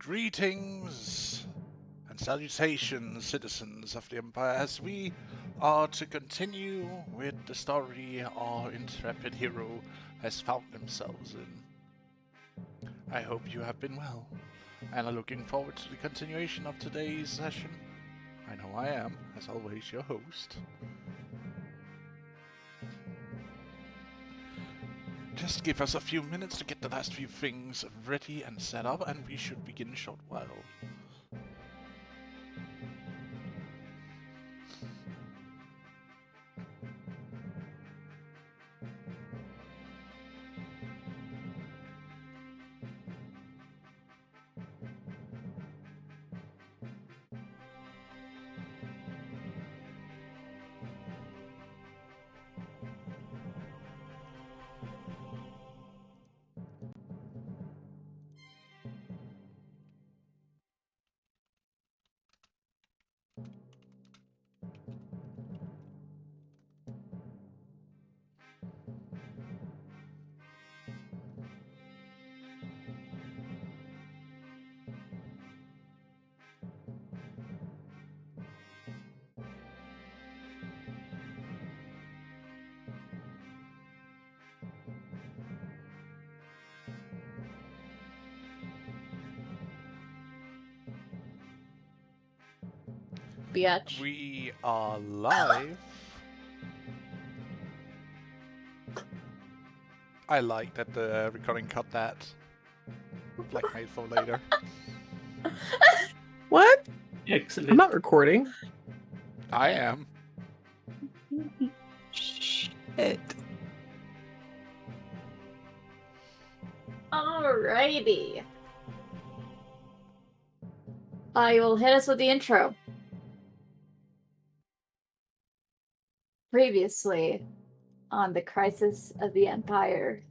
Greetings and salutations, citizens of the Empire, as we are to continue with the story our intrepid hero has found themselves in. I hope you have been well, and are looking forward to the continuation of today's session. I know I am, as always, your host. Just give us a few minutes to get the last few things ready and set up, and we should begin in a short while. Biatch. We are live. I like that the recording cut that. Blackmail for later. What? Excellent. I'm not recording. I am. Shit. Alrighty. I will hit us with the intro. Previously on the Crisis of the Empire.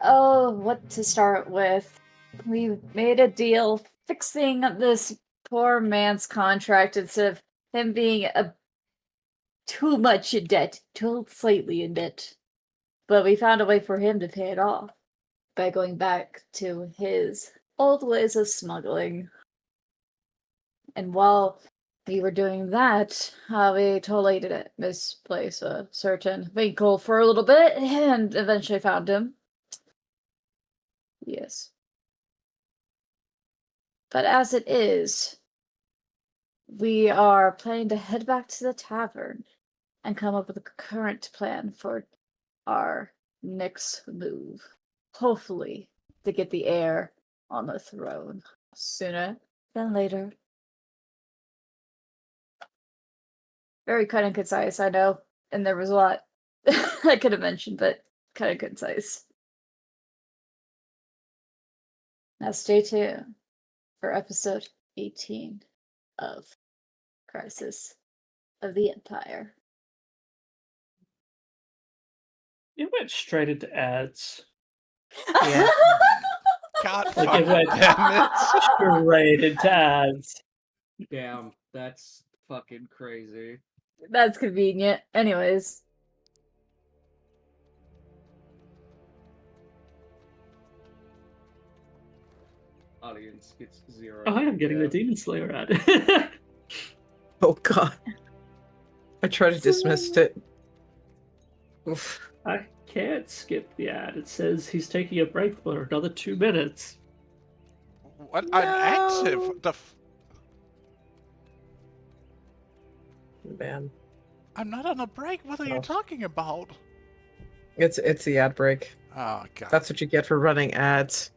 Oh, what to start with? We made a deal fixing this poor man's contract instead of him being too much in debt, too slightly in debt. But we found a way for him to pay it off by going back to his old ways of smuggling. And while we were doing that, we totally didn't misplace a certain vehicle for a little bit and eventually found him. Yes. But as it is, we are planning to head back to the tavern and come up with a current plan for our next move. Hopefully, to get the heir on the throne sooner than later. Very kind of concise, I know, and there was a lot I could have mentioned, but kind of concise. Now stay tuned for episode 18 of Crisis of the Empire. It went straight into ads. Yeah. God Like fucking it went damn it. straight into ads. Damn, that's fucking crazy. That's convenient. Anyways. Audience gets 0. Oh, I am getting the Yeah. Demon Slayer ad. Oh god. I tried to dismiss it. Oof. I can't skip the ad. It says he's taking a break for another 2 minutes. What? I'm active. No. The Man. I'm not on a break. What are you Oh. talking about? It's the ad break. Oh god. That's what you get for running ads.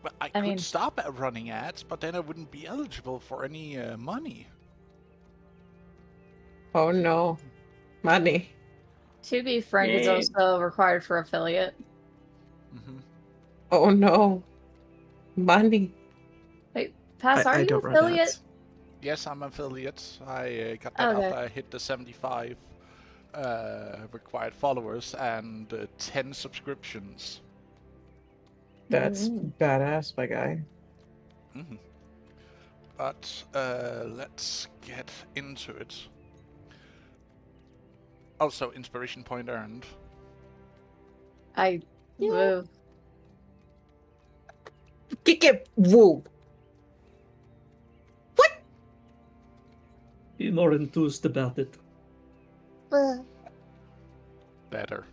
But I I could mean- stop at running ads, but then I wouldn't be eligible for any money. Oh no. Money. To be frank, is Yay. also required for affiliate. Mm-hmm. Oh no. Money. Wait, Pass, are I you don't run affiliate? ads. Yes, I'm affiliate. I got that Okay. after I hit the 75 required followers and 10 subscriptions. That's badass, my guy. Mm-hmm. But let's get into it. Also, inspiration point earned. I Yeah. woo. Get woo. Be more enthused about it. Better.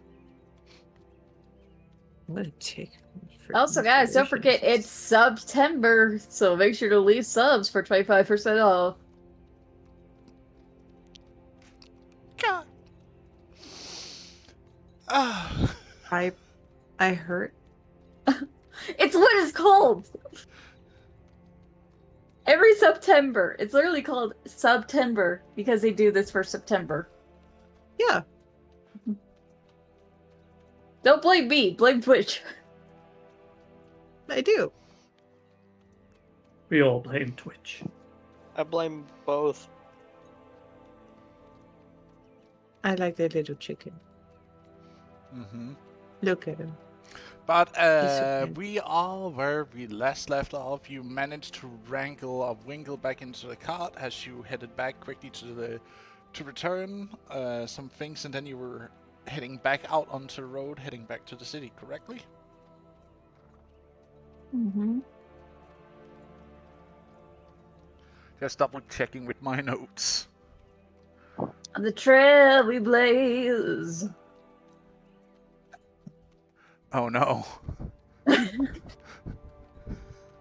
I'm gonna take. for Also, guys, don't forget inspirations. it's September, so make sure to leave subs for 25% off. God. Ah. I hurt. It's what it's called. Every September, it's literally called September because they do this for September. Yeah. Don't blame me, blame Twitch. I do. We all blame Twitch. I blame both. I like that little chicken. Mm-hmm. Look at him. But okay. we are where we last left off. You managed to wrangle a Winkle back into the cart as you headed back quickly to return some things, and then you were heading back out onto the road, heading back to the city, correctly? Mm-hmm. Just double checking with my notes. On the trail we blaze. Oh no.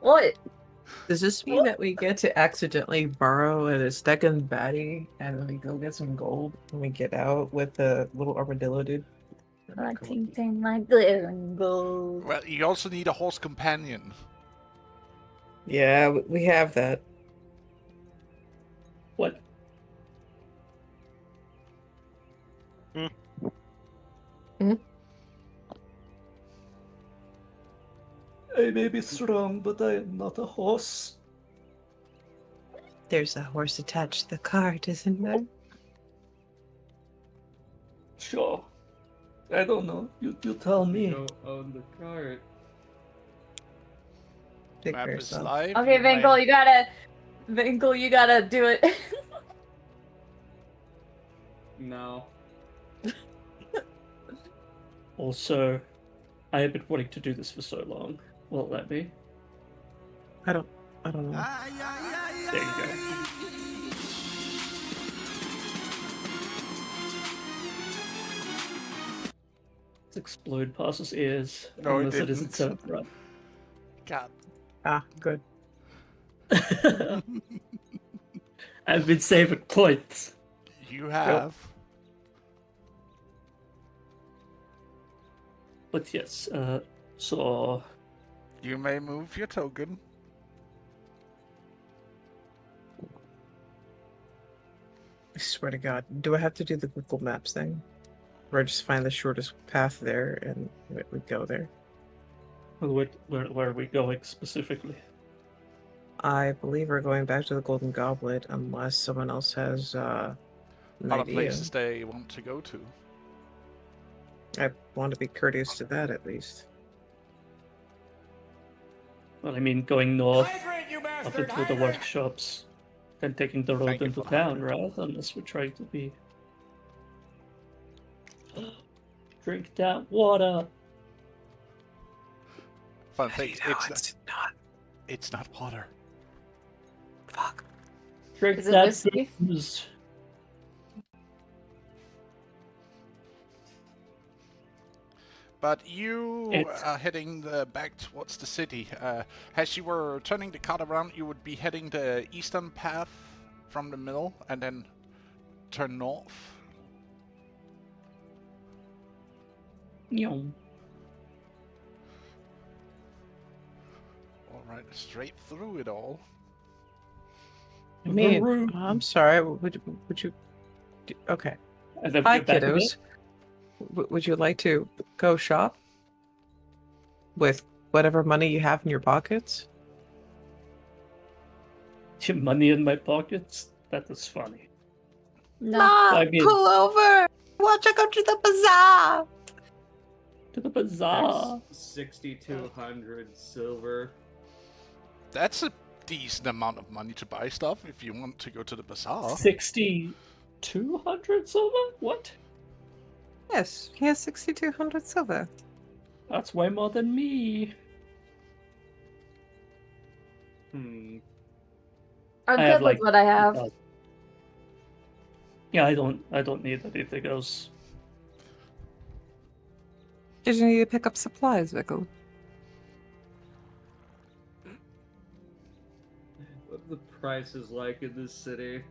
What? Does this mean that we get to accidentally borrow a second baddie and then we go get some gold when we get out with the little armadillo dude? Like ting ting like glitter and gold. Well, you also need a horse companion. Yeah, we have that. What? I may be strong, but I am not a horse. There's a horse attached to the cart, isn't there? Sure. I don't know. You tell me. Go own the cart. Pick Map for is yourself. live. Okay, You may- Vinkle, you gotta do it. No. Also, I have been wanting to do this for so long. Will it let me? I don't know. There you go. Let's explode past his ears. No, it unless it isn't didn't. set up right. God. Ah, good. I've been saving points. You have. But yes, so You may move your token. I swear to God. Do I have to do the Google Maps thing? Or I just find the shortest path there and we go there? where are we going specifically? I believe we're going back to the Golden Goblet unless someone else has an Other idea. places they want to go to. I want to be courteous to that at least. Well, I mean, going north up into the workshops, then taking the road Thank you into for the town, hydrate. right? Unless we're trying to be. Drink that water. Fun thing, it's not. it's not water. Fuck. Drink Is it that whiskey? booze. But you It's- are heading back towards the city. As you were turning the cart around, you would be heading the eastern path from the mill and then turn north. Yum. Alright, straight through it all. I mean, Varoo. I'm sorry. Would you? Okay. And then Hi, we're back again. kiddos. Would you like to go shop with whatever money you have in your pockets? Your money in my pockets? That is funny. No. I mean- pull over. Want to go to the bazaar? To the bazaar. There's 6,200 silver. That's a decent amount of money to buy stuff if you want to go to the bazaar. 6,200 silver? What? Yes, he has 6,200 silver. That's way more than me. Hmm. I'm I good have, with like, what I have. Yeah, I don't need anything else. Did you need to pick up supplies, Vickle? What the prices like in this city?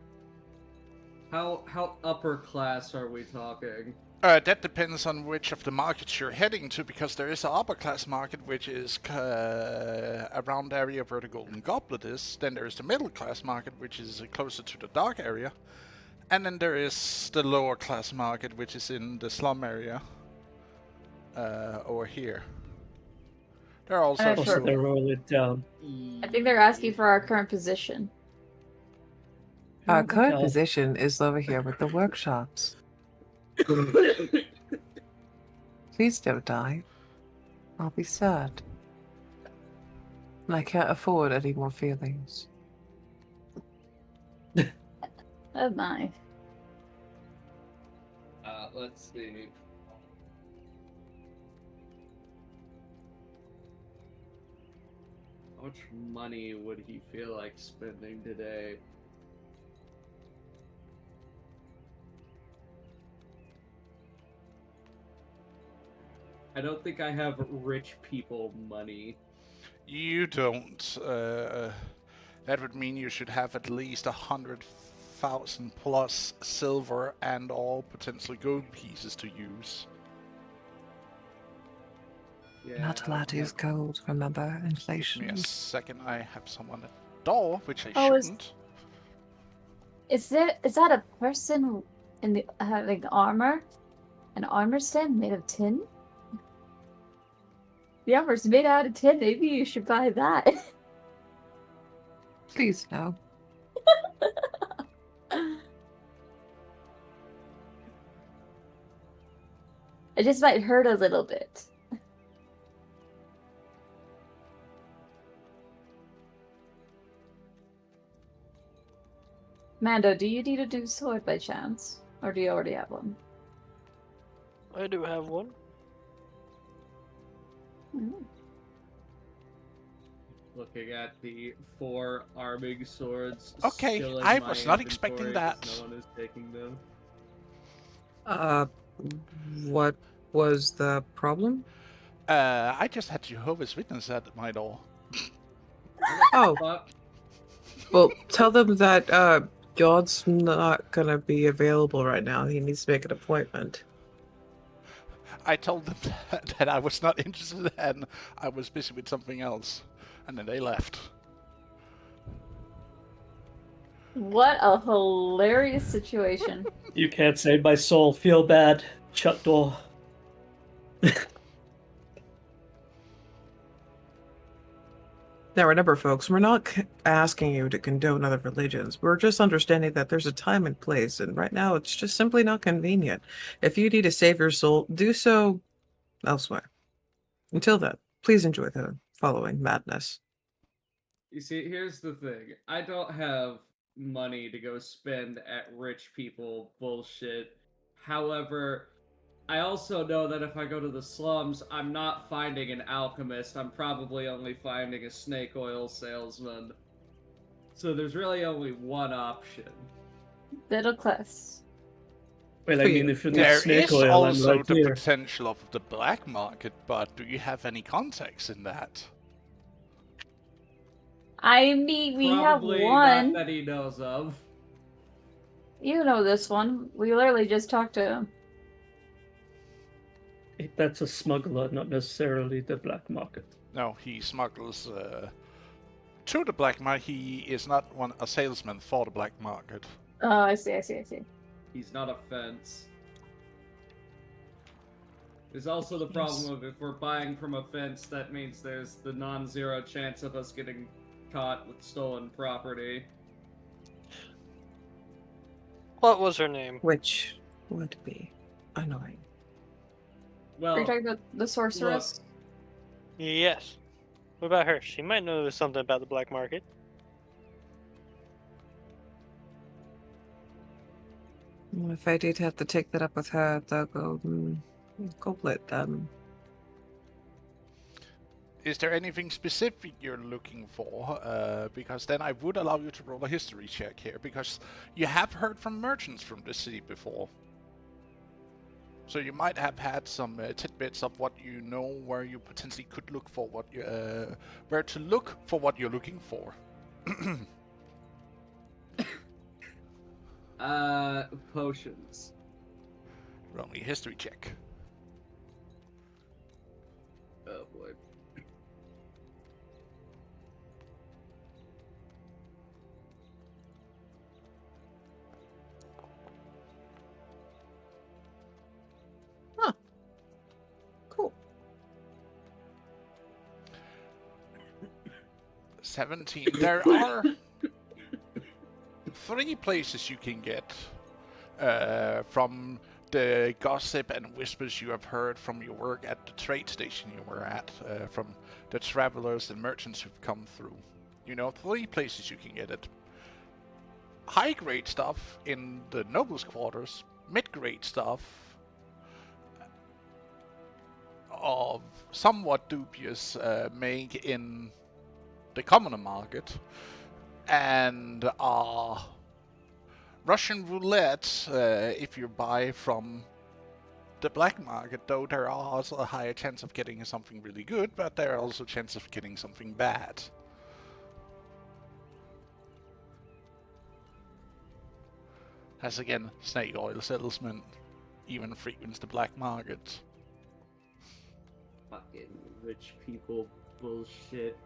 How upper class are we talking? That depends on which of the markets you're heading to, because there is an upper class market which is around the area where the Golden Goblet is. Then there is the middle class market, which is closer to the dark area. And then there is the lower class market, which is in the slum area. Over here. There are also Alright, Also, sure. they roll it down. I think they're asking for our current position. Our Okay. current position is over here with the workshops. Please don't die. I'll be sad. And I can't afford any more feelings. Oh my. Let's see. How much money would he feel like spending today? I don't think I have rich people money. You don't. That would mean you should have at least 100,000 plus silver and all potentially gold pieces to use. Yeah, Not allowed to use gold, remember? Give Inflation. me a second. I have someone at the door, which I Oh, shouldn't. Is that a person in the having armor? An armor stand made of tin? The armor's made out of tin. Maybe you should buy that. Please, no. It just might hurt a little bit. Mando, do you need a new sword by chance? Or do you already have one? I do have one. Mm. Looking at the 4 arming swords. Okay, still in I my was not expecting inventory 'cause that. No one is taking them. What was the problem? I just had Jehovah's Witness at my door. Oh, Fuck. well, tell them that God's not gonna be available right now. He needs to make an appointment. I told them that I was not interested and I was busy with something else. And then they left. What a hilarious situation. You can't save my soul. Feel bad. Shut door. Now remember, folks, we're not asking you to condone other religions. We're just understanding that there's a time and place, and right now it's just simply not convenient. If you need to save your soul, do so elsewhere. Until then, please enjoy the following madness. You see, here's the thing. I don't have money to go spend at rich people bullshit. However, I also know that if I go to the slums, I'm not finding an alchemist. I'm probably only finding a snake oil salesman. So there's really only one option. Middle class. Well, I For mean, you. if you need There snake is oil, I'm also right the here. potential of the black market, but do you have any contacts in that? I mean, we Probably have one. not that he knows of. You know this one. We literally just talked to him. That's a smuggler, not necessarily the black market. No, he smuggles to the black market. He is not a salesman for the black market. Oh, I see. He's not a fence. There's also the problem of if we're buying from a fence, that means there's the non-zero chance of us getting caught with stolen property. What was her name? Which would be annoying. Well, Are you talking about the sorceress? Yes. What about her? She might know something about the black market. If I did have to take that up with her, the golden goblet, Is there anything specific you're looking for? Because then I would allow you to roll a history check here, because you have heard from merchants from the city before. So you might have had some tidbits of what you know, where you potentially could look for what you, where to look for what you're looking for. Potions. Roll me a history check. Oh boy. Cool. 17. There are 3 places you can get from the gossip and whispers you have heard from your work at the trade station you were at, from the travelers and merchants who've come through. You know, 3 places you can get it. High-grade stuff in the nobles' quarters, mid-grade stuff of somewhat dubious make in the commoner market, and Russian roulette if you buy from the black market, though there are also a higher chance of getting something really good, but there are also chances of getting something bad. As again, snake oil salesman even frequents the black market. Fucking rich people bullshit.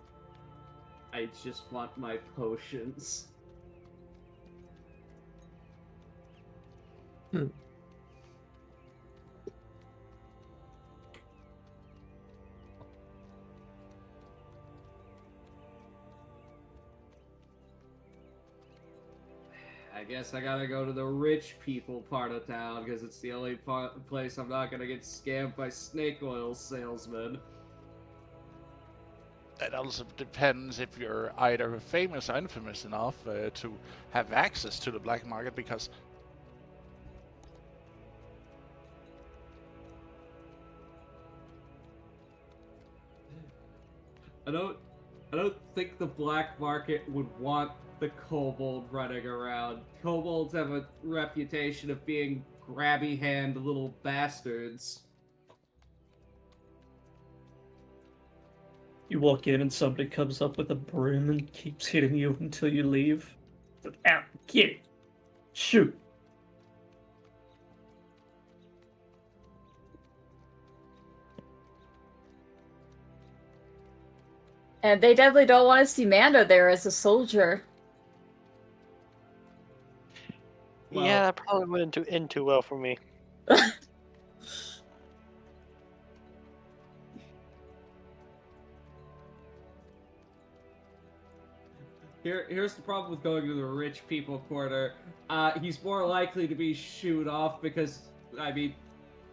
I just want my potions. I guess I gotta go to the rich people part of town because it's the only place I'm not gonna get scammed by snake oil salesmen. It also depends if you're either famous or infamous enough to have access to the black market, because I don't think the black market would want the kobold running around. Kobolds have a reputation of being grabby hand little bastards. You walk in and somebody comes up with a broom and keeps hitting you until you leave. Ow, get, shoot. And they definitely don't want to see Mando there as a soldier. Well- Yeah, that probably wouldn't end too well for me. Here's the problem with going to the rich people quarter. He's more likely to be shooed off because, I mean,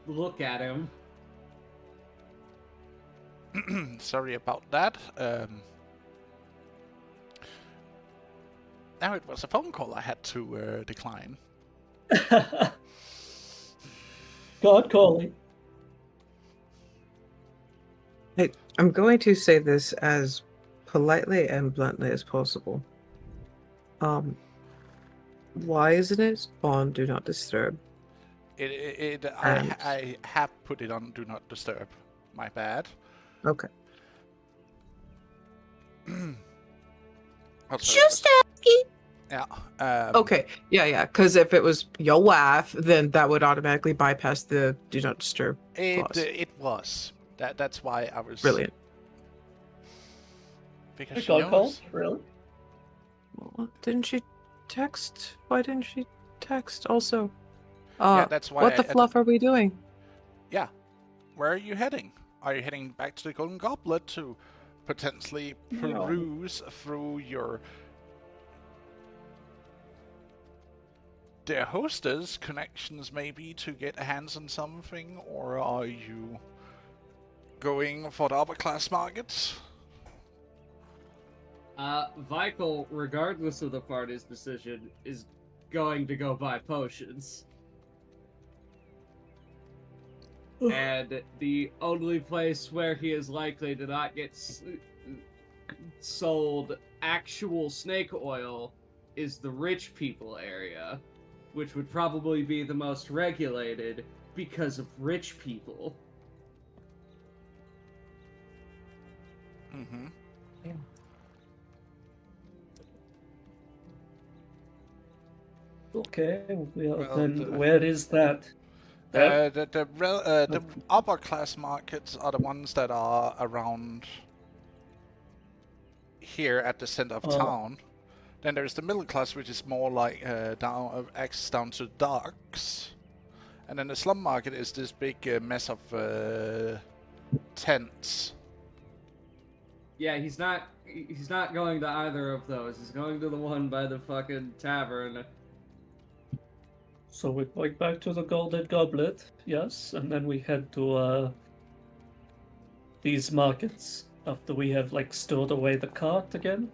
look at him. sorry about that. Now it was a phone call I had to decline. God calling. Hey, I'm going to say this as politely and bluntly as possible. Why isn't it on Do Not Disturb? I have put it on Do Not Disturb. My bad. Okay. Also, Just asking. yeah. Okay. Yeah. Because if it was your wife, then that would automatically bypass the Do Not Disturb clause. It was. That's why I was Brilliant. Because she God knows. calls? Really? Well, didn't she text? Why didn't she text also? Yeah, that's why. What the fluff are we doing? Yeah. Where are you heading? Are you heading back to the Golden Goblet to potentially No. peruse through their hostess connections, maybe, to get hands on something, or are you going for the upper class markets? Vikel, regardless of the party's decision, is going to go buy potions. And the only place where he is likely to not get sold actual snake oil is the rich people area, which would probably be the most regulated because of rich people. Mm-hmm. Okay, well, Well, then where is that? the upper class markets are the ones that are around here at the center of town. Then there's the middle class, which is more like access down to docks. And then the slum market is this big mess of tents. Yeah, he's not going to either of those. He's going to the one by the fucking tavern. So we're going back to the Golden Goblet, yes, and then we head to these markets after we have like stored away the cart again.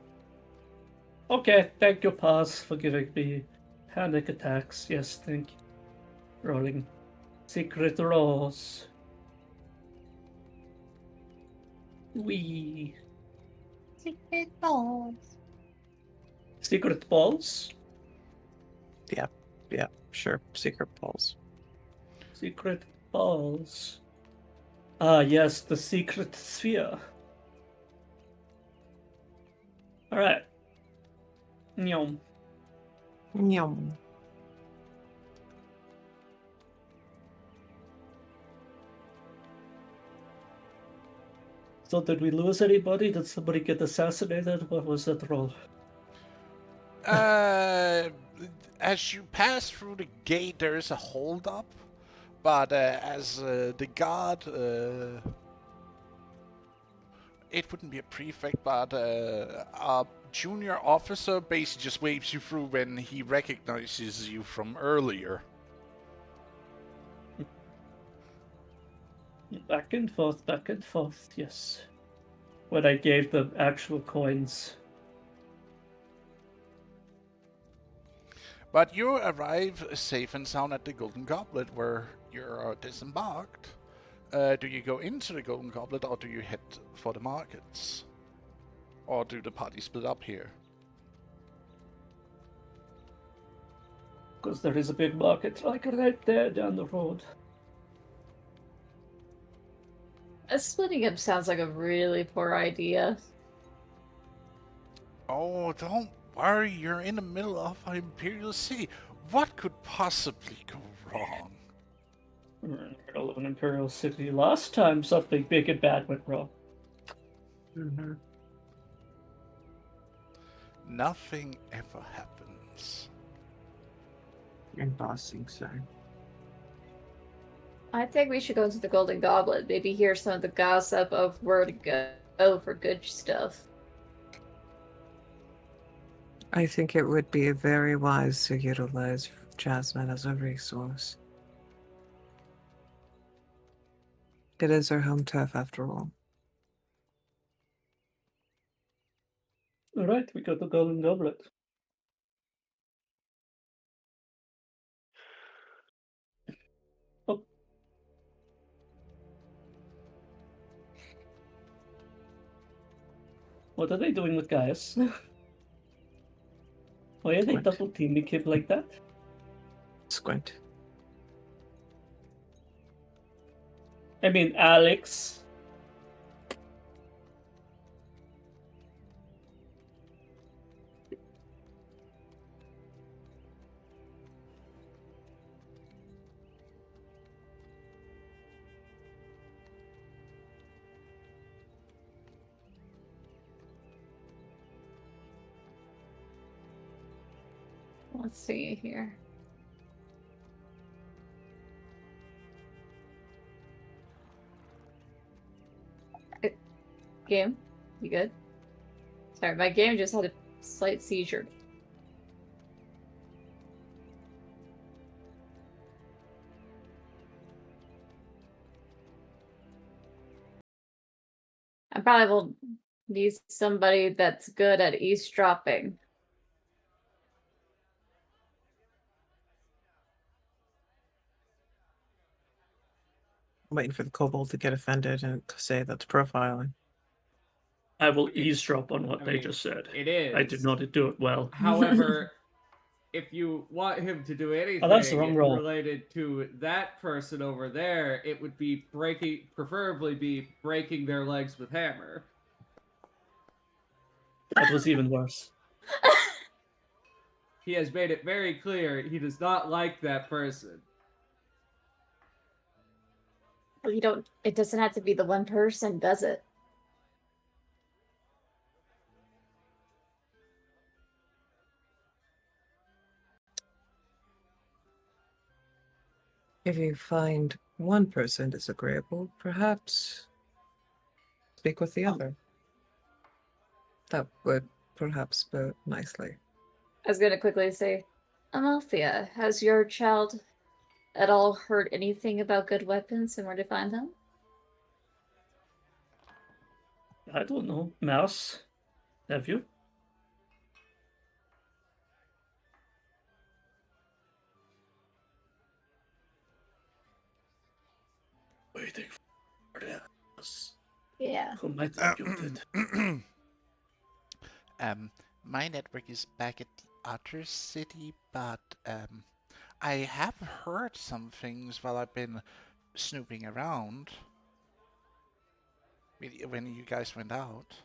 Okay, thank you, Paz, for giving me panic attacks. Yes, thank you. Rolling secret rolls. Wee. Secret balls. Secret balls? Yeah, sure. Secret balls. Secret balls. Ah, yes, the secret sphere. Alright. Nyom. Yum. So, did we lose anybody? Did somebody get assassinated? What was that roll? As you pass through the gate, there is a holdup, but as the guard, it wouldn't be a prefect, but a junior officer basically just waves you through when he recognizes you from earlier. Back and forth, yes. When I gave them actual coins. But you arrive safe and sound at the Golden Goblet where you're disembarked. Do you go into the Golden Goblet or do you head for the markets? Or do the party split up here? Because there is a big market like right there down the road. Splitting up sounds like a really poor idea. Oh, don't worry, you're in the middle of an Imperial City. What could possibly go wrong? We're in the middle of an Imperial City. Last time something big and bad went wrong. Mm-hmm. Nothing ever happens. And bossing sign. I think we should go to the Golden Goblet. Maybe hear some of the gossip of where to go for good stuff. I think it would be very wise to utilize Jasmine as a resource. It is her home turf after all. Alright, we got the Golden Goblet. Oh. What are they doing with Gaius? Why are they What? double teaming him like that? Squint. I mean, Alex. Let's see here. Game, you good? Sorry, my game just had a slight seizure. I probably will need somebody that's good at eavesdropping. waiting for the kobold to get offended and say that's profiling. I will eavesdrop on what I they mean, just said. It is. I did not do it well. However, if you want him to do anything that's the wrong roll. related to that person over there, it would be preferably be breaking their legs with hammer. That was even worse. He has made it very clear he does not like that person. Well, you don't. It doesn't have to be the one person, does it? If you find one person disagreeable, perhaps speak with the other. That would perhaps go nicely. I was gonna quickly say, Amalthea, has your child at all heard anything about good weapons and where to find them? I don't know. Mouse? Have you? Waiting for this. Yeah. Who might have muted? My network is back at the other city, but I have heard some things while I've been snooping around when you guys went out.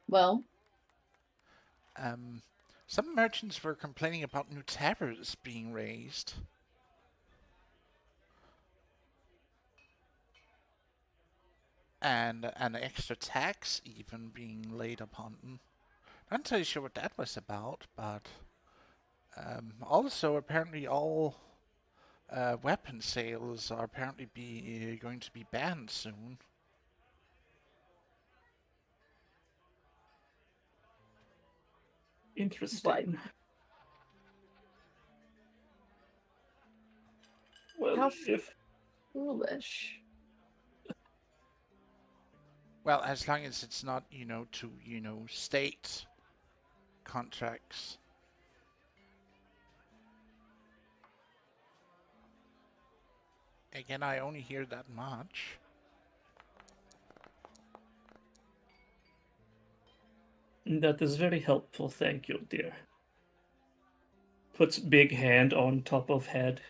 Well, Some merchants were complaining about new tariffs being raised. And an extra tax even being laid upon them. Not entirely sure what that was about, but also apparently all weapon sales are apparently going to be banned soon. Interesting. Well, How if foolish. Well, as long as it's not, to, state contracts. Again, I only hear that much. that is very helpful, thank you, dear. Puts big hand on top of head.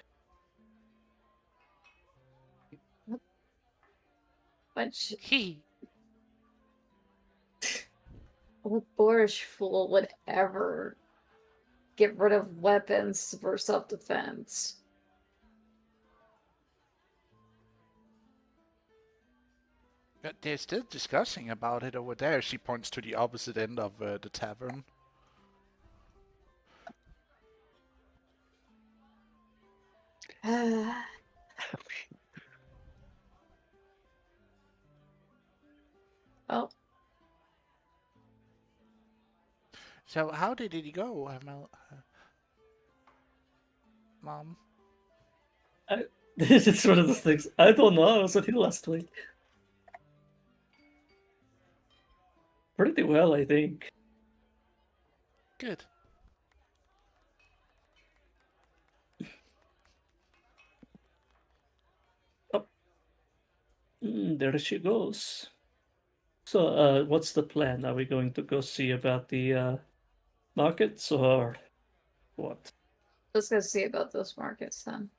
Which He. what boorish fool would ever get rid of weapons for self-defense? But they're still discussing about it over there. She points to the opposite end of the tavern. Oh, So how did it go, Mom? This is one of those things. I don't know. I was with you last week. Pretty well, I think. Good. Oh. There she goes. So, what's the plan? Are we going to go see about the markets or what? let's go see about those markets then.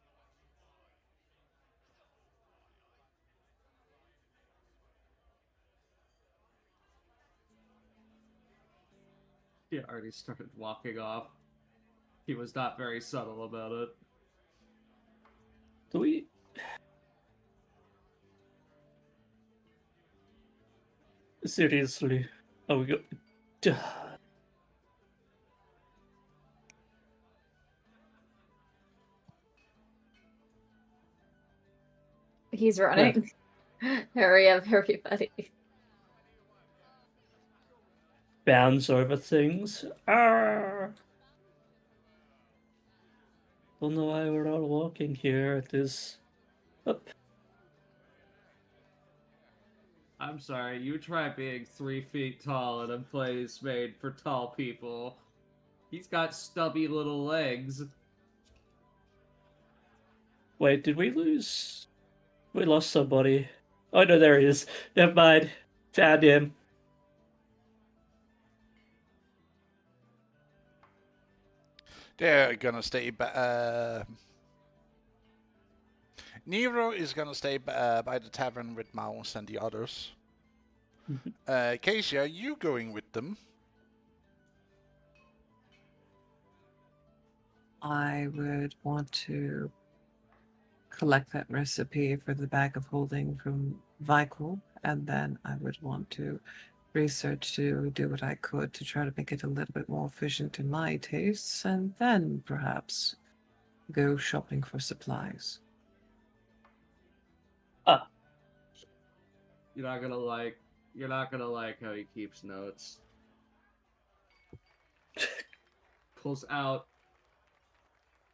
He already started walking off. He was not very subtle about it. Do we? Seriously, are we go? He's running. Hurry up, everybody. Bounce over things. Arrgh! Don't know why we're all walking here. It is up. I'm sorry, you try being 3 feet tall in a place made for tall people. He's got stubby little legs. Wait, did we lose? We lost somebody. Oh no, there he is. Never mind. Found him. They're gonna stay. Nero is gonna stay by the tavern with Mouse and the others. Casey, are you going with them? I would want to collect that recipe for the bag of holding from Vicol, and then I would want to research to do what I could to try to make it a little bit more efficient in my tastes, and then perhaps go shopping for supplies. You're not gonna like how he keeps notes. Pulls out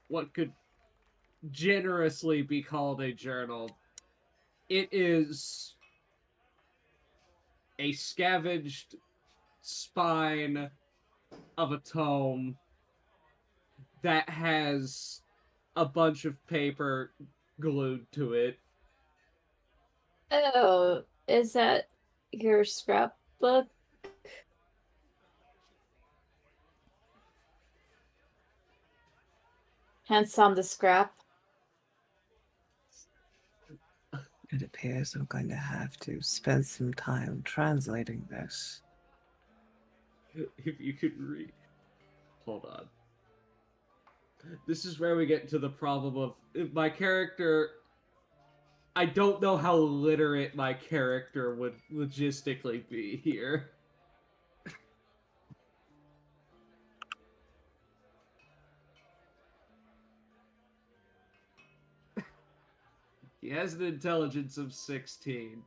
what could generously be called a journal. It is a scavenged spine of a tome that has a bunch of paper glued to it. Oh, is that your scrapbook? Hands on the scrap. It appears I'm going to have to spend some time translating this. If you could read. Hold on. This is where we get to the problem of my character. I don't know how literate my character would logistically be here. He has an intelligence of 16.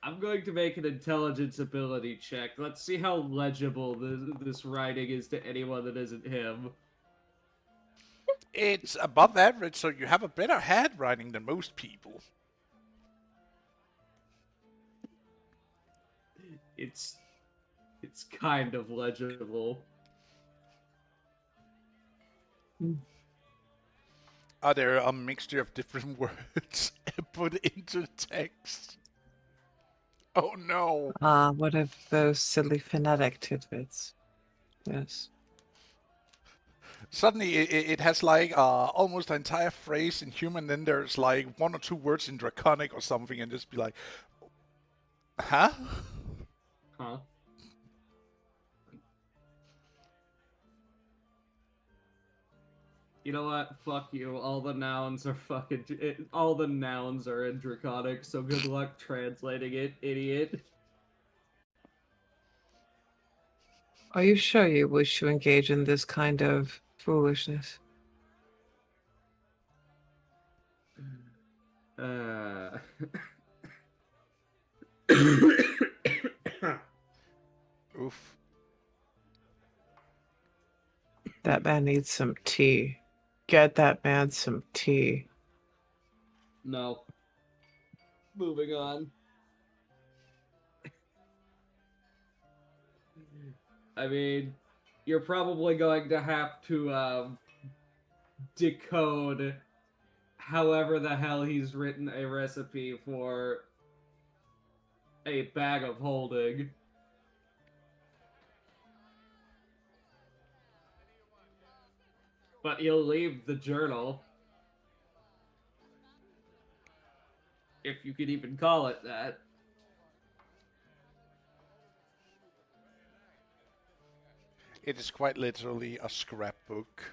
I'm going to make an intelligence ability check. Let's see how legible this writing is to anyone that isn't him. It's above average, so you have a better handwriting than most people. It's kind of legible. Are there a mixture of different words put into the text? Oh no! What of those silly phonetic tidbits? Yes. Suddenly it has like almost an entire phrase in human, then there's like 1 or 2 words in Draconic or something, and just be like, huh? Huh? You know what? Fuck you. All the nouns are all the nouns are in Draconic, so good luck translating it, idiot. Are you sure you wish to engage in this kind of foolishness? Oof. That man needs some tea. Get that man some tea. No. Moving on. I mean, you're probably going to have to decode however the hell he's written a recipe for a bag of holding. But you'll leave the journal. If you could even call it that. It is quite literally a scrapbook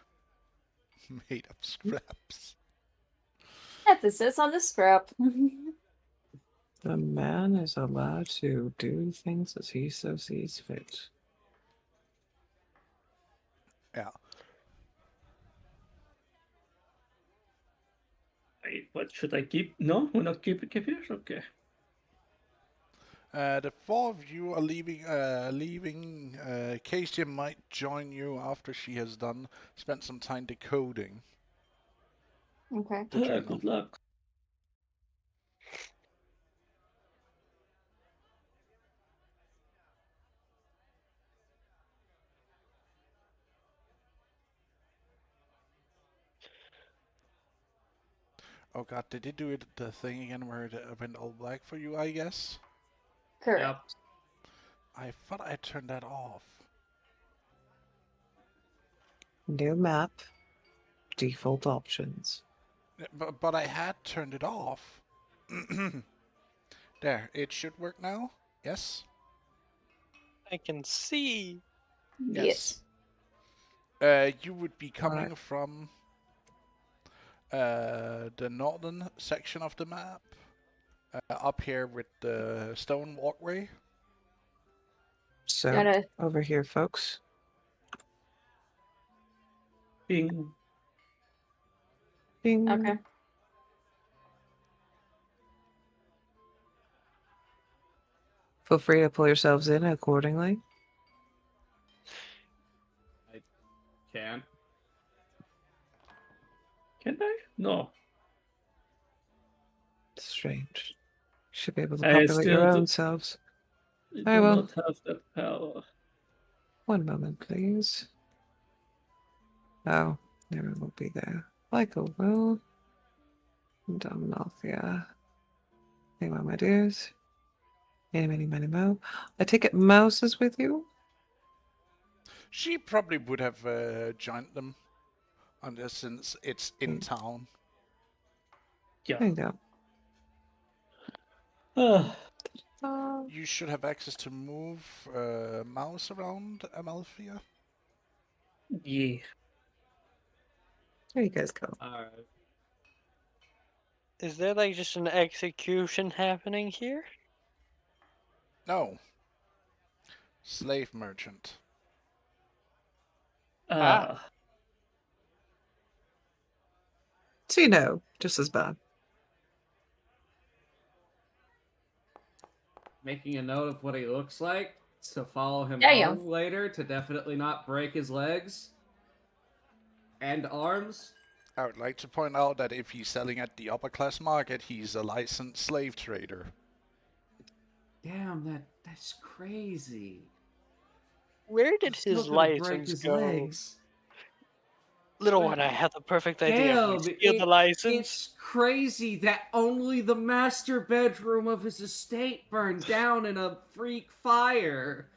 made of scraps. Emphasis on the scrap. The man is allowed to do things as he so sees fit. Yeah. Wait, what should I keep? No, we're not keeping it. Okay. The 4 of you are leaving. Casey might join you after she has spent some time decoding Okay. the journal. Good luck. Oh god, did they do the thing again where it went all black for you, I guess? Correct. Yep. I thought I turned that off. New map. Default options. Yeah, but I had turned it off. There, it should work now. Yes? I can see. Yes. You would be coming Alright. from the northern section of the map. Up here with the stone walkway. So, Gotta over here, folks. Bing. Bing. okay. Feel free to pull yourselves in accordingly. Can. Can I? No. Strange. Should be able to I populate your still own do- selves. I I do will. not have that power. One moment, please. Oh, never will be there. Michael will. Domnothia. Anyway, my dears. Many mo. I take it Mouse is with you? She probably would have joined them on this since it's in town. There Yeah. you go. You should have access to move mouse around Amalthea. Yeah. There you guys go. Alright. Is there like just an execution happening here? No. Slave merchant. Ah. So you know, just as bad. Making a note of what he looks like to follow him Yeah, yeah. home later to definitely not break his legs and arms. I would like to point out that if he's selling at the upper class market, he's a licensed slave trader. Damn, that's crazy. Where did Still his gonna break license his go? legs. Little Wait, one, I had the perfect idea. Damn, We steal the license. It's crazy that only the master bedroom of his estate burned down in a freak fire.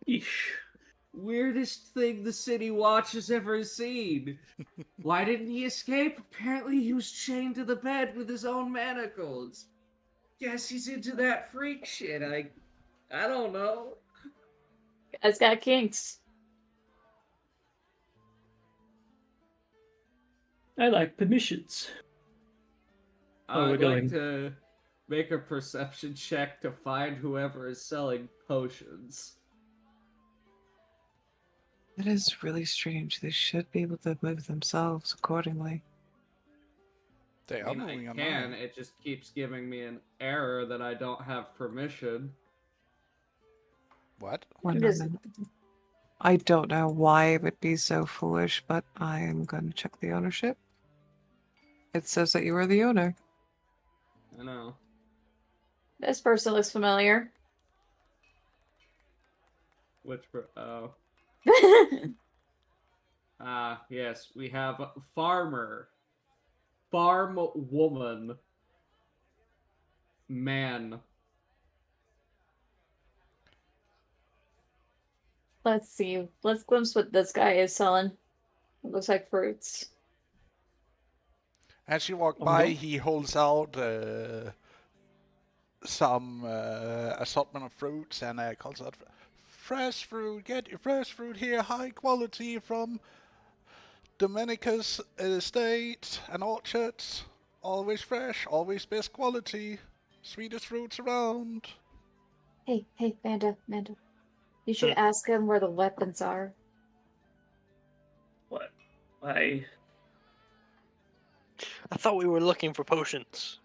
Eesh. Weirdest thing the city watch has ever seen. Why didn't he escape? Apparently he was chained to the bed with his own manacles. Guess he's into that freak shit. I don't know. Guys got kinks. I like permissions. Oh, we're I'd going. like to make a perception check to find whoever is selling potions. It is really strange. They should be able to move themselves accordingly. They I are mean, moving I on can, now. it just keeps giving me an error that I don't have permission. What? One Does- moment. I don't know why it would be so foolish, but I am going to check the ownership. It says that you are the owner. I know. This person looks familiar. Oh. Yes, we have farmer, farm woman, man. Let's see. Let's glimpse what this guy is selling. It looks like fruits. As you walk Oh, by, no. he holds out some assortment of fruits and calls out, "Fresh fruit, get your fresh fruit here, high quality from Dominica's estate and orchards. Always fresh, always best quality, sweetest fruits around." Hey, Manda. You should ask him where the weapons are. What? I thought we were looking for potions.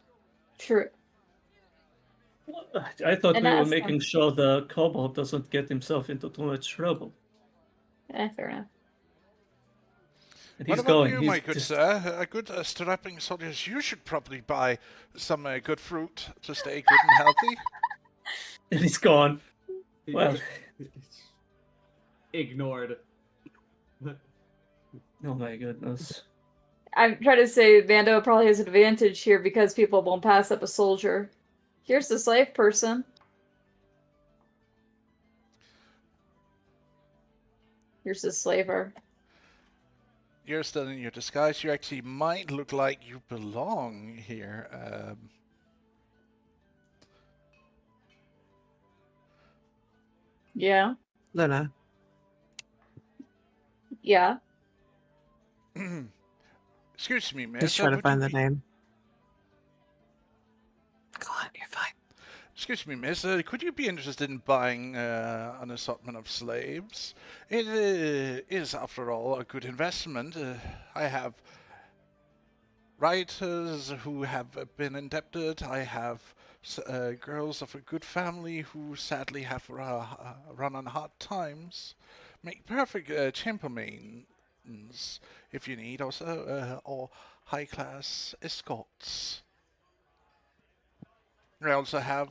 True. thought And we were ask making him. sure the kobold doesn't get himself into too much trouble. Fair enough. And What he's about going. you, He's my good just- sir? A good strapping soldiers. You should probably buy some good fruit to stay good and healthy. And he's gone. Well, Ignored. Oh my goodness. I'm trying to say Vando probably has an advantage here because people won't pass up a soldier. Here's the slave person. Here's the slaver. You're still in your disguise. You actually might look like you belong here. Yeah. Luna. Yeah. Excuse me, miss. He's trying to would you find the be- name. Go on, you're fine. Excuse me, miss. Could you be interested in buying an assortment of slaves? It is, after all, a good investment. I have writers who have been indebted. I have girls of a good family who sadly have run on hard times. Make perfect chambermaids if you need, also, or high-class escorts. I also have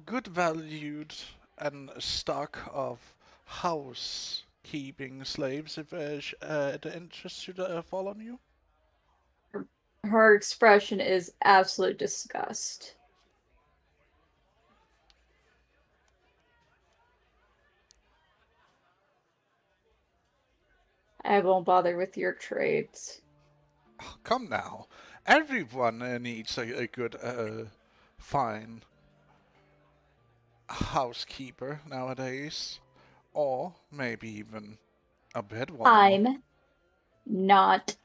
good valued and stock of housekeeping slaves if the interest should fall on you. Her expression is absolute disgust. I won't bother with your trades. Oh, come now, everyone needs a good, fine housekeeper nowadays, or maybe even a bed warmer. I'm not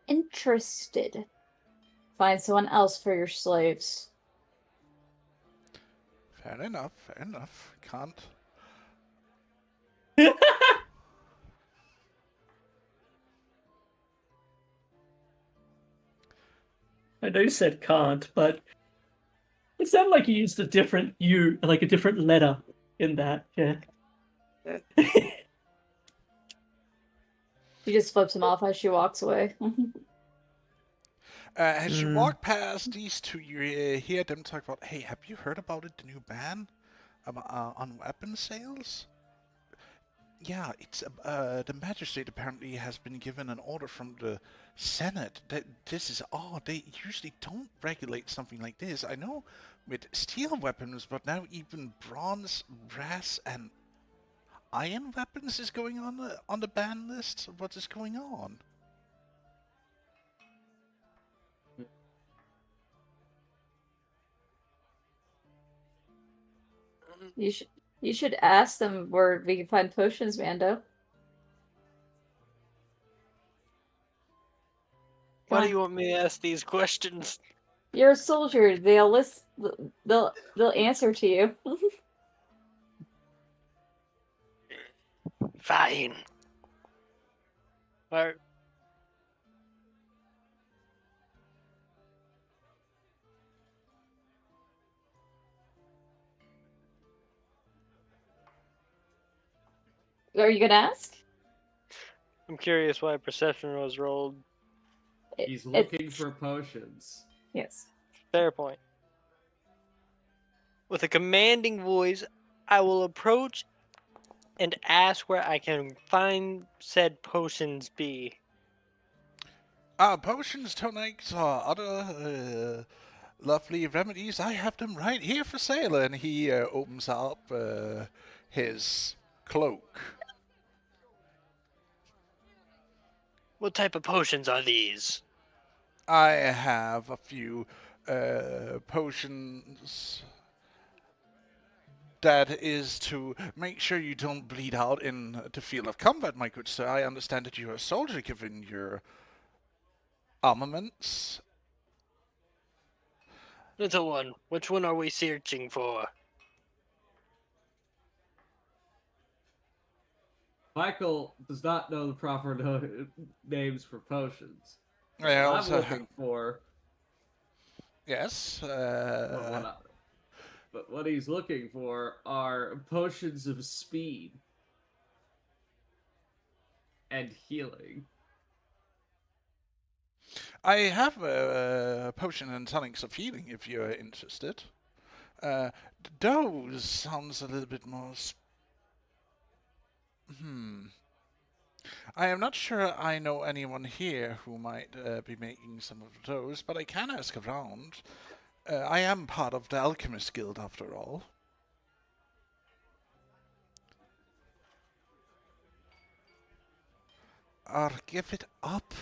interested. Find someone else for your slaves. Fair enough. Fair enough. Can't. I know you said can't, but it sounded like you used a different like a different letter in that. Yeah. She just flips him off as she walks away. As you walk past these two, you hear them talk about, hey, have you heard about it, the new ban on weapon sales? Yeah, it's the magistrate apparently has been given an order from the Senate that this is odd. They usually don't regulate something like this. I know with steel weapons, but now even bronze, brass, and iron weapons is going on the ban list. What is going on? You should ask them where we can find potions, Mando. Why Come do on. you want me to ask these questions? You're a soldier. They'll answer to you. Fine. Alright. Are you gonna ask? I'm curious why perception was rolled. He's looking It's- for potions. Yes. Fair point. With a commanding voice, I will approach and ask where I can find said potions be. Potions, tonics, or other lovely remedies, I have them right here for sale. And he opens up his cloak. What type of potions are these? I have a few potions that is to make sure you don't bleed out in the field of combat, my good sir. I understand that you're a soldier given your armaments. Little one, which one are we searching for? Michael does not know the proper names for potions. I What I'm also looking for, yes. but what he's looking for are potions of speed and healing. I have a potion and tonics of healing if you're interested. Those sounds a little bit more. I am not sure I know anyone here who might be making some of those, but I can ask around. I am part of the Alchemist Guild, after all. Or give it up.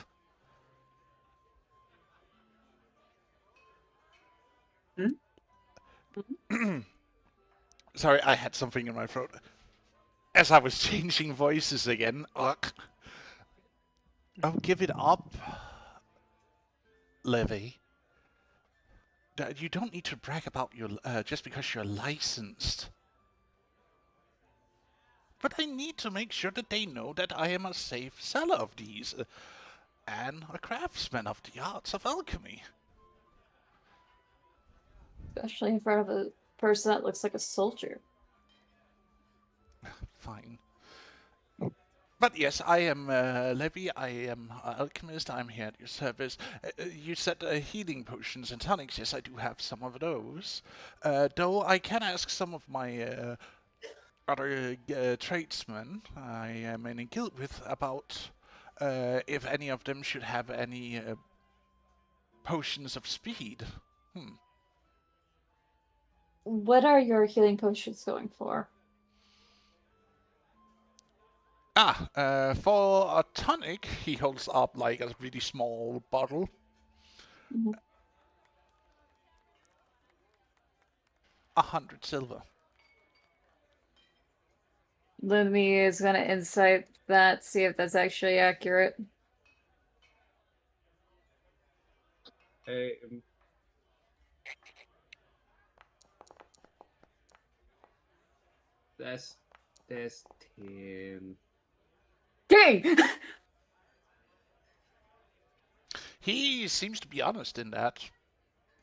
Sorry, I had something in my throat. As I was changing voices again. Ugh. Oh, give it up, Levy. You don't need to brag about your just because you're licensed. But I need to make sure that they know that I am a safe seller of these, and a craftsman of the arts of alchemy. Especially in front of a person that looks like a soldier. Fine. But yes, I am Levy, I am an alchemist, I'm here at your service. You said healing potions and tonics, yes, I do have some of those. Though I can ask some of my other tradesmen I am in a guild with about if any of them should have any potions of speed. What are your healing potions going for? For a tonic, he holds up like a really small bottle. Mhm. 100 silver. Lumi is gonna insight that, see if that's actually accurate. Hey, that's 10. Dang! He seems to be honest in that.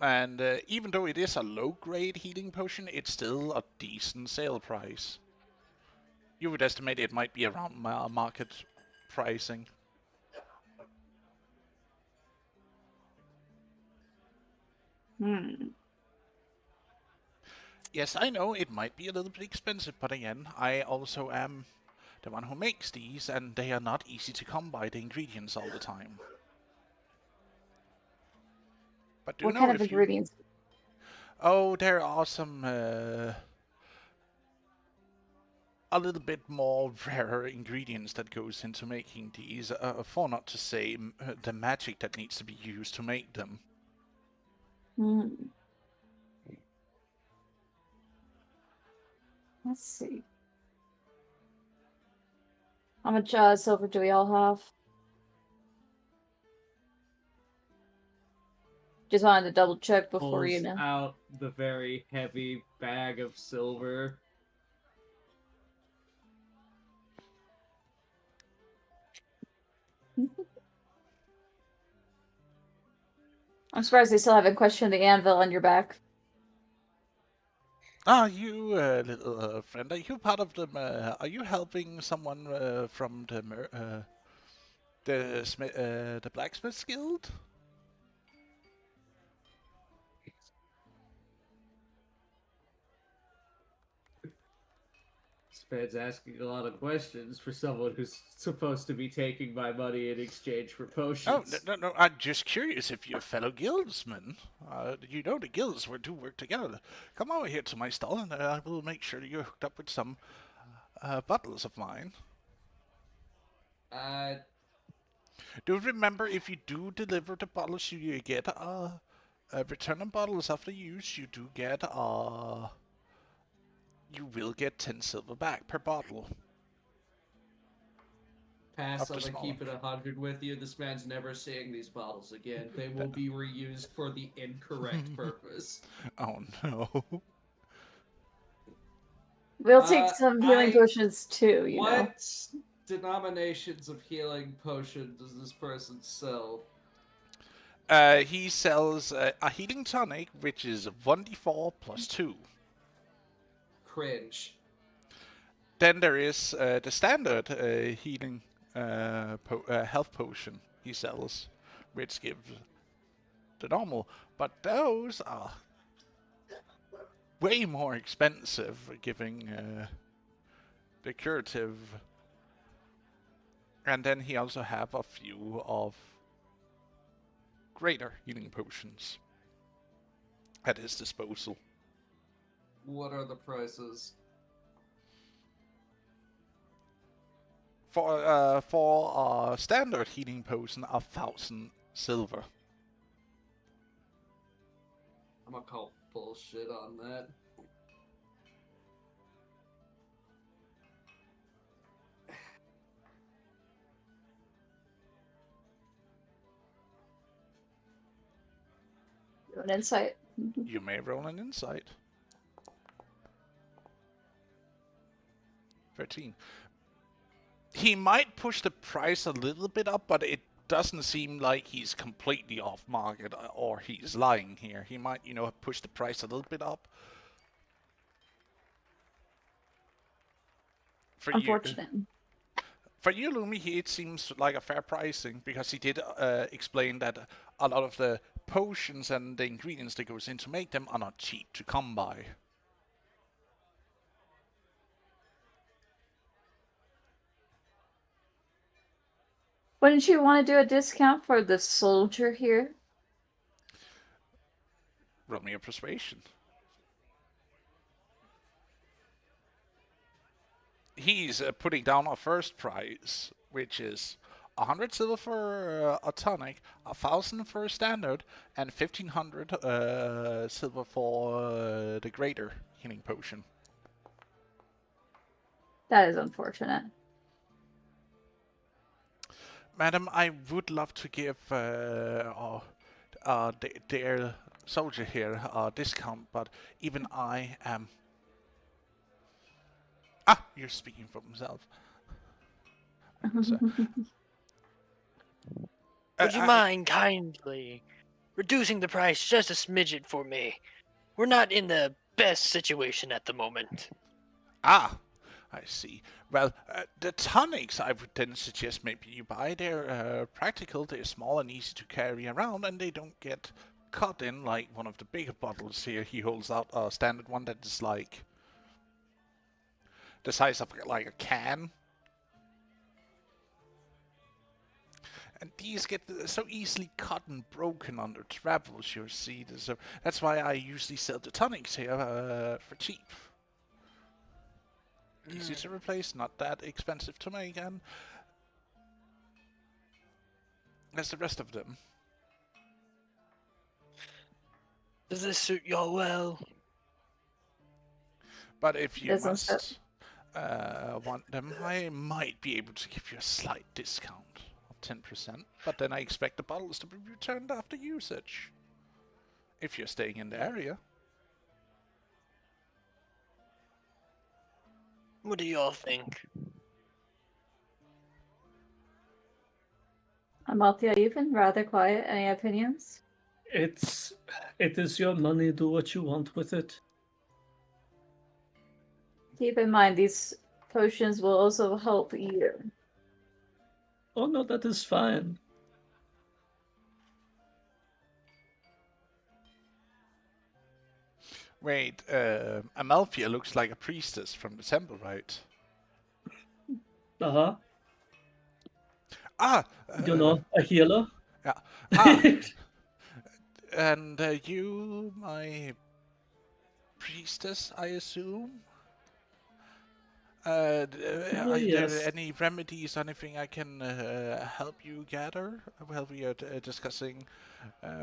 And even though it is a low-grade healing potion, it's still a decent sale price. You would estimate it might be around market pricing. Yes, I know it might be a little bit expensive, but again, I also am the one who makes these, and they are not easy to come by the ingredients all the time. But do What know kind of if you... ingredients? Oh, there are some a little bit more rarer ingredients that goes into making these, for not to say the magic that needs to be used to make them. Let's see. How much silver do we all have? Just wanted to double check before Pulls you know. out the very heavy bag of silver. I'm surprised they still haven't questioned the anvil on your back. Ah, you little friend, are you part of the? Are you helping someone from the blacksmith's guild? Spad's asking a lot of questions for someone who's supposed to be taking my money in exchange for Oh, potions. no, I'm just curious if you're fellow guildsmen. You know the guilds do work together. Come over here to my stall and I will make sure you're hooked up with some bottles of mine. Do remember, if you do deliver the bottles, you get return on bottles after use. You do get you will get 10 silver back per bottle. Pass on Up to the smaller. keep it 100 with you. This man's never seeing these bottles again. They will be reused for the incorrect purpose. Oh no. We'll take some healing potions too, you know. What denominations of healing potion does this person sell? He sells a healing tonic, which is 1d4 plus 2. Cringe. Then there is the standard healing health potion he sells, which gives the normal. But those are way more expensive, giving the curative And then he also have a few of greater healing potions at his disposal. What are the prices? For a standard healing potion, 1,000 silver. I'm gonna call bullshit on that. Do an insight. You may roll an insight. 13. He might push the price a little bit up, but it doesn't seem like he's completely off market or he's lying here. He might, push the price a little bit up. For Unfortunate. For you, Lumi, it seems like a fair pricing because he did explain that a lot of the potions and the ingredients that goes in to make them are not cheap to come by. Wouldn't you want to do a discount for the soldier here? Roll me a persuasion. He's putting down a first price, which is 100 silver for a tonic, 1,000 for a standard, and 1,500 silver for the greater healing potion. That is unfortunate. Madam, I would love to give their soldier here a discount, but even I am... Ah, you're speaking for himself. So, Would you mind kindly reducing the price just a smidget for me? We're not in the best situation at the moment. Ah, I see. Well, the tonics I would then suggest maybe you buy. They're practical, they're small and easy to carry around, and they don't get cut in like one of the bigger bottles here. He holds out a standard one that is like the size of like a can. And these get so easily cut and broken under travels, you see. So that's why I usually sell the tonics here for cheap. Easy to replace, not that expensive to make, and as the rest of them. Does this suit y'all well? But if you Doesn't must want them, I might be able to give you a slight discount of 10%, but then I expect the bottles to be returned after usage. If you're staying in the area. What do y'all think? Amalthea, you've been rather quiet. Any opinions? It is your money. Do what you want with it. Keep in mind, these potions will also help you. Oh no, that is fine. Wait, Amalthea looks like a priestess from the temple, right? Uh-huh. Ah! A healer? Yeah. Ah! And you, my priestess, I assume? Are yes. there any remedies, anything I can help you gather while we are discussing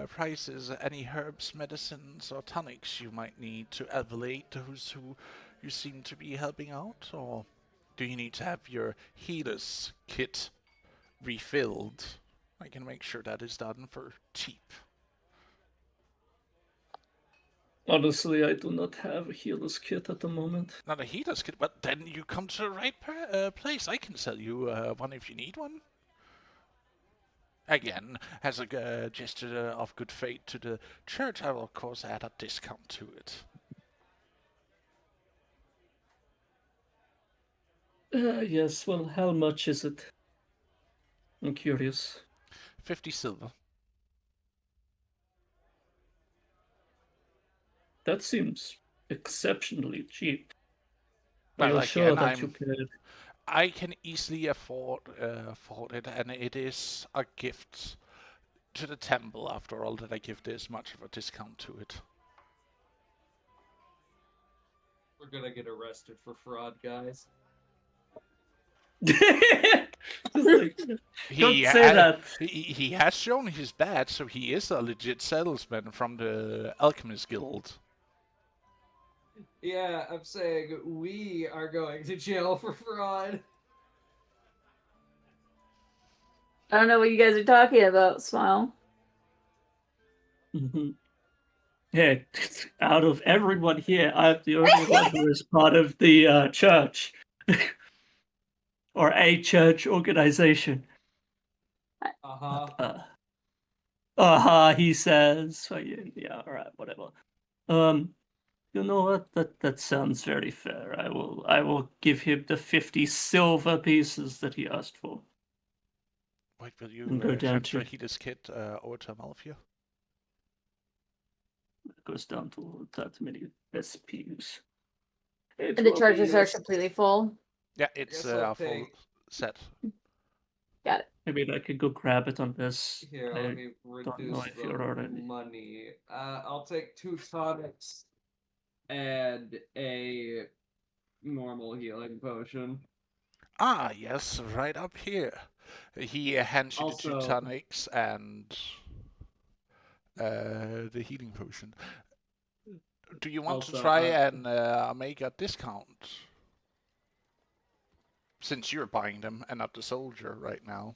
prices? Any herbs, medicines, or tonics you might need to elevate those who you seem to be helping out? Or do you need to have your healer's kit refilled? I can make sure that is done for cheap. Honestly, I do not have a healer's kit at the moment. Not a healer's kit, but then you come to the right place. I can sell you one if you need one. Again, as a gesture of good faith to the church, I will of course add a discount to it. Yes, well, how much is it? I'm curious. 50 silver. That seems exceptionally cheap. Are Well, you again, sure that you could? I can easily afford it, and it is a gift to the temple. After all, that I give this much of a discount to it. We're gonna get arrested for fraud, guys. Just like, don't He say that. he has shown his badge, so he is a legit salesman from the Alchemist Guild. Yeah, I'm saying we are going to jail for fraud. I don't know what you guys are talking about, Smile. Mhm. Yeah, out of everyone here, I'm the only one who is part of the church or a church organization. Uh-huh. He says. So yeah, all right, whatever. You know what? That sounds very fair. I will give him the 50 silver pieces that he asked for. Wait, will And go you down transfer to- Hedis kit over to Amalfia? It goes down to that many SPs. And the charges are completely full. Yeah, it's guess I'll a full take- set. Got it. Maybe I could go grab it on this. Here, I let me don't know reduce if you're the already- money. I'll take 2 tonics and a normal healing potion. Ah, yes, right up here. He hands you the 2 Also- tonics and the healing potion. Do you want to Also, try and make a discount? Since you're buying them and not the soldier right now.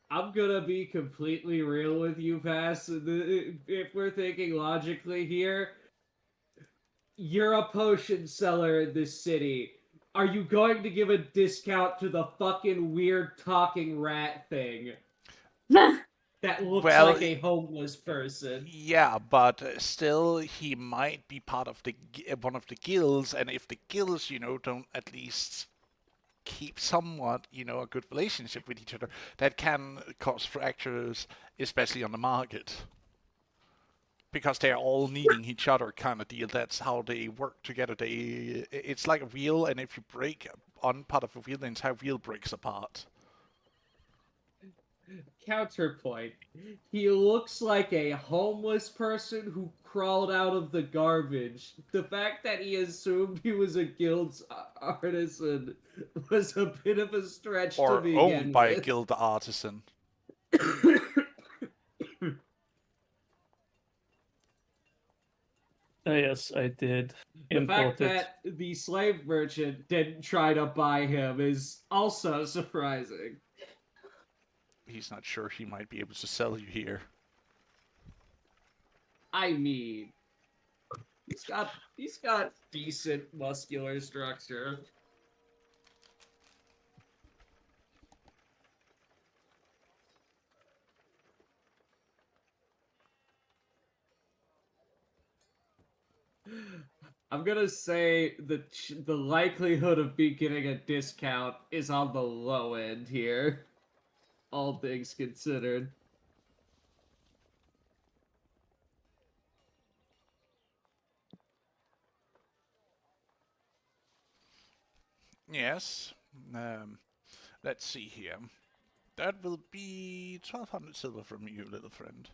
I'm gonna be completely real with you, Pass. If we're thinking logically here, you're a potion seller in this city. Are you going to give a discount to the fucking weird talking rat thing that looks Well, like a homeless person? Yeah, but still, he might be part of the one of the guilds, and if the guilds, don't at least keep somewhat, a good relationship with each other, that can cause fractures, especially on the market. Because they're all needing each other kind of deal. That's how they work together. It's like a wheel, and if you break one part of a wheel, the entire wheel breaks apart. Counterpoint. He looks like a homeless person who crawled out of the garbage. The fact that he assumed he was a guild's artisan was a bit of a stretch to Or begin owned by a with. guild artisan. Yes, I did. The import fact it. that the slave merchant didn't try to buy him is also surprising. He's not sure he might be able to sell you here. I mean, he's got decent muscular structure. I'm gonna say the likelihood of me getting a discount is on the low end here, all things considered. Yes. Let's see here. That will be 1,200 silver from you, little friend.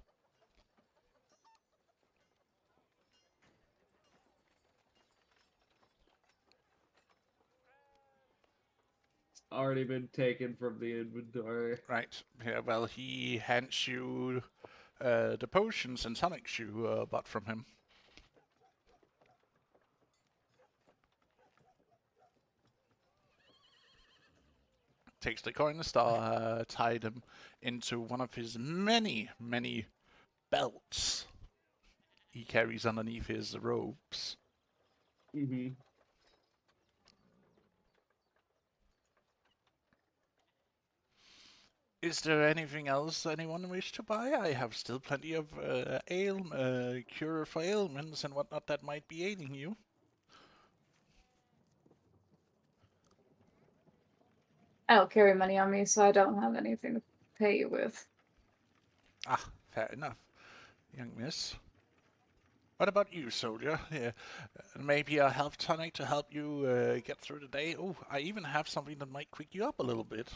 Already been taken from the inventory. Right. Yeah, well, he hands you the potions and tonics you bought from him. Takes the coin and star, tied them into one of his many, many belts he carries underneath his robes. Mm-hmm. Is there anything else anyone wish to buy? I have still plenty of cure for ailments and whatnot that might be ailing you. I don't carry money on me, so I don't have anything to pay you with. Ah, fair enough, young miss. What about you, soldier? Yeah, maybe a health tonic to help you get through the day? Oh, I even have something that might quick you up a little bit.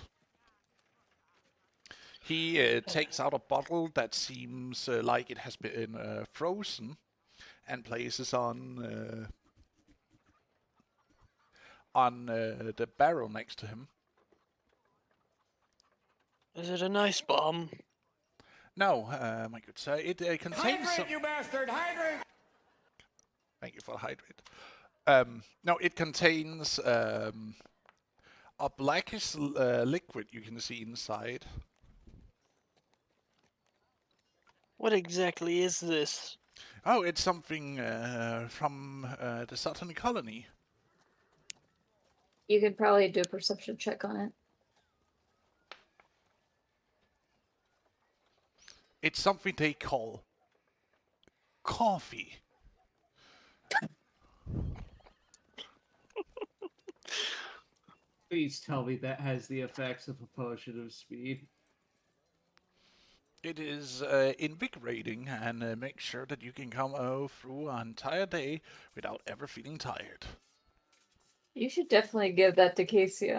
He takes out a bottle that seems like it has been frozen and places on the barrel next to him. Is it an ice bomb? No, my good sir, it contains some... You bastard! Hydrate! Thank you for the hydrate. No, it contains a blackish liquid you can see inside. What exactly is this? Oh, it's something from the Southern colony. You could probably do a perception check on it. It's something they call coffee. Please tell me that has the effects of a potion of speed. It is invigorating and makes sure that you can come through an entire day without ever feeling tired. You should definitely give that to Casey.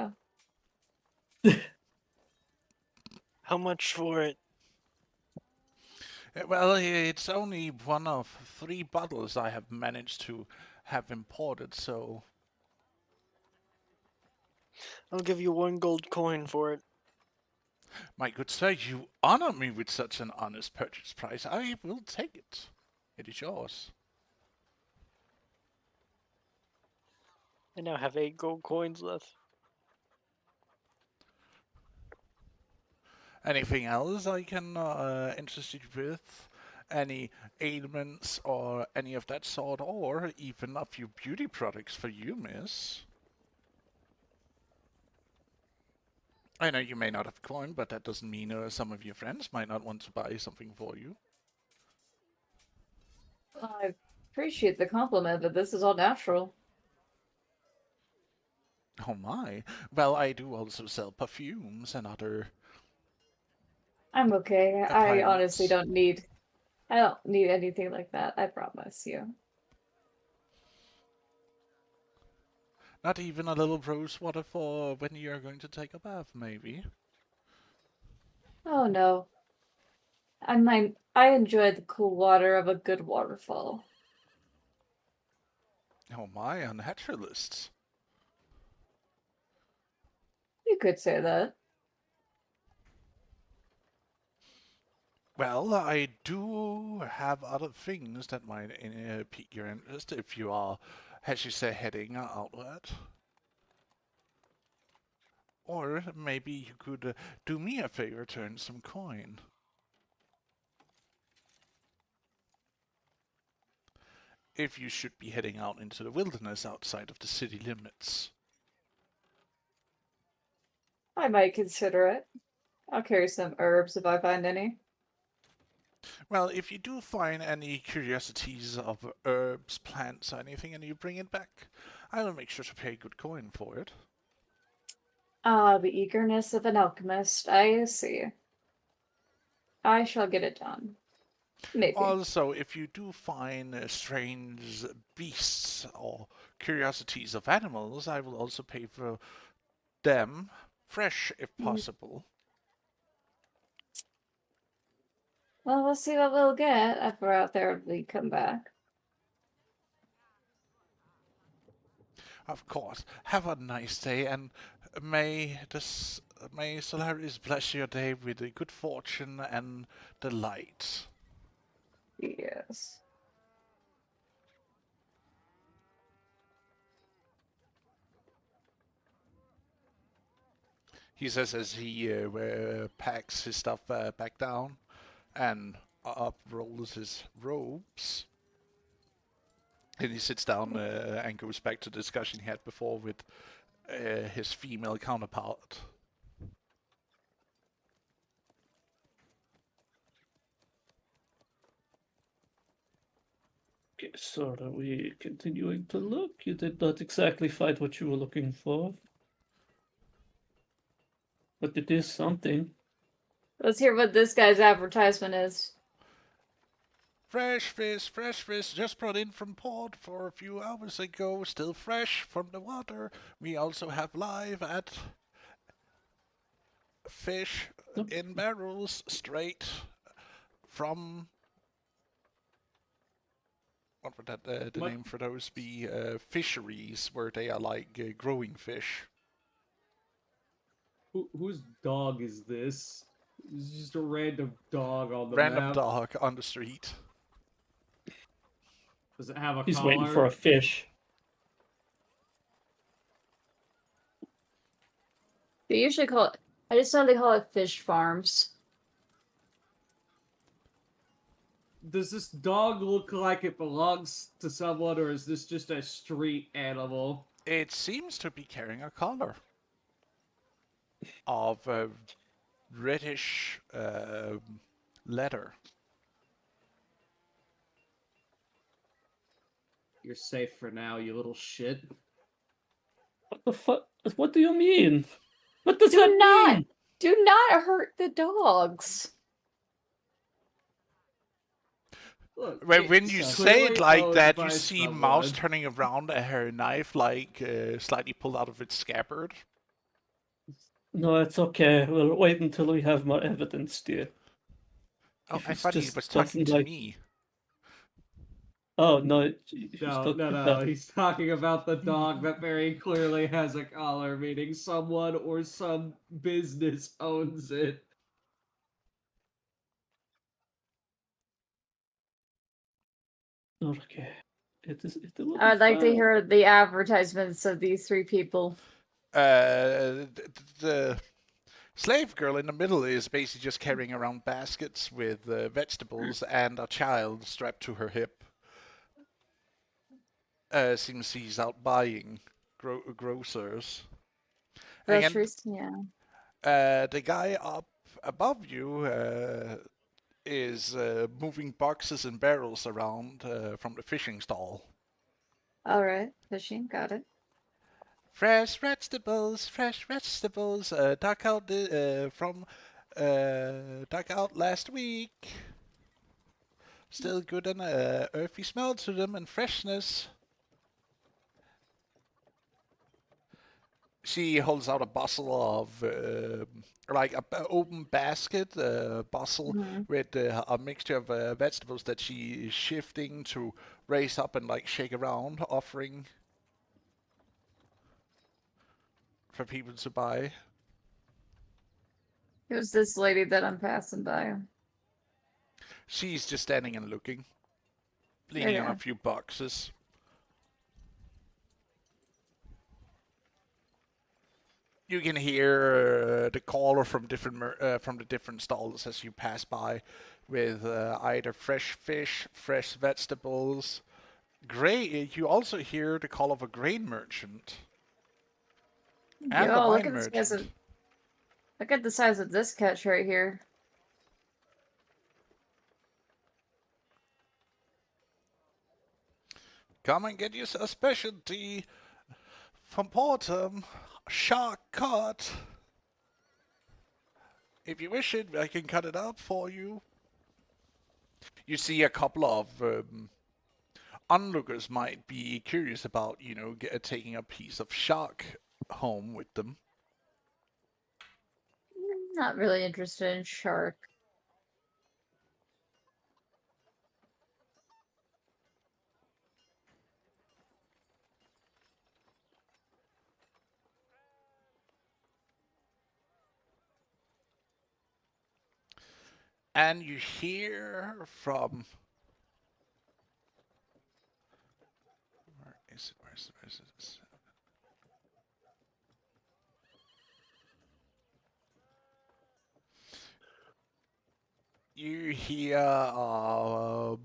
How much for it? Well, it's only one of 3 bottles I have managed to have imported, so... I'll give you 1 gold coin for it. My good sir, you honor me with such an honest purchase price. I will take it. It is yours. I now have 8 gold coins left. Anything else I can interest you with? Any ailments or any of that sort, or even a few beauty products for you, miss? I know you may not have coin, but that doesn't mean some of your friends might not want to buy something for you. I appreciate the compliment, but this is all natural. Oh my. Well, I do also sell perfumes and other... I'm okay. I honestly appliance. I don't need anything like that, I promise you. Not even a little rose water for when you're going to take a bath, maybe? Oh no. I enjoy the cool water of a good waterfall. Oh my, a naturalist. You could say that. Well, I do have other things that might pique your interest if you are, as you say, heading outward. Or maybe you could do me a favor, to earn some coin. If you should be heading out into the wilderness outside of the city limits. I might consider it. I'll carry some herbs if I find any. Well, if you do find any curiosities of herbs, plants, or anything, and you bring it back, I will make sure to pay good coin for it. Ah, the eagerness of an alchemist. I see. I shall get it done. Maybe. Also, if you do find strange beasts or curiosities of animals, I will also pay for them, fresh if possible. Well, we'll see what we'll get if we're out there when we come back. Of course. Have a nice day, and may Solaris bless your day with the good fortune and delight. Yes. He says as he packs his stuff back down and up-rolls his robes. And he sits down and goes back to the discussion he had before with his female counterpart. Okay, so are we continuing to look? You did not exactly find what you were looking for. But it is something. Let's hear what this guy's advertisement is. Fresh fish, just brought in from port for a few hours ago, still fresh from the water. We also have live at fish Yep. in barrels, straight from what would that the What? name for those be? Fisheries where they are like growing fish. Whose dog is this? It's just a random dog on the Random map. dog on the street. Does it have a He's collar? waiting for a fish. They usually call it. I just know they call it fish farms. Does this dog look like it belongs to someone, or is this just a street animal? It seems to be carrying a collar of reddish leather. You're safe for now, you little shit. What the fuck? What do you mean? What does Do that not- mean? Do not hurt the dogs. Look, When you it's say it clearly like owned that, you by see Mouse someone. turning around at her knife, like slightly pulled out of its scabbard. No, it's okay. We'll wait until we have more evidence, dear. Oh, If I it's thought he just was talking doesn't to like- me. Oh no, she's No, talking no, no. about- He's talking about the dog that very clearly has a collar, meaning someone or some business owns it. Okay. It I'd like to hear the advertisements of these three people. The slave girl in the middle is basically just carrying around baskets with vegetables and a child strapped to her hip. Seems he's out buying grocers. Again, Groceries, yeah. the guy up above you is moving boxes and barrels around from the fishing stall. All right, fishing, got it. Fresh vegetables, dug out dug out last week. Still good and earthy smell to them and freshness. She holds out a bustle of like a open basket, bustle Mhm. with a mixture of vegetables that she is shifting to raise up and like shake around, offering for people to buy. Who's this lady that I'm passing by? She's just standing and looking, There leaning you on a are. few boxes. You can hear the caller from the different stalls as you pass by, with either fresh fish, fresh vegetables. You also hear the call of a grain merchant and the Yo, look wine at the size merchant. of look at the size of this catch right here. Come and get you a specialty from Portum, shark cut. If you wish it, I can cut it up for you. You see a couple of onlookers might be curious about, taking a piece of shark home with them. Not really interested in shark. And you hear from... Where is it? You hear a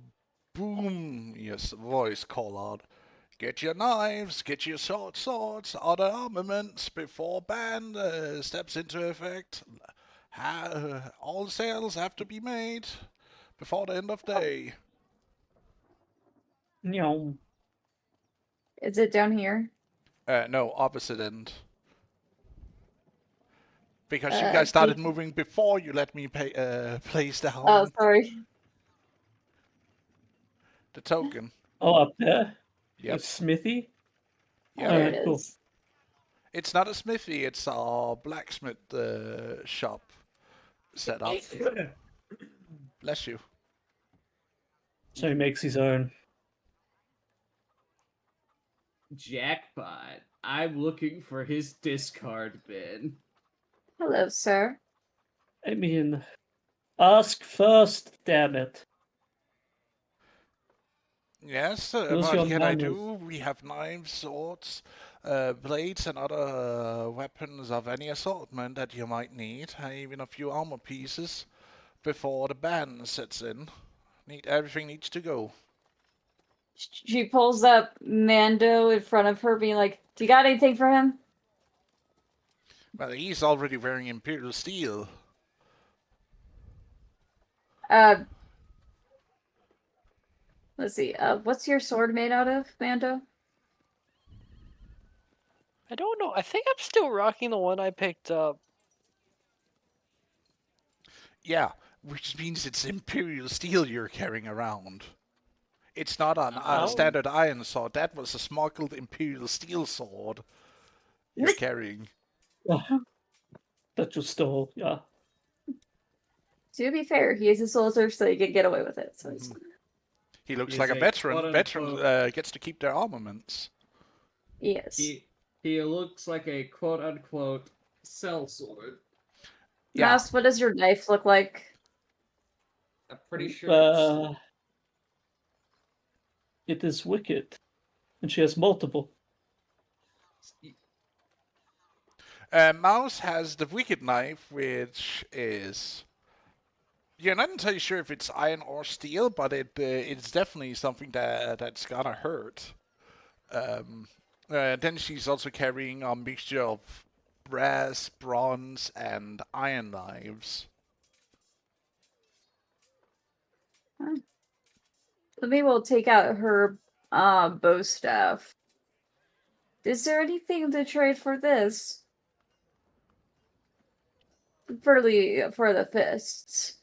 boom, yes, voice call out. Get your knives, get your short swords, other armaments before ban steps into effect. All sales have to be made before the end of day. No. Is it down here? No, opposite end. Because you Uh, guys started do- moving before you let me place down. Oh, sorry. The token. Oh, up there? Yep. The smithy? Yeah. There Alright, it cool. is. It's not a smithy, it's a blacksmith shop set up. Bless you. So he makes his own. Jackpot. I'm looking for his discard bin. Hello, sir. I mean, ask first, damn it. Yes, Where's what your can I manners? do? We have knives, swords, blades, and other weapons of any assortment that you might need. Even a few armor pieces before the ban sets in. Everything needs to go. She pulls up Mando in front of her, being like, "Do you got anything for him?" Well, he's already wearing Imperial steel. Let's see. What's your sword made out of, Mando? I don't know. I think I'm still rocking the one I picked up. Yeah, which means it's Imperial steel you're carrying around. It's not a Oh. standard iron sword. That was a smuggled Imperial steel sword you're carrying. That you stole, yeah. To be fair, he is a soldier, so he can get away with it. So it's Mhm. He looks He's like a a veteran. quote-unquote- Veterans gets to keep their armaments. yes. He looks like a quote unquote sellsword. Yeah. Mouse, what does your knife look like? I'm pretty sure it's It is wicked. And she has multiple. Mouse has the wicked knife, which is... You're not entirely sure if it's iron or steel, but it's definitely something that's gonna hurt. Then she's also carrying a mixture of brass, bronze, and iron knives. Maybe we'll take out her bow staff. Is there anything to trade for this? For the fists.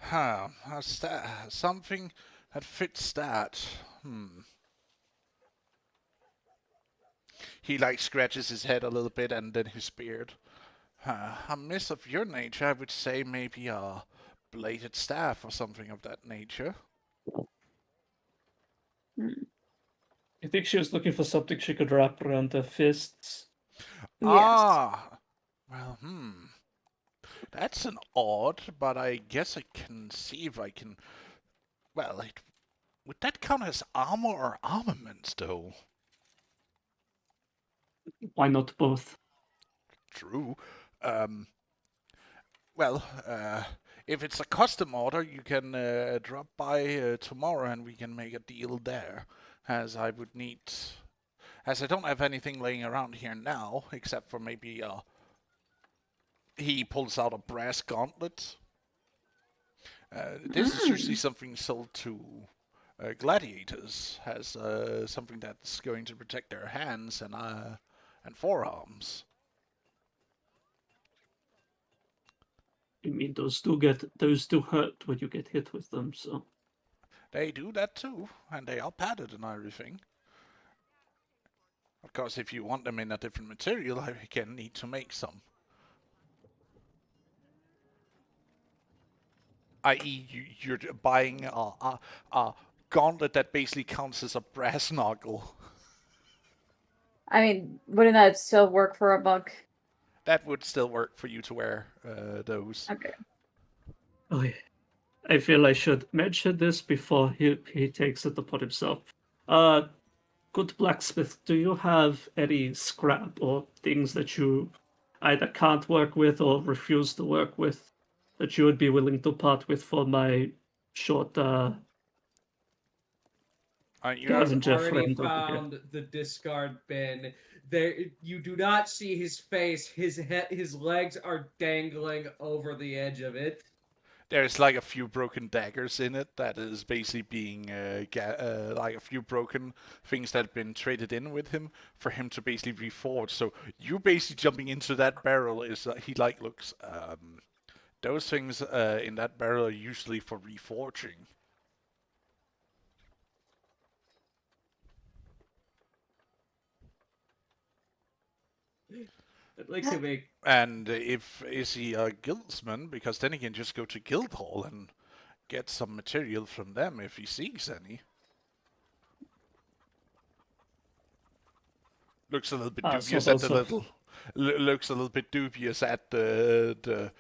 Huh, something that fits that. He scratches his head a little bit and then his beard. A miss of your nature, I would say maybe a bladed staff or something of that nature. I think she was looking for something she could wrap around her fists. Ah, well, that's an odd, but I guess I can see if I can. Well, would that count as armor or armaments, though? Why not both? True. Well, if it's a custom order, you can drop by tomorrow and we can make a deal there. As I don't have anything laying around here now, except for maybe he pulls out a brass gauntlet. This is usually something sold to gladiators, as something that's going to protect their hands and forearms. I mean, those do hurt when you get hit with them, so. They do that too, and they are padded and everything. Of course, if you want them in a different material, I can need to make some. I.e., you're buying a gauntlet that basically counts as a brass knuckle. I mean, wouldn't that still work for a monk? That would still work for you to wear those. Okay. Oh, yeah. I feel I should mention this before he takes it upon himself. Good blacksmith, do you have any scrap or things that you either can't work with or refuse to work with that you would be willing to part with for my short you Scavenger have already friend over here? found the discard bin. There, you do not see his face. His legs are dangling over the edge of it. There's like a few broken daggers in it that is basically being like a few broken things that have been traded in with him for him to basically reforge. So you basically jumping into that barrel is he like looks those things in that barrel are usually for reforging. I'd like to make. And if is he a guildsman, because then he can just go to Guildhall and get some material from them if he sees any. Looks a little bit dubious at the little. Looks a little bit dubious at the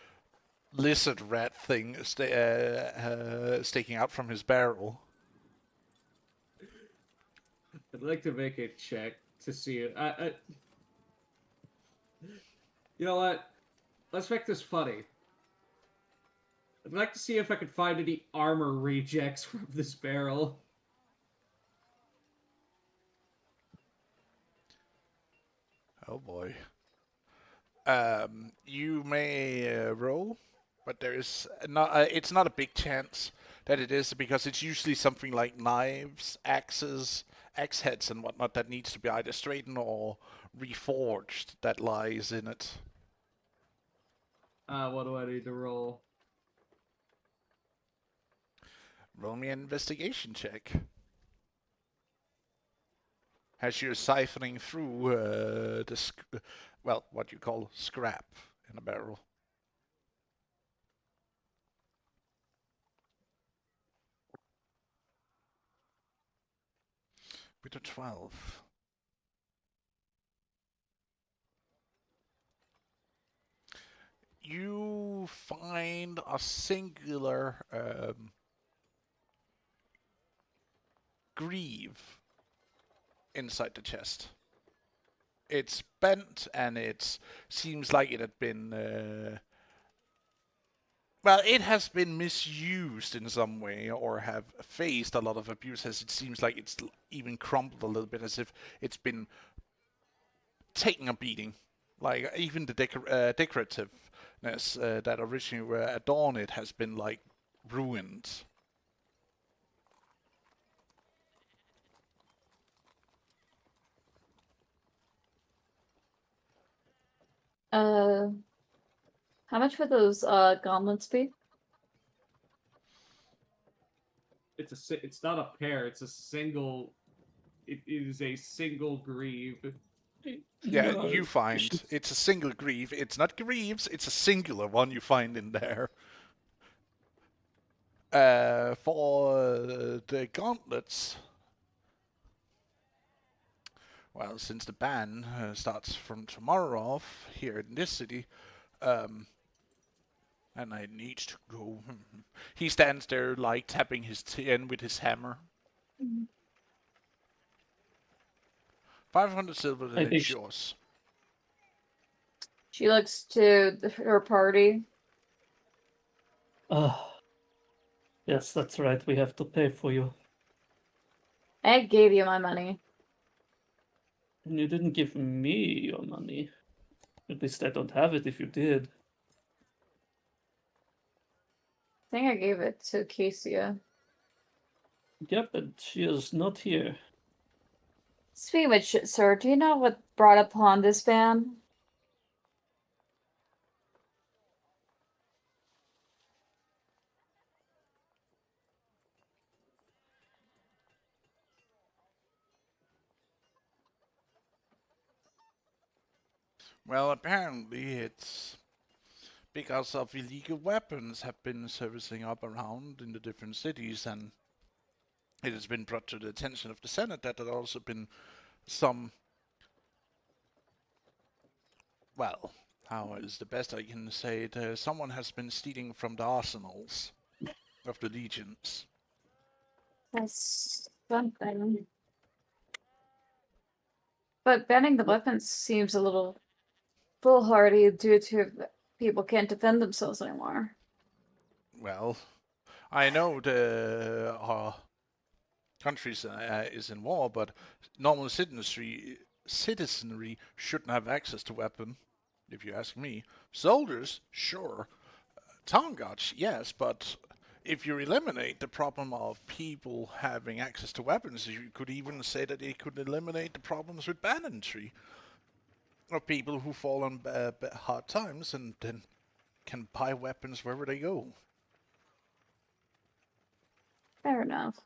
lizard rat thing sticking out from his barrel. I'd like to make a check to see it. You know what? Let's make this funny. I'd like to see if I could find any armor rejects from this barrel. Oh boy. You may roll, but there is not. It's not a big chance that it is, because it's usually something like knives, axes, axe heads, and whatnot that needs to be either straightened or reforged that lies in it. What do I need to roll? Roll me an investigation check. As you're siphoning through what you call scrap in a barrel. With a 12. You find a singular greave inside the chest. It's bent and it seems like it had been it has been misused in some way or have faced a lot of abuse, as it seems like it's even crumpled a little bit, as if it's been taking a beating. Like even the decorativeness that originally were adorned it has been like ruined. How much would those gauntlets be? It's not a pair. It's a single. It is a single greave. Yeah, you find it's a single greave. It's not greaves. It's a singular one you find in there. For the gauntlets. Well, since the ban starts from tomorrow off here in this city, and I need to go. He stands there, like, tapping his chin with his hammer. 500 silver, that is yours. She looks to her party. Yes, that's right. We have to pay for you. I gave you my money. You didn't give me your money. At least I don't have it if you did. I think I gave it to Cassia. Yep, but she is not here. Speaking of which, sir, do you know what brought upon this ban? Well, apparently it's because of illegal weapons have been servicing up around in the different cities, and it has been brought to the attention of the Senate that there have also been some, well, how is the best I can say it? Someone has been stealing from the arsenals of the legions. That's something. But banning the weapons seems a little foolhardy due to people can't defend themselves anymore. Well, I know the countries is in war, but normal citizenry shouldn't have access to weapon, if you ask me. Soldiers, sure, Town guards, yes, but if you eliminate the problem of people having access to weapons, you could even say that it could eliminate the problems with banditry. Or people who fall on hard times and then can buy weapons wherever they go. Fair enough.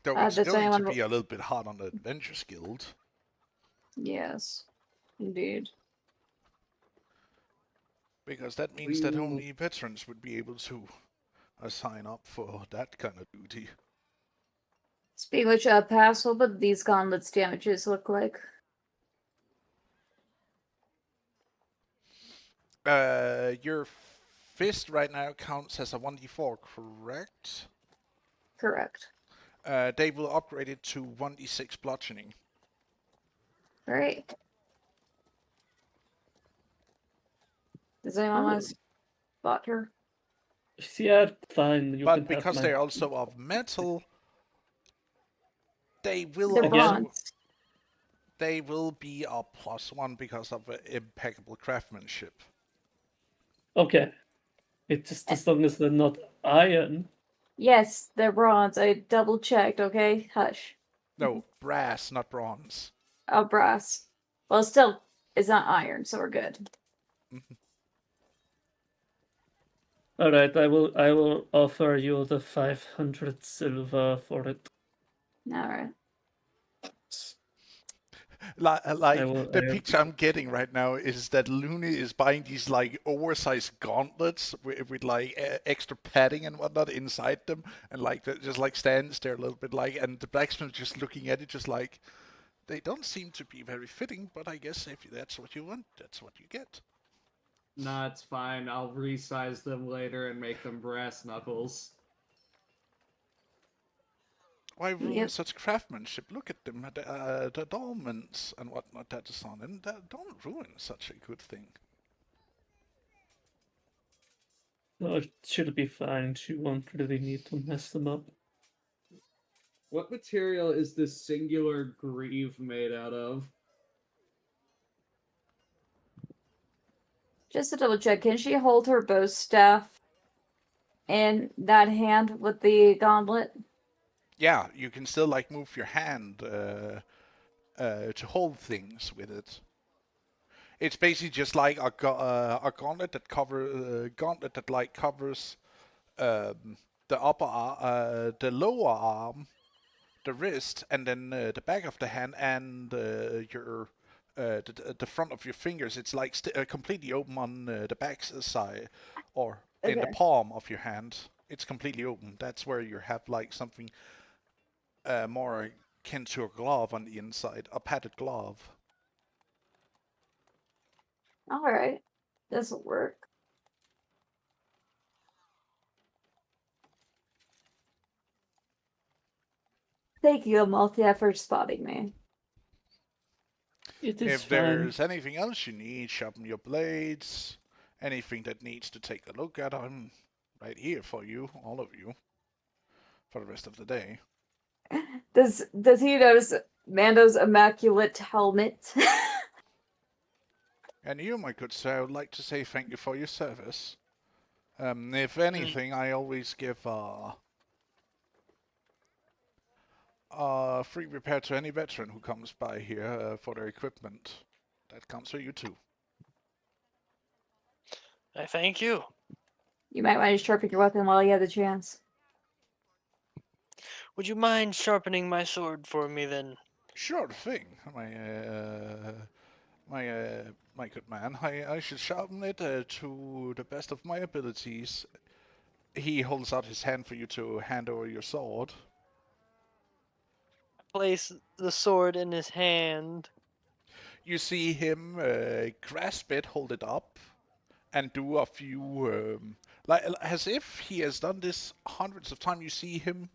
Though it's does going to anyone? be a little bit hard on the Adventures Guild. Yes, indeed. Because that means that only veterans would be able to sign up for that kind of duty. Speaking of which, pass, what would these gauntlets damages look like? Your fist right now counts as a 1d4, correct? Correct. They will upgrade it to 1d6 bludgeoning. Great. Does anyone want to spot her? Yeah, fine. You can But because have they're also of metal, they will They're also bronze. they will be a +1 because of impeccable craftsmanship. Okay. It's just as long as they're not iron. Yes, they're bronze. I double checked, okay? Hush. No, brass, not bronze. Oh, brass. Well, still, it's not iron, so we're good. All right, I will offer you the 500 silver for it. Alright. Like the I picture I'm getting right now is that Looney is buying these like oversized gauntlets with like extra padding and whatnot inside them, and like just like stands there a little bit like, and the blacksmith just looking at it, just like they don't seem to be very fitting, but I guess if that's what you want, that's what you get. Nah, it's fine. I'll resize them later and make them brass knuckles. Why ruin Yep. such craftsmanship? Look at them, the adornments and whatnot that is on, and don't ruin such a good thing. No, it should be fine. She won't really need to mess them up. What material is this singular greave made out of? Just to double check, can she hold her bow staff in that hand with the gauntlet? Yeah, you can still like move your hand to hold things with it. It's basically just like a gauntlet that gauntlet that like covers the the lower arm, the wrist, and then the back of the hand and your the front of your fingers. It's like completely open on the back side or in the Okay. palm of your hand. It's completely open. That's where you have like something more akin to a glove on the inside, a padded glove. Alright. This'll work. Thank you, Amalthea, for spotting me. It is If fine. there's anything else you need, sharpen your blades, anything that needs to take a look at, I'm right here for you, all of you, for the rest of the day. Does he notice Mando's immaculate helmet? And you, my good sir, I would like to say thank you for your service. If anything, I always give free repair to any veteran who comes by here for their equipment. That counts for you too. I thank you. You might want to sharpen your weapon while you have the chance. Would you mind sharpening my sword for me then? Sure thing, my good man. I should sharpen it to the best of my abilities. He holds out his hand for you to hand over your sword. Place the sword in his hand. You see him grasp it, hold it up, and do a few like as if he has done this hundreds of times. You see him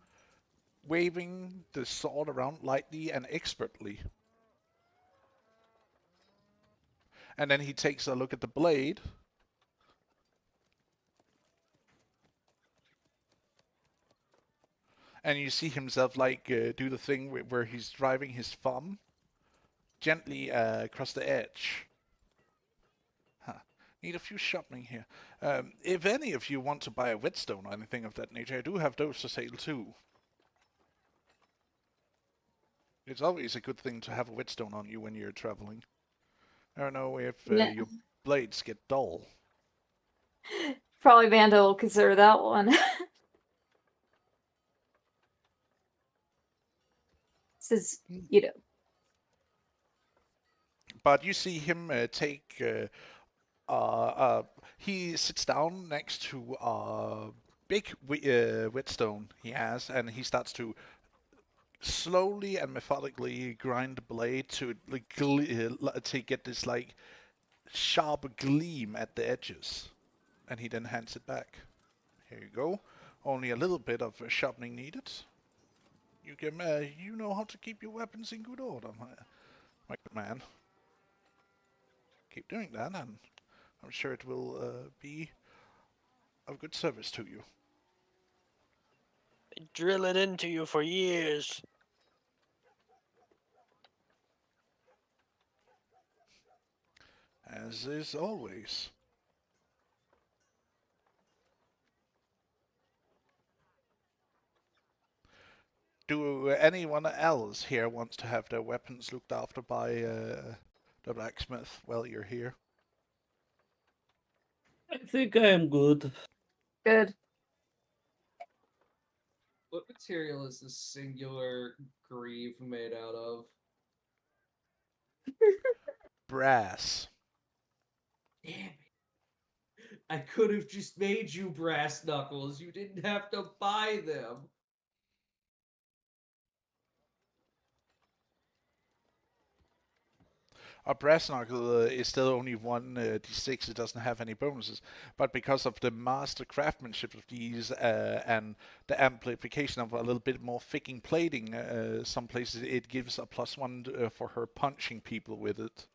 waving the sword around lightly and expertly. And then he takes a look at the blade. And you see himself like do the thing where he's driving his thumb gently across the edge. Huh. Need a few shopping here. If any of you want to buy a whetstone or anything of that nature, I do have those for sale too. It's always a good thing to have a whetstone on you when you're traveling. I don't know if your blades get dull. Probably Vanda will consider that one. Says, you know. But you see him take. He sits down next to a big whetstone he has, and he starts to slowly and methodically grind the blade to get this like sharp gleam at the edges, and he then hands it back. Here you go. Only a little bit of sharpening needed. You can, you know how to keep your weapons in good order, my good man. Keep doing that, and I'm sure it will be of good service to you. Drill it into you for years. As is always. Do anyone else here wants to have their weapons looked after by the blacksmith while you're here? I think I am good. Good. What material is this singular greave made out of? Brass. Damn it. I could have just made you brass knuckles. You didn't have to buy them. A brass knuckle is still only 1d6, it doesn't have any bonuses. But because of the master craftsmanship of these and the amplification of a little bit more thicking plating, some places it gives a +1 for her punching people with it.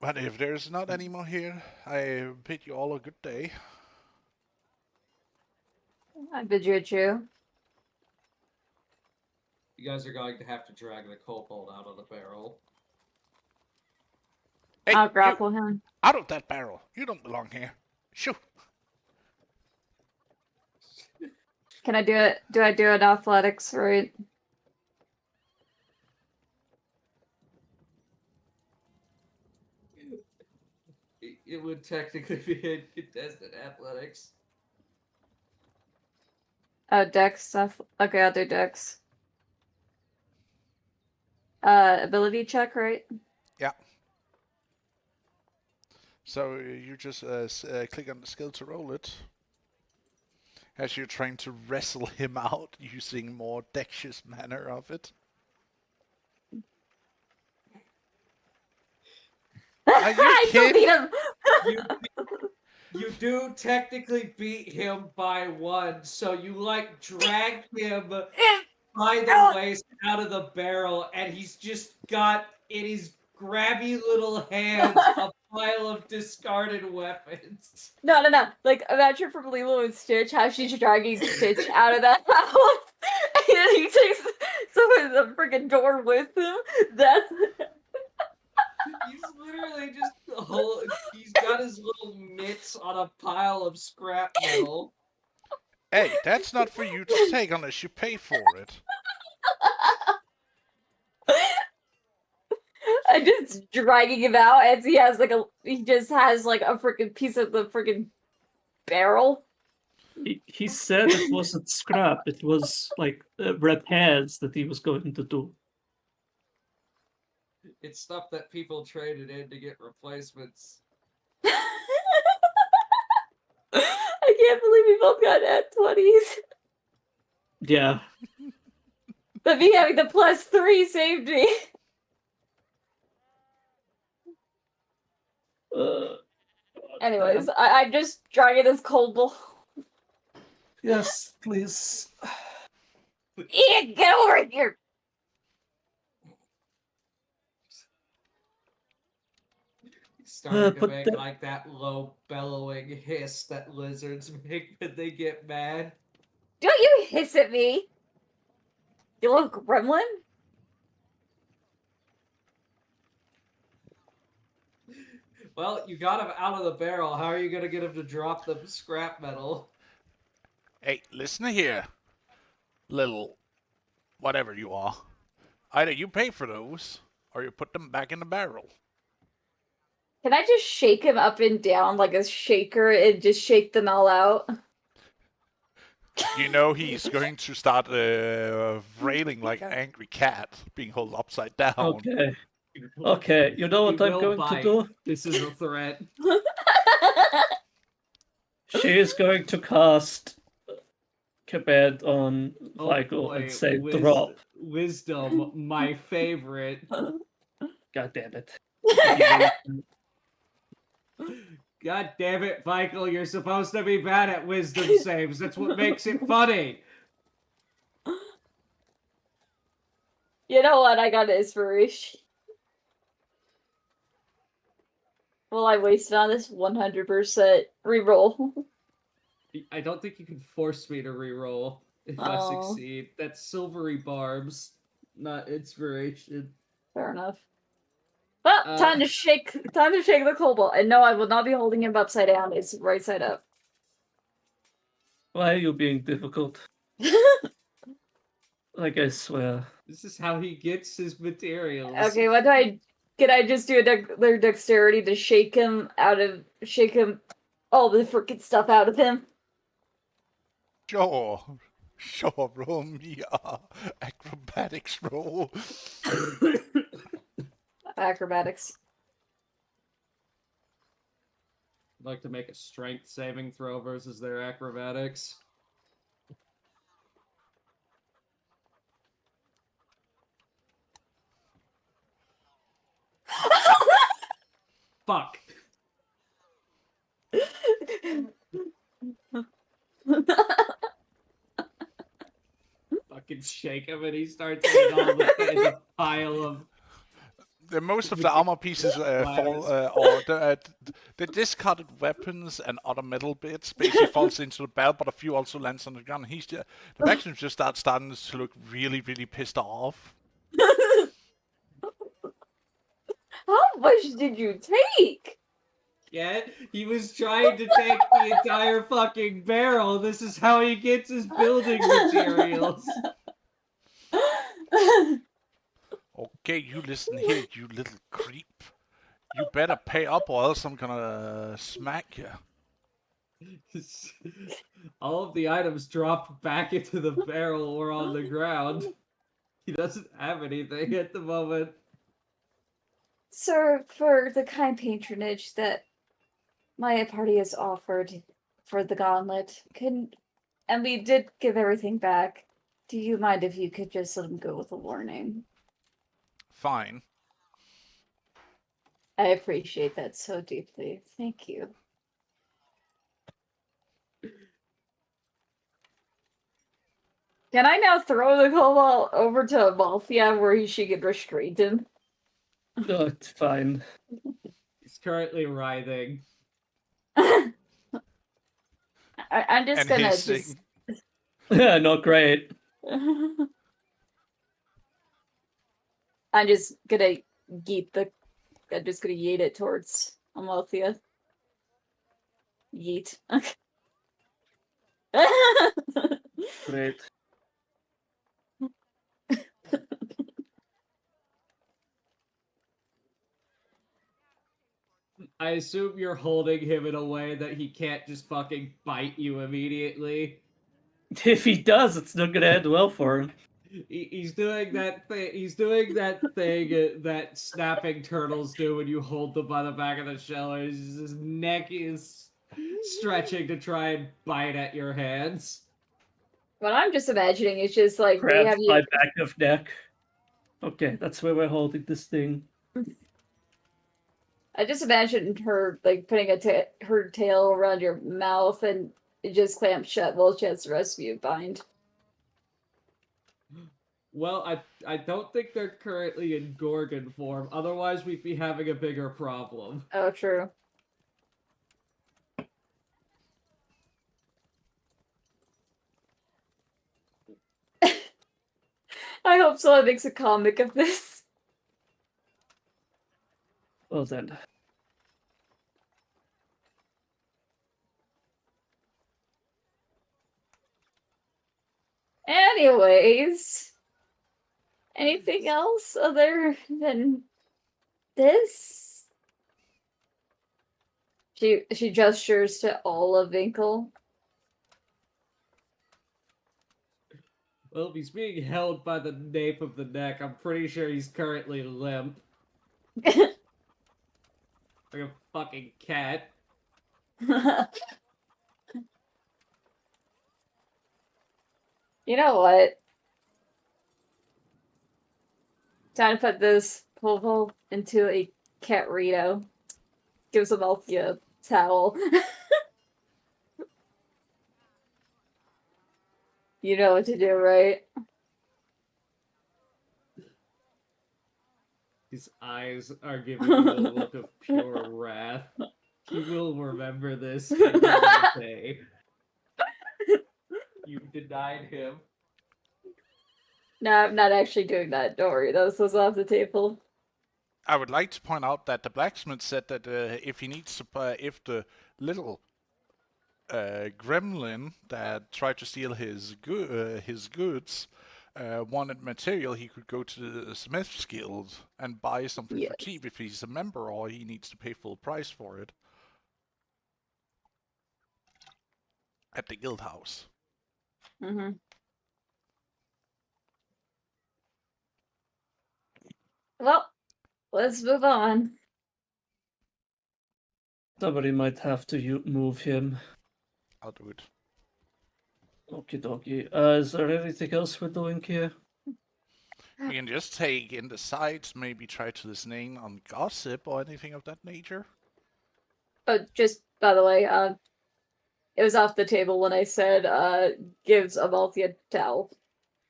But if there's not any more here, I bid you all a good day. I bid you adieu. You guys are going to have to drag the kobold out of the barrel. Hey, I'll grapple him. out of that barrel! You don't belong here. Shoo! Can I do it? Do I do an athletics, right? It would technically be in contested athletics. Oh, dex stuff. Okay, I'll do dex. Ability check, right? Yeah. So you just click on the skill to roll it. As you're trying to wrestle him out using more dexterous manner of it. Are you I still kidding? beat him. You do technically beat him by 1, so you like drag him by the waist out of the barrel, and he's just got in his grabby little hands a pile of discarded weapons. No. Like, imagine from Lilo and Stitch how she's dragging Stitch out of that house, and then he takes some of the freaking door with him. That's. He's literally just he's got his little mitts on a pile of scrap metal. Hey, that's not for you to take unless you pay for it. I'm just dragging him out as he just has like a freaking piece of the freaking barrel. He said it wasn't scrap, it was like repairs that he was going to do. It's stuff that people traded in to get replacements. I can't believe we both got at 20s. Yeah. But me having the +3 saved me. Anyways, I'm just dragging this kobold. Yes, please. Ian, get over here! starting to but make the- like that low bellowing hiss that lizards make when they get mad. Don't you hiss at me, you little gremlin. Well, you got him out of the barrel. How are you gonna get him to drop the scrap metal? Hey, listen here, little whatever you are. Either you pay for those, or you put them back in the barrel. Can I just shake him up and down like a shaker and just shake them all out? You know he's going to start railing like an angry cat, being held upside down. Okay. Okay, you know what He I'm will going bite. to do? This is a threat. She is going to cast Command on Oh Michael boy, and say drop. Wisdom, my favorite. God damn it. God damn it, Michael, you're supposed to be bad at wisdom saves. That's what makes it funny. You know what? I got an inspiration. Well, I wasted on this 100% reroll. I don't think you can force me to reroll if I Oh. succeed. That's silvery barbs, not inspiration. Fair enough. Well, time to shake the cobalt. And no, I will not be holding him upside down. It's right side up. Why are you being difficult? Like, I swear. This is how he gets his materials. Okay, can I just do their dexterity to shake him all the freaking stuff out of him? Sure, roll me a acrobatics roll. Acrobatics. I'd like to make a strength saving throw versus their acrobatics. Fuck. Fucking shake him and he starts getting all the pile of. Most of the armor pieces fall, or the discarded weapons and other metal bits basically falls into the barrel, but a few also lands on the ground. The Maximus just starting to look really, really pissed off. How much did you take? Yeah, he was trying to take the entire fucking barrel. This is how he gets his building materials. Okay, you listen here, you little creep. You better pay up or else I'm gonna smack you. All of the items dropped back into the barrel or on the ground. He doesn't have anything at the moment. Sir, for the kind patronage that my party has offered for the gauntlet, and we did give everything back. Do you mind if you could just let him go with a warning? Fine. I appreciate that so deeply. Thank you. Can I now throw the cobalt over to Amalthea where she could restrain him? No, it's fine. He's currently writhing. I'm just And gonna hissing. Not great. I'm just gonna yeet it towards Amalthea. Yeet. Great. I assume you're holding him in a way that he can't just fucking bite you immediately. If he does, it's not gonna end well for him. He's doing that thing. He's doing that thing that snapping turtles do when you hold them by the back of the shell. His neck is stretching to try and bite at your hands. What I'm just imagining is just like we Grabs have my you. back of neck. Okay, that's where we're holding this thing. I just imagine her like putting her tail around your mouth and it just clamps shut while she has the rest of you bind. Well, I don't think they're currently in Gorgon form. Otherwise, we'd be having a bigger problem. Oh, true. I hope someone makes a comic of this. Well then. Anyways, anything else other than this? She gestures to all of Winkle. Well, if he's being held by the nape of the neck, I'm pretty sure he's currently limp. Like a fucking cat. You know what? Time to put this Povo into a catrito. Gives him Alfie a towel. You know what to do, right? His eyes are giving you a look of pure wrath. He will remember this day. You denied him. No, I'm not actually doing that. Don't worry, that was off the table. I would like to point out that the blacksmith said that if he needs to, if the little gremlin that tried to steal his goods wanted material, he could go to the Smith's Guild and buy something for Yes. cheap if he's a member, or he needs to pay full price for it at the guild house. Mm-hmm. Well, let's move on. Somebody might have to move him. I'll do it. Okie dokie. Is there anything else we're doing here? We can just take in the sides, maybe try to listen in on gossip or anything of that nature. Oh, just by the way, it was off the table when I said gives Amalthea a towel.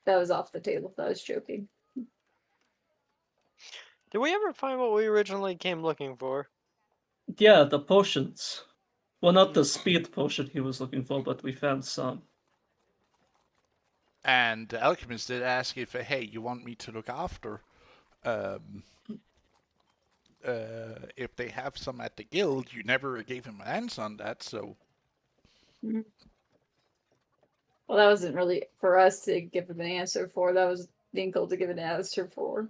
That was off the table. I was joking. Did we ever find what we originally came looking for? Yeah, the potions. Well, not the speed potion he was looking for, but we found some. And the alchemist did ask if, hey, you want me to look after if they have some at the guild. You never gave him an answer on that, so... Well, that wasn't really for us to give him an answer for. That was Dinkle to give an answer for.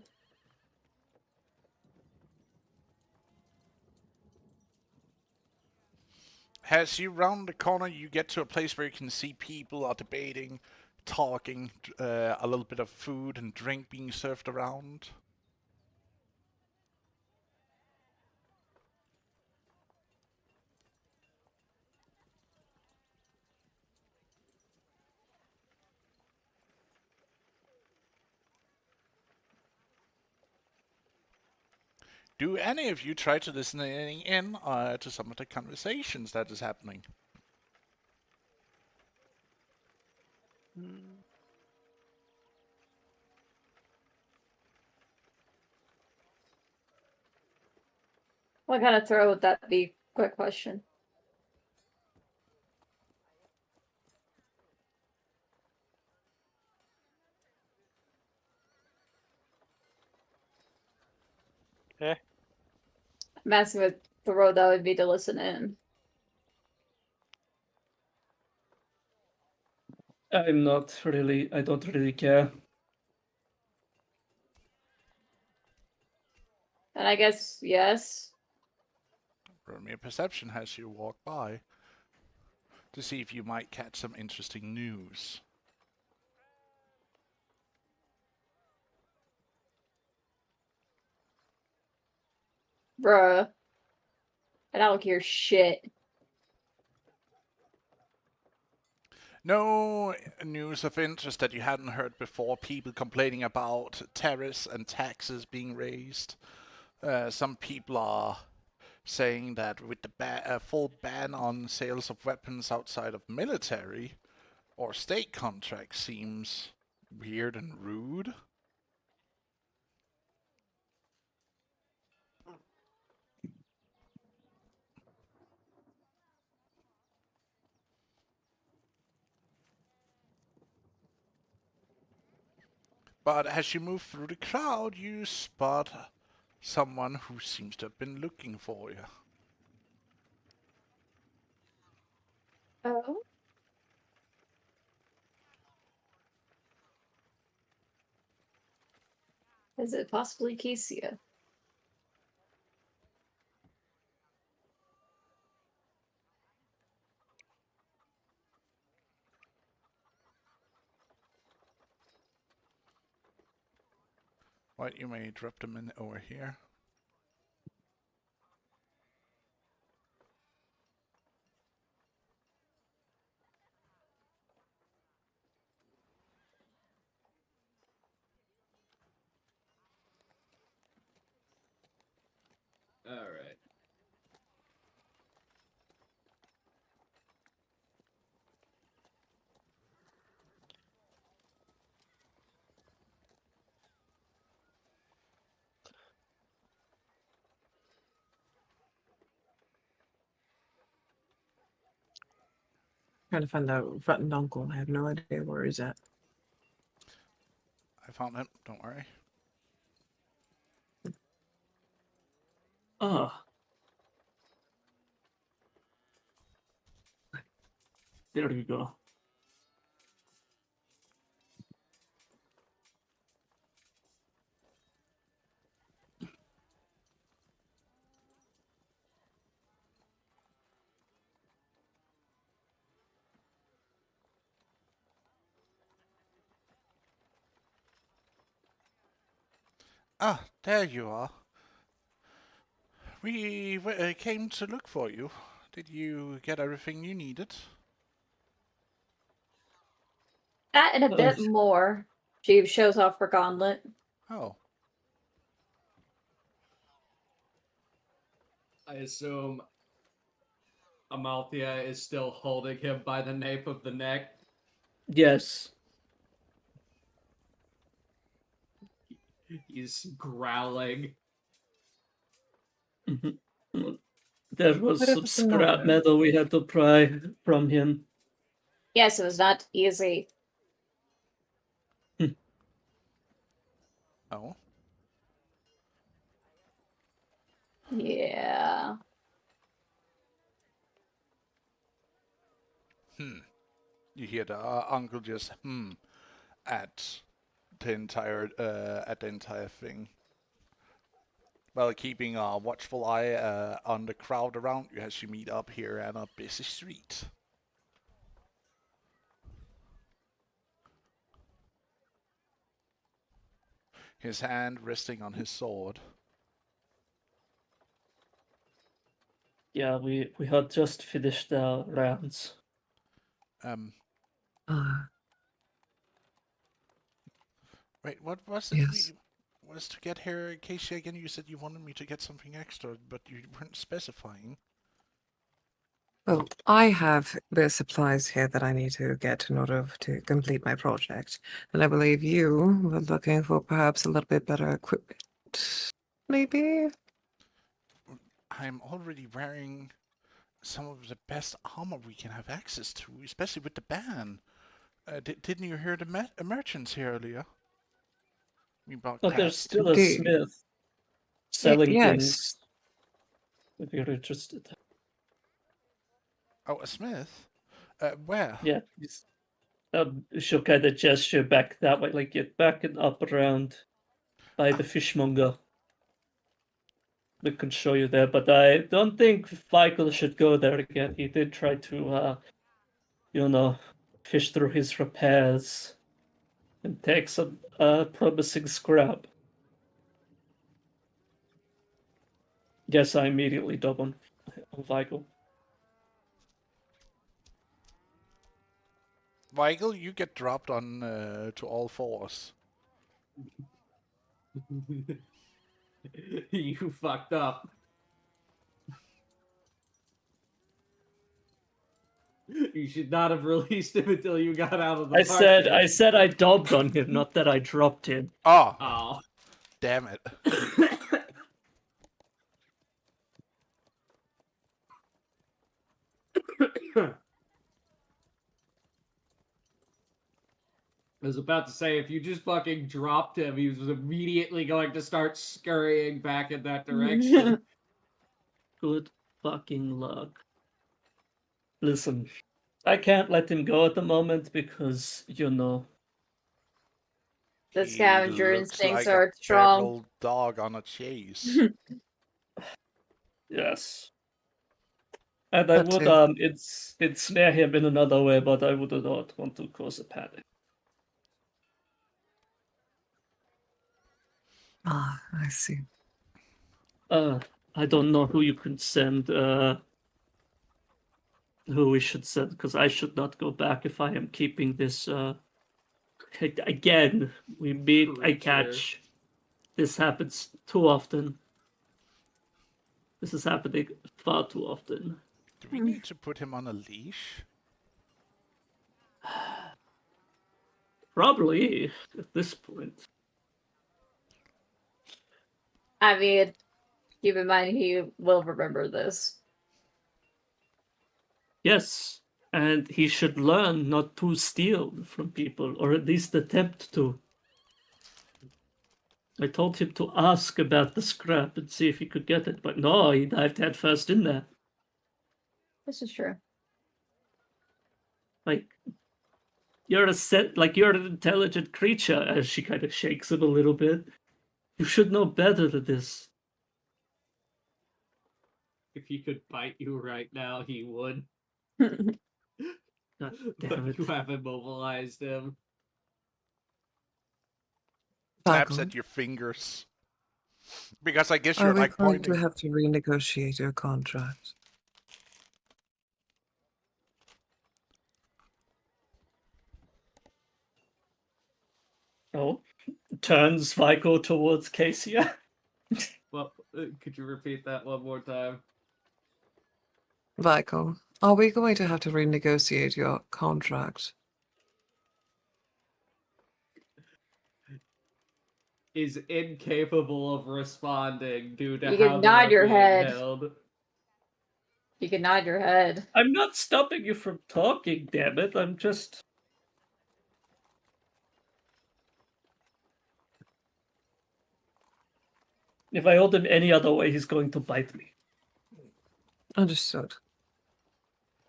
As you round the corner, you get to a place where you can see people are debating, talking, a little bit of food and drink being served around. Do any of you try to listen in to some of the conversations that is happening? What kind of throw would that be? Quick question. Okay. I'm asking what throw that would be to listen in. I don't really care. And I guess yes. Roll me a perception as you walk by to see if you might catch some interesting news. Bruh. I don't hear shit. No news of interest that you hadn't heard before. People complaining about tariffs and taxes being raised. Some people are saying that with the full ban on sales of weapons outside of military or state contracts seems weird and rude. But as you move through the crowd, you spot someone who seems to have been looking for you. Oh. Is it possibly Kesia? Right, you may drop them in over here. All right. Trying to find the rotten uncle. I have no idea where he's at. I found him, don't worry. Ah. There you go. Ah, there you are. We came to look for you. Did you get everything you needed? That and a bit more. She shows off her gauntlet. Oh, I assume Amalthea is still holding him by the nape of the neck. Yes. He's growling. There was What some else is scrap there? metal we had to pry from him. Yes, it was not easy. oh. Yeah. You hear the uncle just at the entire thing. While keeping a watchful eye on the crowd around you as you meet up here on a busy street. His hand resting on his sword. Yeah, we had just finished our rounds. Ah, Wait, what was it yes. we was to get here, Casey? Again, you said you wanted me to get something extra, but you weren't specifying. Well, I have the supplies here that I need to get in order to complete my project. And I believe you were looking for perhaps a little bit better equipment. Maybe? I'm already wearing some of the best armor we can have access to, especially with the ban. Didn't you hear the merchants here earlier? We bought But there's crafts. still a Indeed. smith selling yes. things if you're interested. Oh, a smith? Where? Yeah, she'll kind of gesture back that way, like get back and up around by the fishmonger. We can show you there, but I don't think Michael should go there again. He did try to, fish through his repairs and take some promising scrap. Yes, I immediately dub on Michael. Weigel, you get dropped on to all fours. You fucked up. You should not have released him until you got out of the I said market. I dobbed on him, not that I dropped him. Oh, Oh. damn it. I was about to say, if you just fucking dropped him, he was immediately going to start scurrying back in that direction. Good fucking luck. Listen, I can't let him go at the moment because, you know. The He scavenger looks instincts like are a strong. feral dog on a chase. Yes. And I That would too. it's snare him in another way, but I would not want to cause a panic. Ah, I see. I don't know who you can send, who we should send, because I should not go back if I am keeping this, again, we meet, I Creature. catch. This happens too often. This is happening far too often. Do we need to put him on a leash? Probably, at this point. I mean, keep in mind he will remember this. Yes, and he should learn not to steal from people, or at least attempt to. I told him to ask about the scrap and see if he could get it, but no, he dived head first in there. This is true. Like, you're an intelligent creature, as she kind of shakes him a little bit. You should know better than this. If he could bite you right now, he would. God damn But it. you have immobilized him. Snaps Falcon, at your fingers. Because I guess are you're we like going pointing. to have to renegotiate your contract? Oh, turns Vico towards Casey. Well, could you repeat that one more time? Vico, are we going to have to renegotiate your contract? Is incapable of responding due to You how can they nod are your being head. held. You can nod your head. I'm not stopping you from talking, damn it. I'm just. If I hold him any other way, he's going to bite me. Understood.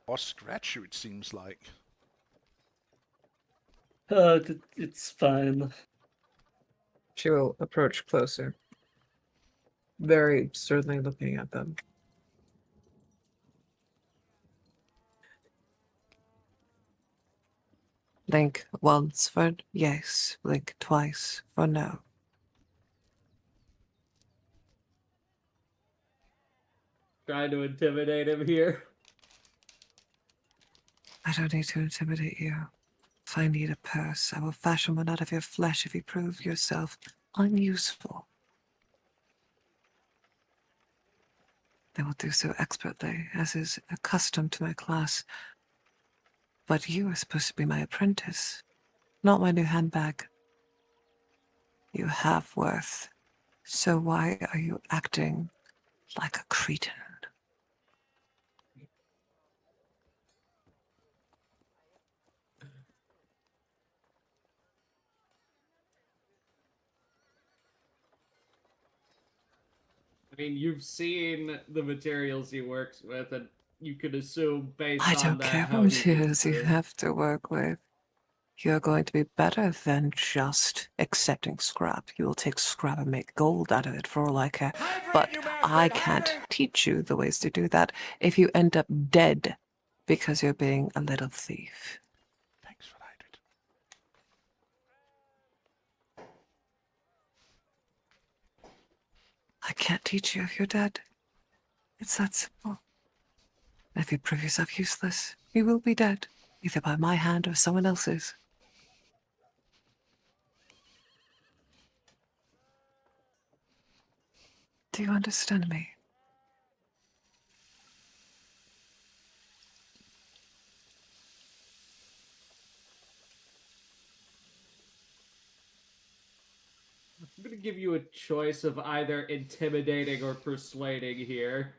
Or scratch you, it seems like. It's fine. She will approach closer, very sternly looking at them. Blink once for yes, blink twice for no. Trying to intimidate him here. I don't need to intimidate you. If I need a purse, I will fashion one out of your flesh if you prove yourself unuseful. I will do so expertly, as is accustomed to my class. But you are supposed to be my apprentice, not my new handbag. You have worth, so why are you acting like a cretin? I mean, you've seen the materials he works with, and you could assume based I on don't that care how what he it gets is you it. have to work with. You're going to be better than just accepting scrap. You will take scrap and make gold out of it for all I care. But I can't teach you the ways to do that if you end up dead because you're being a little thief. Thanks for that. I can't teach you if you're dead. It's that simple. If you prove yourself useless, you will be dead, either by my hand or someone else's. Do you understand me? I'm gonna give you a choice of either intimidating or persuading here.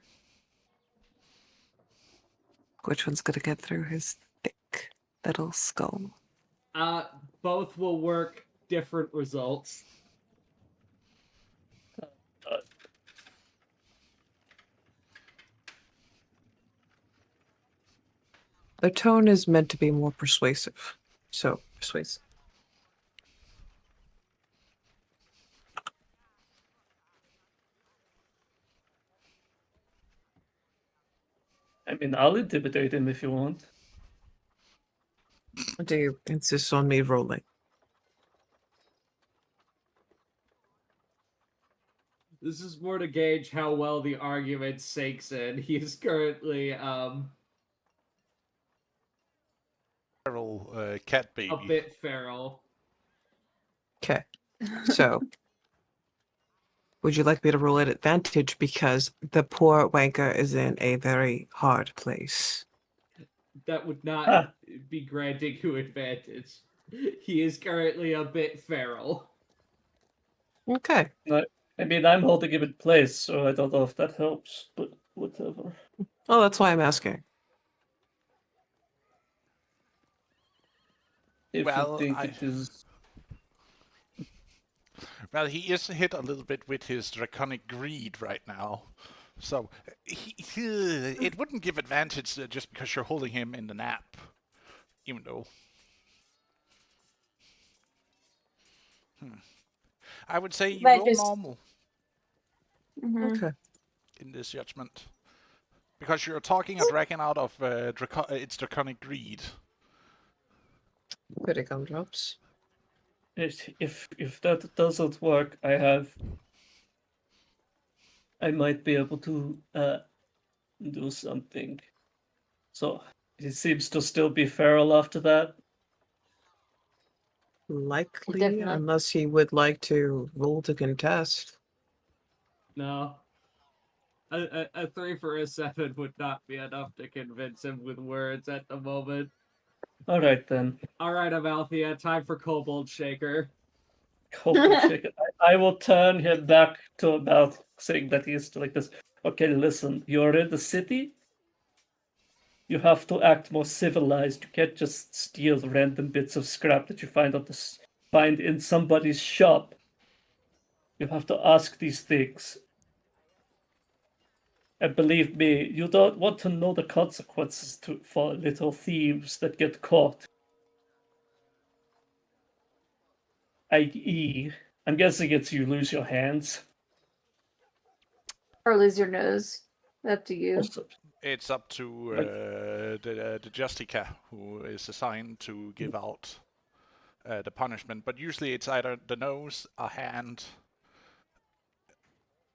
Which one's gonna get through his thick little skull? Both will work. Different results. The tone is meant to be more persuasive. So, persuasive. I mean, I'll intimidate him if you want. Or do you insist on me rolling? This is more to gauge how well the argument sinks in. He is currently Feral cat baby. a bit feral. Okay. So, would you like me to roll at advantage because the poor wanker is in a very hard place? That would not be granting you advantage. He is currently a bit feral. Okay. I mean, I'm holding him in place, so I don't know if that helps, but whatever. Oh, that's why I'm asking. If Well, you think it is... Well, he is hit a little bit with his draconic greed right now. So, it wouldn't give advantage just because you're holding him in the nap. Even though... I would say you But roll just- normal Mhm. Okay. in this judgment. Because you're talking a dragon out of its draconic greed. Pretty gumdrops. If that doesn't work, I might be able to do something. So it seems to still be feral after that. Likely, Definitely. unless he would like to roll to contest. No. A 3 for a 7 would not be enough to convince him with words at the moment. All right then. Alright, Amalthea, time for Kobold Shaker. Kobold Shaker. I will turn him back to about saying that he's like this. Okay, listen, you're in the city. You have to act more civilized. You can't just steal random bits of scrap that you find in somebody's shop. You have to ask these things. And believe me, you don't want to know the consequences for little thieves that get caught. I.e., I'm guessing it's you lose your hands. Or lose your nose. Up to you. Also, It's up to the Justica, who is assigned to give out the punishment. But usually it's either the nose, a hand.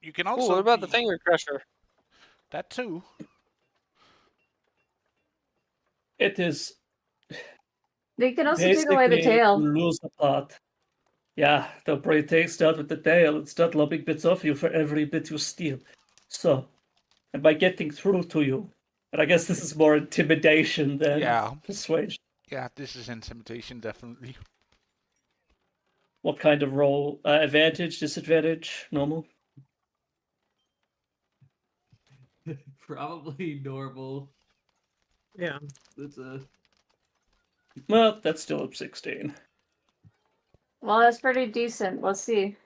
You can also Ooh, what about the be- finger crusher? That too. it is They can also take away the basically tail. lose a part. Yeah, they'll probably start with the tail and start lobbing bits off you for every bit you steal. So, and by getting through to you, and I guess this is more intimidation than Yeah. persuasion. Yeah, this is intimidation, definitely. What kind of roll? Advantage, disadvantage, normal? Probably normal. Yeah. That's a Well, that's still up 16. Well, that's pretty decent. Let's see.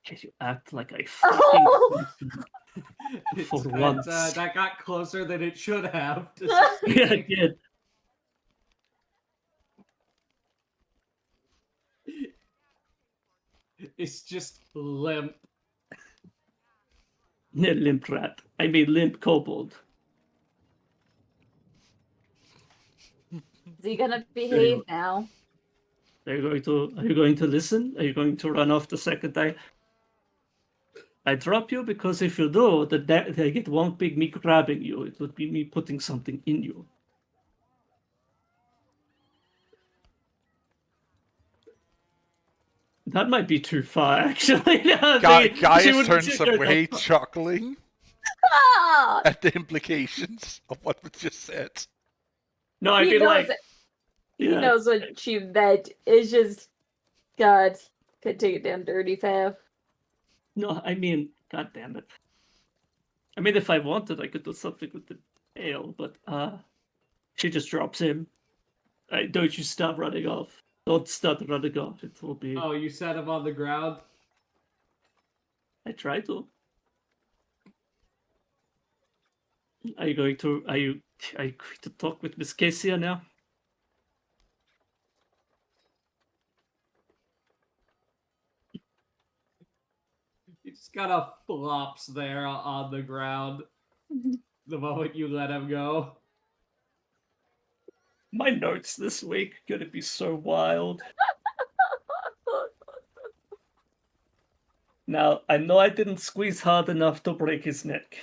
Can you act like I Oh! For That, once. that got closer than it should have. to Yeah, I succeeding. did. It's just limp. Limp rat. I mean limp kobold. Is he gonna behave now? Are you going to listen? Are you going to run off the second I drop you? Because if you do, it won't be me grabbing you. It would be me putting something in you. That might be too far, actually. Gaius turns away, chuckling Ah! at the implications of what was just said. No, I He mean knows like, He yeah. knows what she meant. It's just, God, could take it down dirty path. No, I mean, god damn it. I mean, if I wanted, I could do something with the tail, but she just drops him. Don't you stop running off. Don't start running off. It will be. Oh, you set him on the ground? I try to. Are you going to? Are you going to talk with Miss Casey now? He just kind of flops there on the ground the moment you let him go. My notes this week gonna be so wild. Now I know I didn't squeeze hard enough to break his neck.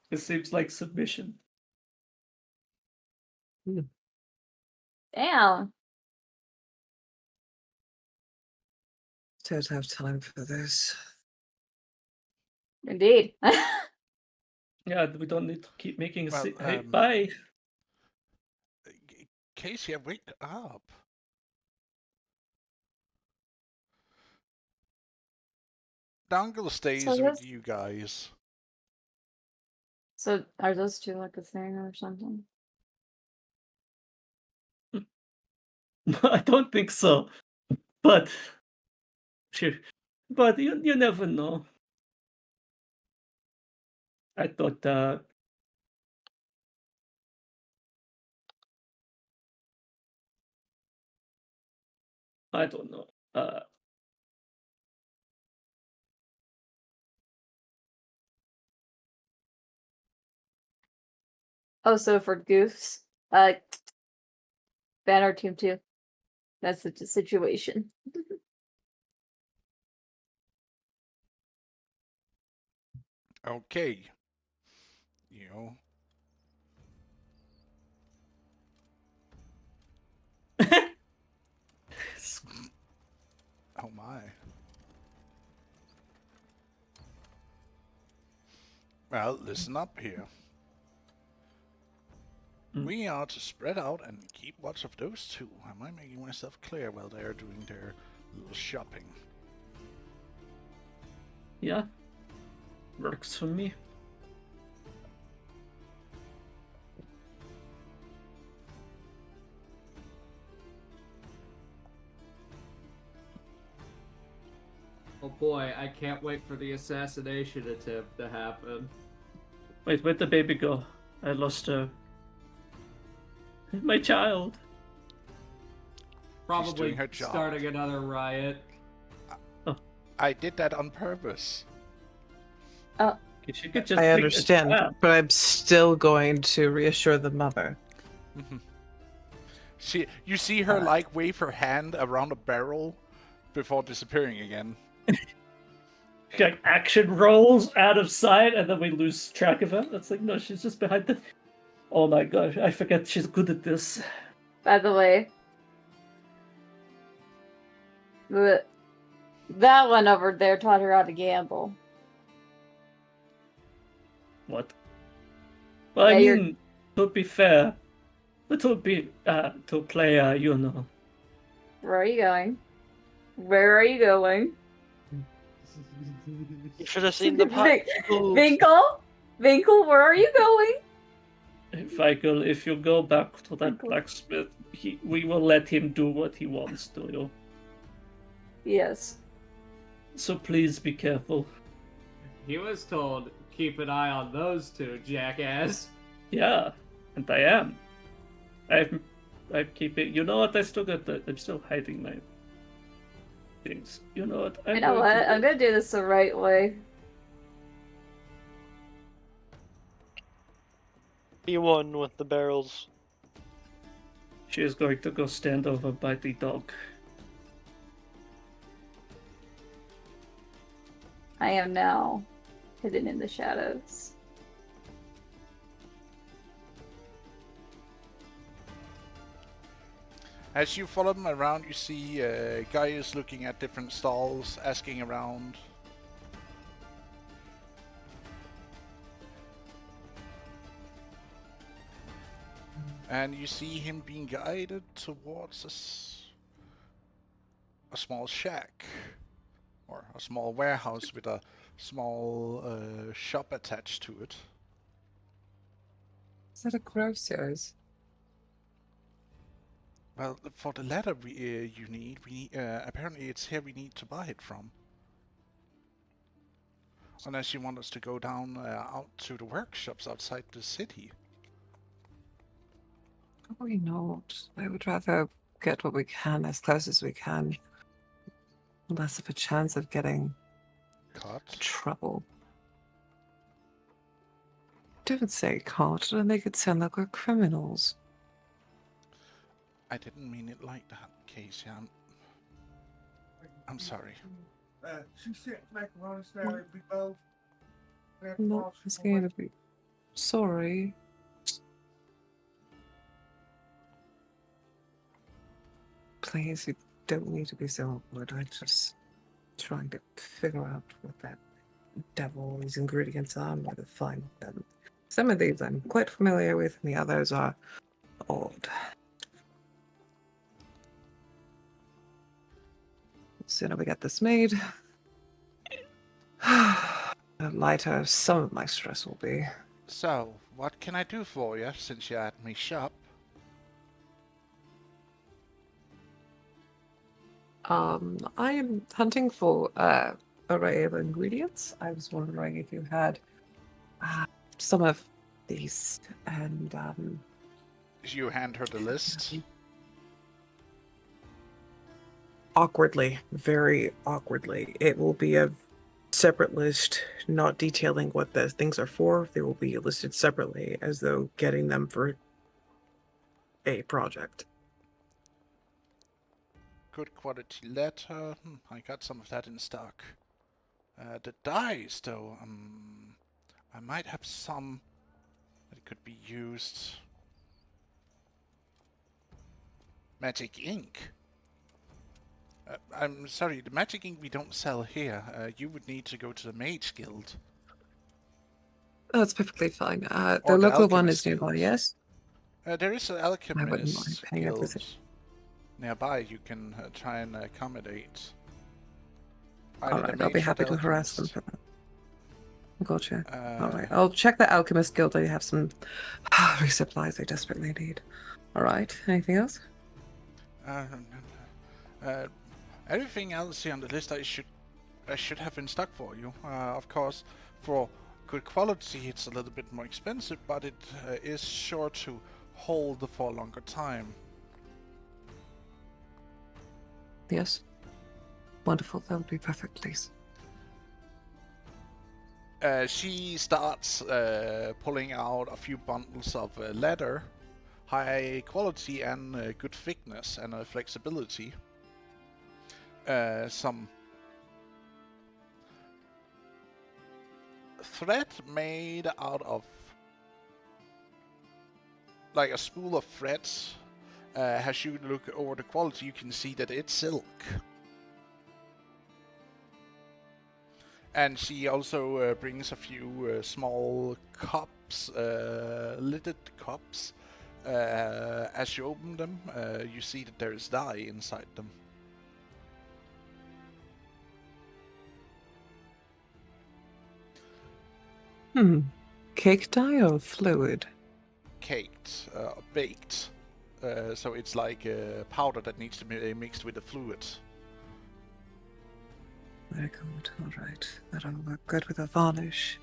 It seems like submission. Damn. Don't have time for this. Indeed. Yeah, we don't need to keep making a Well, Hey, bye. Casey, wake up. Dangle stays So with this- you guys. So are those two like a thing or something? I don't think so. But sure. But you never know. I thought I don't know. Oh, so for goofs, Banner Team 2. That's the situation. Okay. You know. Oh my. Well, listen up here. We are to spread out and keep watch of those two. Am I making myself clear while they're doing their little shopping? Yeah. Works for me. Oh boy, I can't wait for the assassination attempt to happen. Wait, where'd the baby go? I lost her. My child. Probably doing her job. starting another riot. I did that on purpose. She could just I pick a understand, trap. but I'm still going to reassure the mother. You see her like wave her hand around a barrel before disappearing again. Like action rolls out of sight, and then we lose track of her. That's like, no, she's just behind the. Oh my gosh, I forget she's good at this. By the way, that one over there taught her how to gamble. What? Well, I Yeah, mean, to be fair, it would be to play, you know. Where are you going? Where are you going? You should have seen the pot. Winkle, where are you going? If you go back to that blacksmith, we will let him do what he wants to you. Yes. So please be careful. He was told, keep an eye on those two, jackass. Yeah, and I am. I'm keeping. You know what? I'm still hiding my things. You know what? You know what? I'm gonna do this the right way. Be one with the barrels. She is going to go stand over by the dog. I am now hidden in the shadows. As you follow them around, you see guys looking at different stalls, asking around. And you see him being guided towards a small shack, or a small warehouse with a small shop attached to it. Is that a grocer's? Well, for the letter you need, apparently it's here we need to buy it from. Unless you want us to go down out to the workshops outside the city. Probably not. I would rather get what we can as close as we can. Less of a chance of getting Caught? trouble. Don't say caught, it'll make it sound like we're criminals. I didn't mean it like that, Casey. I'm sorry. She sent macaroni salad below. I'm not asking you to be sorry. Please, you don't need to be so awkward. I'm just trying to figure out what that devil these ingredients are and where to find them. Some of these I'm quite familiar with, and the others are odd. The sooner we get this made, the lighter some of my stress will be. So, what can I do for you since you're at my shop? I am hunting for an array of ingredients. I was wondering if you had some of these, and You hand her the list. awkwardly, very awkwardly, it will be a separate list, not detailing what the things are for. They will be listed separately, as though getting them for a project. Good quality letter. I got some of that in stock. The dyes, though, I might have some that could be used. Magic ink. I'm sorry, the magic ink we don't sell here. You would need to go to the Mage Guild. That's perfectly fine. The Or the local one Alchemist is nearby, Guild. yes? There is an mind Alchemist paying a Guild visit. nearby. You can try and accommodate. Either the Alright, I'll be mage or happy the to harass them alchemist. for that. Gotcha. Alright, Uh, I'll check the Alchemist Guild. They have some resupplies I desperately need. Alright, anything else? Everything else here on the list I should have in stock for you. Of course, for good quality it's a little bit more expensive, but it is sure to hold for a longer time. Yes. Wonderful, that would be perfect, please. She starts pulling out a few bundles of leather, high quality and good thickness and flexibility. Some thread made out of like a spool of threads. As you look over the quality, you can see that it's silk. And she also brings a few small cups, lidded cups. As you open them, you see that there is dye inside them. Cake dye or fluid? Caked, baked. So it's like powder that needs to be mixed with the fluid. Very good, alright. That'll work good with a varnish.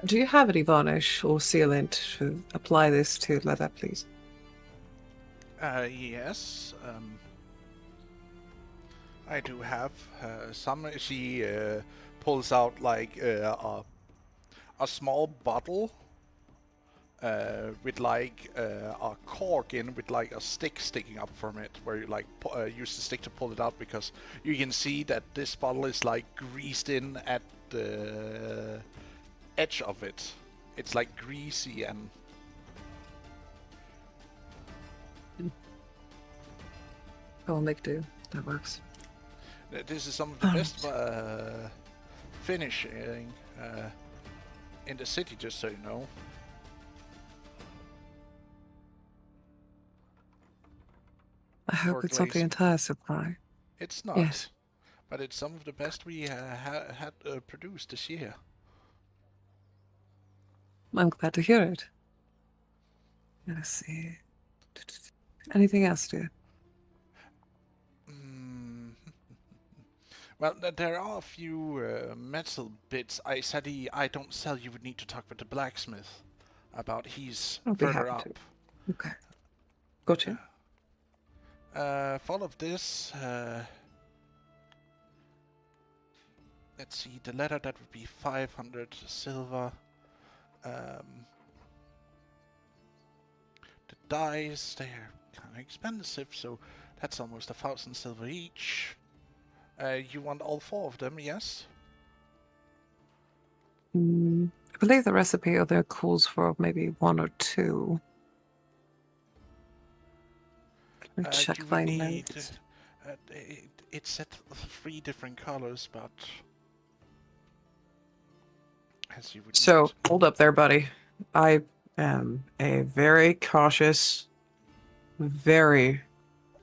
Do you have any varnish or sealant to apply this to leather, please? Yes. I do have some. She pulls out like a small bottle with like a cork in with like a stick sticking up from it, where you like use the stick to pull it out, because you can see that this bottle is like greased in at the edge of it. It's like greasy and I'll make do. That works. this is some of the best finishing in the city, just so you know. hope for it's not the glazing. entire supply. It's not. Yes. But it's some of the best we had produced this year. I'm glad to hear it. Let's see. Anything else, dear? Mm. Well, there are a few metal bits. I don't sell. You would need to talk with the blacksmith about. He's I'll be further happy up. to. Okay. Gotcha. For all of this, let's see, the leather, that would be 500 silver. The dyes, they're kind of expensive, so that's almost 1,000 silver each. You want all 4 of them, yes? I believe the recipe other calls for maybe 1 or 2. Let me check you would my need, notes. it's at 3 different colors, but as you would So, need. hold up there, buddy. I am a very cautious, very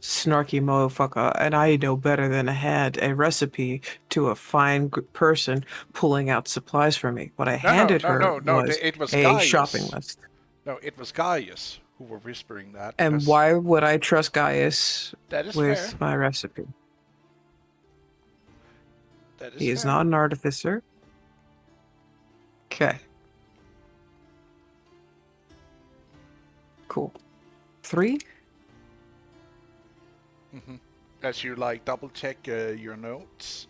snarky motherfucker, and I know better than to hand a recipe to a fine person pulling out supplies for me. What I handed her was it was a Gaius. shopping list. No, it was Gaius who were whispering that. And because why would I trust Gaius that is with fair. my recipe? That is He is fair. not an artificer. Okay. Cool. 3? As you double check your notes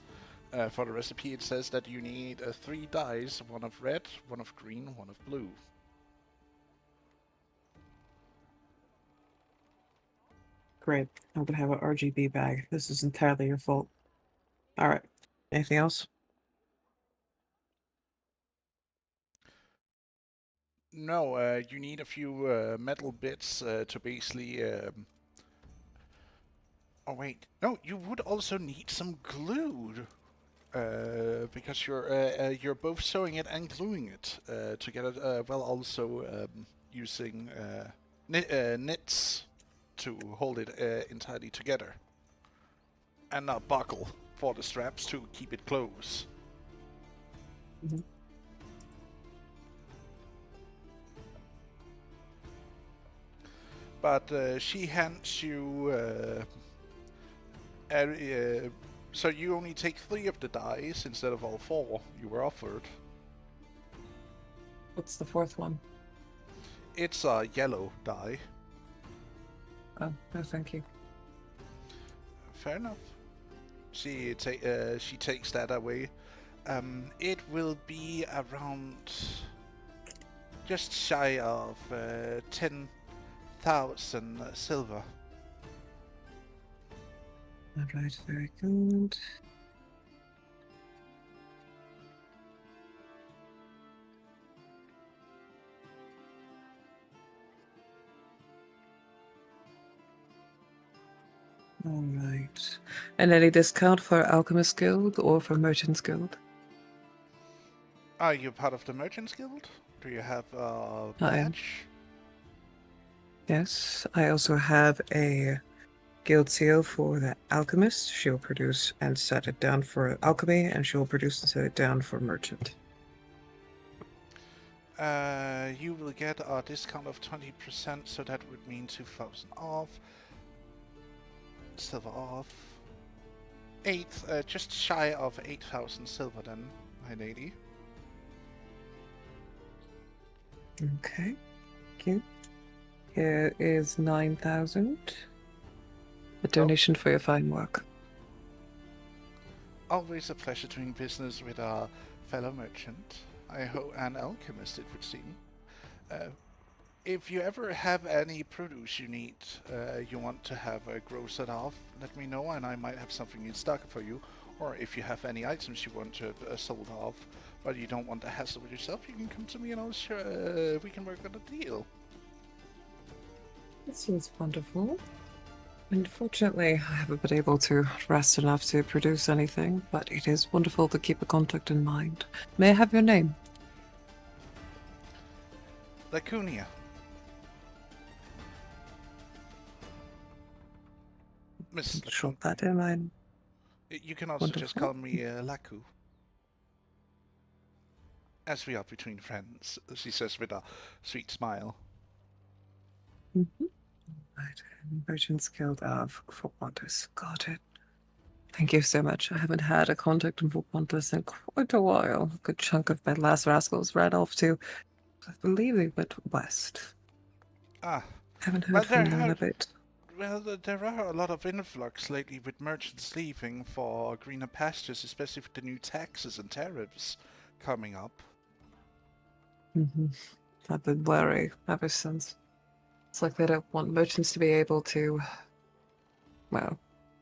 for the recipe, it says that you need 3 dyes: 1 of red, 1 of green, 1 of blue. Great. I'm gonna have an RGB bag. This is entirely your fault. Alright. Anything else? No, you need a few metal bits to basically. Oh wait, no, you would also need some glue, because you're both sewing it and gluing it together. Well, also using knits to hold it entirely together, and a buckle for the straps to keep it close. Mhm. But she hands you. So you only take 3 of the dyes instead of all 4 you were offered. What's the 4th one? It's a yellow dye. Oh, no thank you. Fair enough. She takes that away. It will be around just shy of 10,000 silver. Alright, very good. Alright. And any discount for Alchemist Guild or for Merchants Guild? Are you part of the Merchants Guild? Do you have a I am. badge? Yes, I also have a guild seal for the alchemist. She'll produce and set it down for alchemy, and she'll produce and set it down for merchant. You will get a discount of 20%, so that would mean 2,000 off. Silver off. Just shy of 8,000 silver then, my lady. Okay, thank you. Here is 9,000. A donation for your fine work. Always a pleasure doing business with a fellow merchant. I hope an alchemist, it would seem. If you ever have any produce you need, you want to have grocered off, let me know and I might have something in stock for you. Or if you have any items you want to sold off, but you don't want to hassle with yourself, you can come to me and I'll sure we can work on a deal. That seems wonderful. Unfortunately, I haven't been able to rest enough to produce anything, but it is wonderful to keep a contact in mind. May I have your name? Lacunia. Miss Drop Laku. that in mind. You can also just Wonderful. call me Laku. As we are between friends, she says with a sweet smile. Mm-hmm. Right. Merchants Guild of Fort Pontus. Got it. Thank you so much. I haven't had a contact in Fort Pontus in quite a while. A good chunk of my last rascals ran off to, I believe they went west. Ah, Haven't well, heard from them in a bit. there are a lot of influx lately with merchants leaving for greener pastures, especially with the new taxes and tariffs coming up. Mm-hmm. I've been worried ever since. It's like they don't want merchants to be able to, well,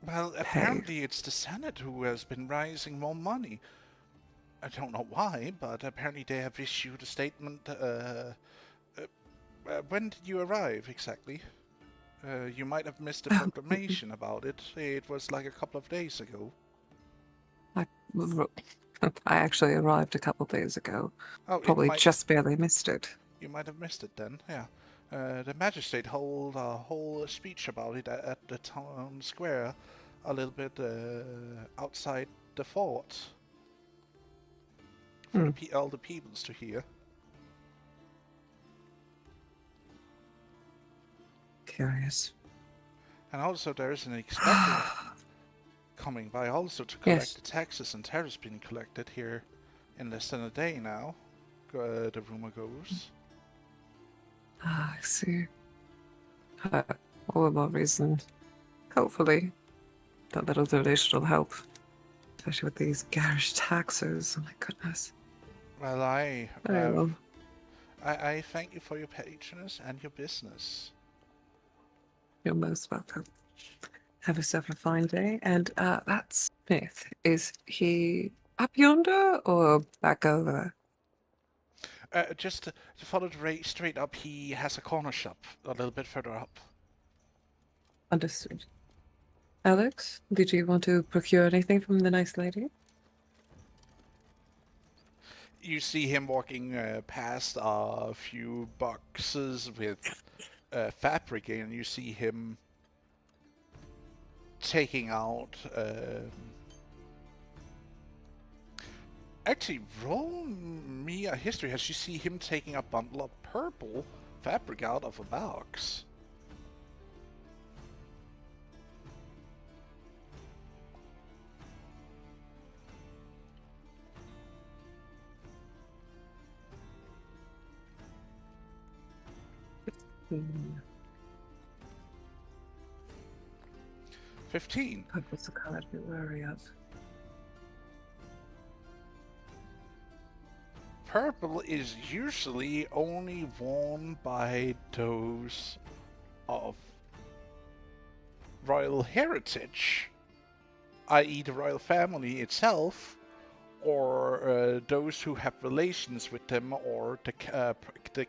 Well, apparently it's the Senate who has been raising more money. I don't know why, but apparently they have issued a statement. When did you arrive exactly? You might have missed a proclamation about it. It was like a couple of days ago. I actually arrived a couple days ago. Oh, Probably just barely missed it. You might have missed it then, yeah. The magistrate held a whole speech about it at the town square, a little bit outside the fort, for all the peoples to hear. Curious. And also there is an inspector coming by also to collect the taxes and tariffs being collected here in less than a day now, the rumor goes. Ah, I see. All the more reason, hopefully, that little donation will help. Especially with these garish taxes. Oh my goodness. Well, I Oh. thank you for your patronage and your business. You're most welcome. Have yourself a fine day. And that Smith, is he up yonder or back over? Just to follow the race straight up, he has a corner shop a little bit further up. Understood. Alex, did you want to procure anything from the nice lady? You see him walking past a few boxes with fabric, and you see him taking out. Actually, roll me a history as you see him taking a bundle of purple fabric out of a box. Hmm. 15. Purple's the color to be wary of. Purple is usually only worn by those of royal heritage, i.e. the royal family itself, or those who have relations with them, or the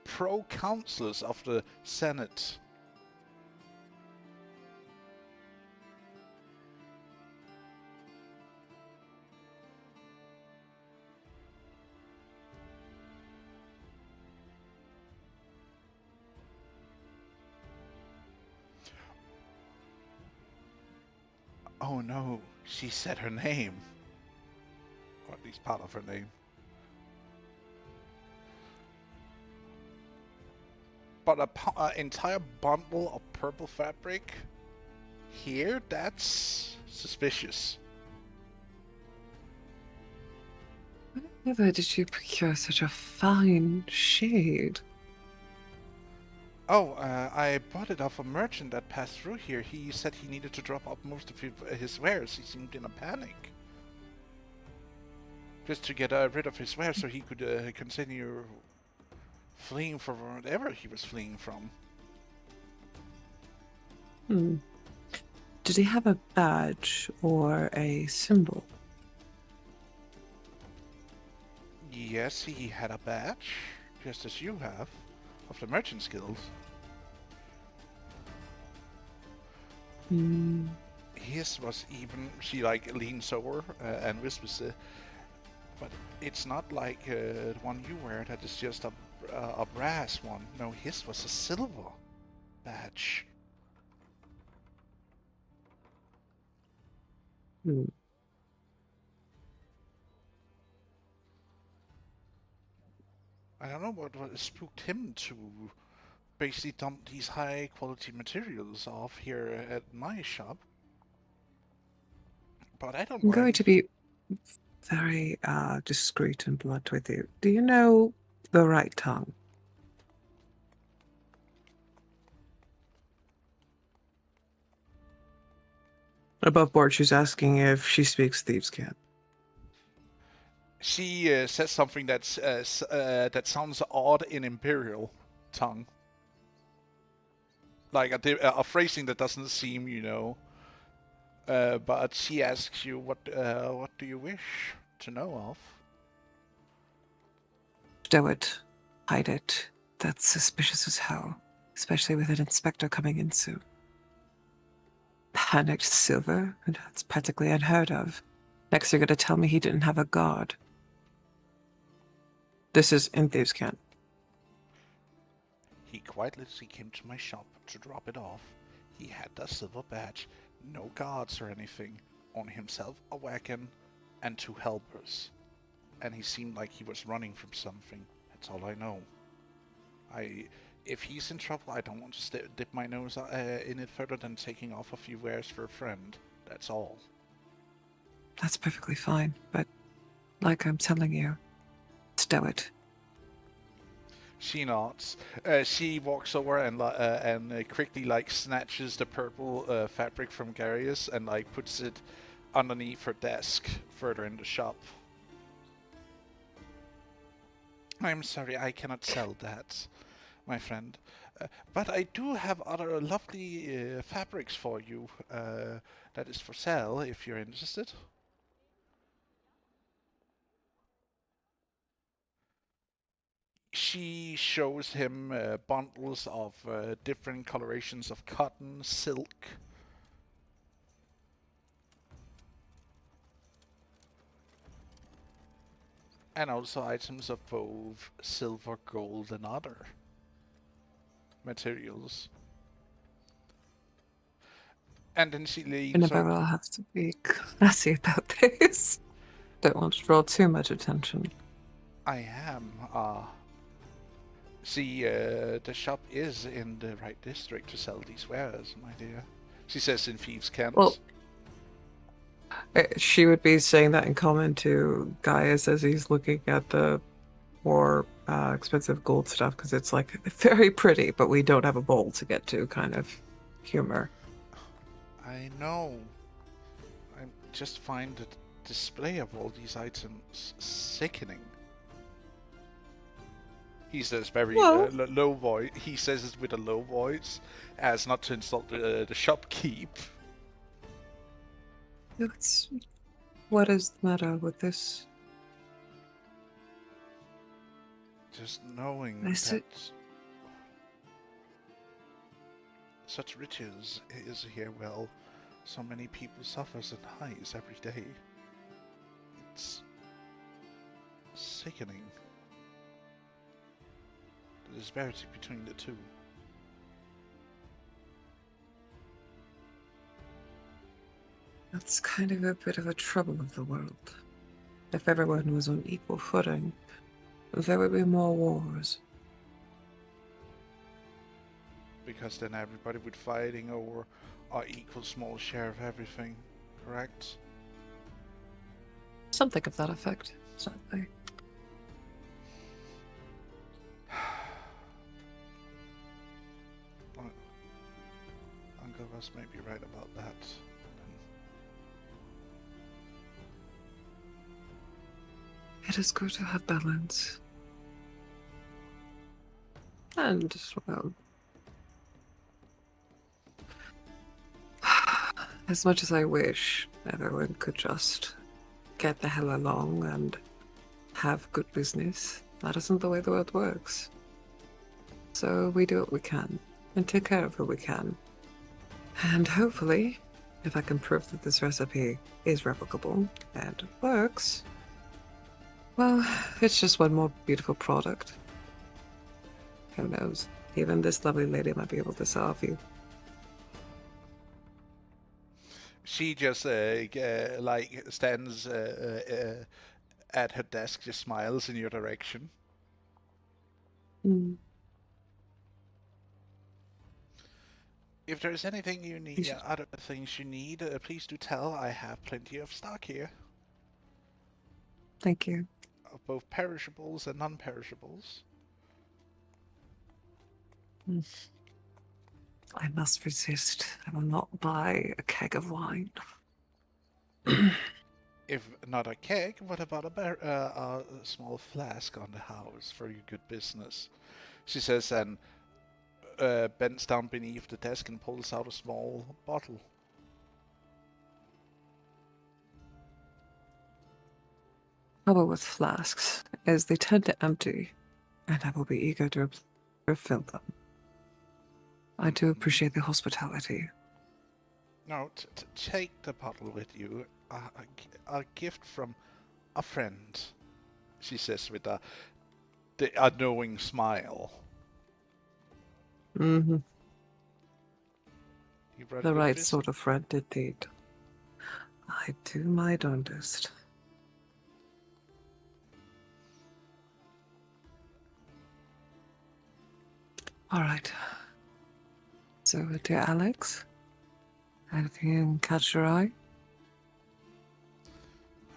pro-councilors of the Senate. Oh no, she said her name. Or at least part of her name. But an entire bundle of purple fabric here? That's suspicious. Where did you procure such a fine shade? Oh, I bought it off a merchant that passed through here. He said he needed to drop off most of his wares. He seemed in a panic. Just to get rid of his wares so he could continue fleeing from whatever he was fleeing from. Did he have a badge or a symbol? Yes, he had a badge, just as you have, of the Merchants Guild. His was even, she like leans over and whispers, but it's not like the one you wear that is just a brass one. No, his was a silver badge. Hmm. I don't know what spooked him to basically dump these high quality materials off here at my shop. But I don't I'm going mind. to be very discreet and blunt with you. Do you know the right tongue? Above board, she's asking if she speaks thieves' cant. She says something that sounds odd in Imperial tongue. Like a phrasing that doesn't seem, but she asks you, what do you wish to know of? Stow it. Hide it. That's suspicious as hell. Especially with an inspector coming in soon. Panicked silver? That's practically unheard of. Next you're gonna tell me he didn't have a guard. This is in thieves' cant. He quite literally came to my shop to drop it off. He had the silver badge, no guards or anything, on himself a wagon, and 2 helpers. And he seemed like he was running from something. That's all I know. If he's in trouble, I don't want to dip my nose in it further than taking off a few wares for a friend. That's all. That's perfectly fine, but like I'm telling you, stow it. She nods. She walks over and quickly snatches the purple fabric from Garius and puts it underneath her desk further in the shop. I'm sorry, I cannot sell that, my friend. But I do have other lovely fabrics for you that is for sale if you're interested. She shows him bundles of different colorations of cotton, silk. And also items of both silver, gold, and other materials. And then she leaves. Whenever I'll have to be classy about this. Don't want to draw too much attention. I am. See, the shop is in the right district to sell these wares, my dear. She says in thieves' cant. Well, she would be saying that in comment to Gaius as he's looking at the more expensive gold stuff, because it's very pretty, but we don't have a bowl to get to kind of humor. I know. I just find the display of all these items sickening. He says very low voice. He says it with a low voice, as not to insult the shopkeep. What is the matter with this? Just knowing that such riches is here, well, so many people suffers and dies every day. It's sickening. The disparity between the two. That's kind of a bit of a trouble of the world. If everyone was on equal footing, there would be more wars. Because then everybody would fighting over our equal small share of everything, correct? Something of that effect, certainly. Uncle Russ may be right about that. It is good to have balance. And, well, as much as I wish everyone could just get the hell along and have good business, that isn't the way the world works. So we do what we can, and take care of who we can. And hopefully, if I can prove that this recipe is replicable and works, well, it's just one more beautiful product. Who knows? Even this lovely lady might be able to solve you. She just stands at her desk, just smiles in your direction. Mm. If there's anything you need, should- other things you need, please do tell. I have plenty of stock here, Thank you. of both perishables and non-perishables. I must resist. I will not buy a keg of wine. If not a keg, what about a small flask on the house for your good business? She says, and bends down beneath the desk and pulls out a small bottle. Trouble with flasks is they tend to empty, and I will be eager to refill them. I do appreciate the hospitality. No, take the bottle with you. A gift from a friend, she says with a knowing smile. Mm-hmm. You brought a The good right visit. sort of friend indeed. I do my darndest. All right. So, dear Alex, anything catch your eye?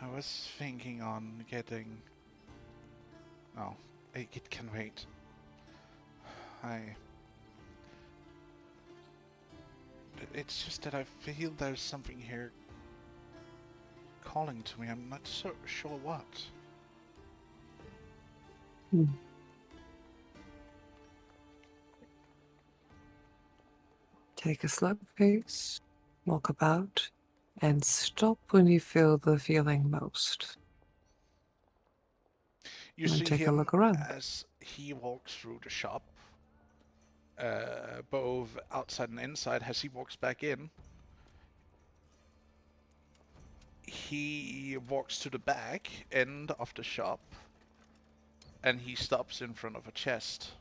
I was thinking on getting... No, it can wait. It's just that I feel there's something here calling to me. I'm not so sure what. Take a slow pace, walk about, and stop when you feel the feeling most. You And see take a him look around. as he walks through the shop, both outside and inside. As he walks back in, he walks to the back end of the shop, and he stops in front of a chest.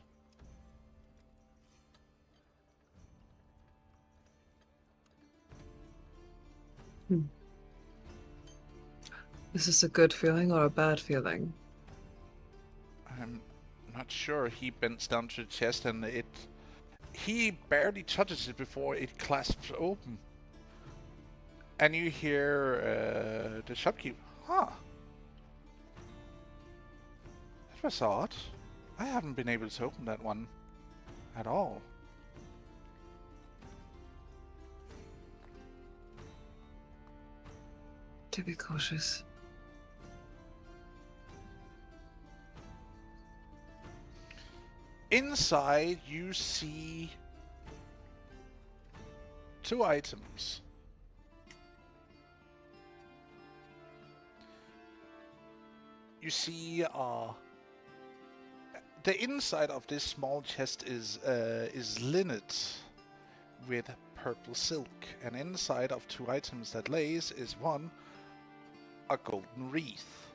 Is this a good feeling or a bad feeling? I'm not sure. He bends down to the chest and he barely touches it before it clasps open. And you hear the shopkeeper, huh. That was odd. I haven't been able to open that one at all. To be cautious. Inside, you see 2 items. You see, the inside of this small chest is lined with purple silk, and inside of 2 items that lays is one, a golden wreath.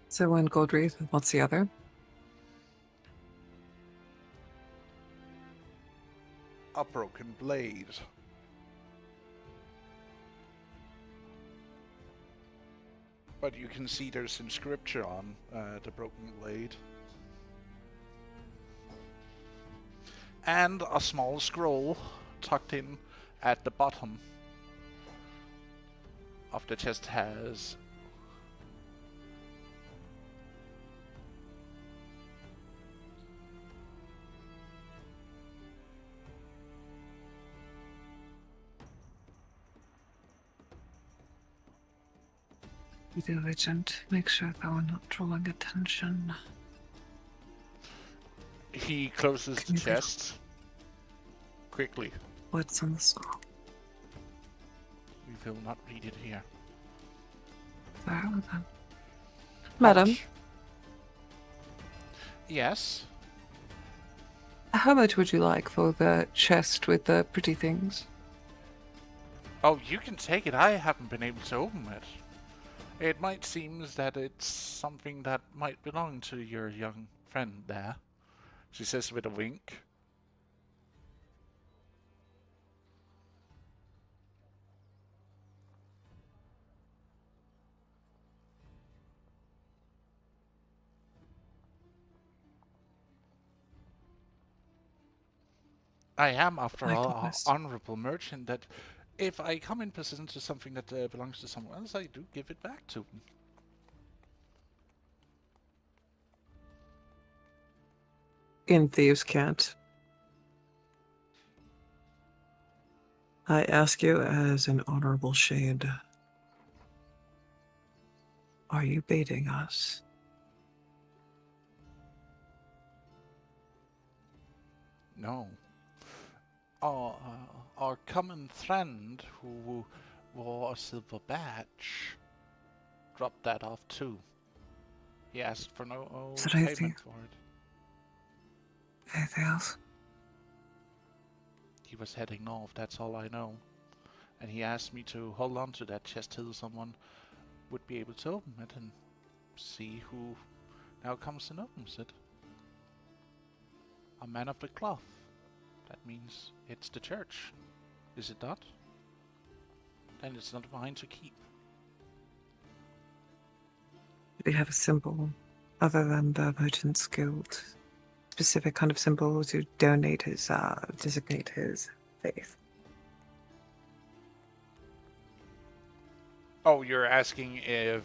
So one gold wreath, what's the other? A broken blade. But you can see there's some scripture on the broken blade. And a small scroll tucked in at the bottom of the chest has Be diligent. Make sure that we're not drawing attention. he closes Can the you be- chest quickly. What's on the scroll? We will not read it here. Very well then. Madam, Ouch. Yes. how much would you like for the chest with the pretty things? Oh, you can take it. I haven't been able to open it. It might seem that it's something that might belong to your young friend there, she says with a wink. I am, after My all, an goodness. honorable merchant that if I come in possession to something that belongs to someone else, I do give it back to them. In thieves can't. I ask you as an honorable shade. Are you baiting us? No. Our common friend who wore a silver badge dropped that off too. He asked for no Is there payment anything- for it. Anything else? He was heading north, that's all I know. And he asked me to hold on to that chest till someone would be able to open it and see who now comes and opens it. A man of the cloth. That means it's the church. Is it not? Then it's not mine to keep. Do you have a symbol other than the Merchant's Guild? Specific kind of symbol to donate his, designate his faith? Oh, you're asking if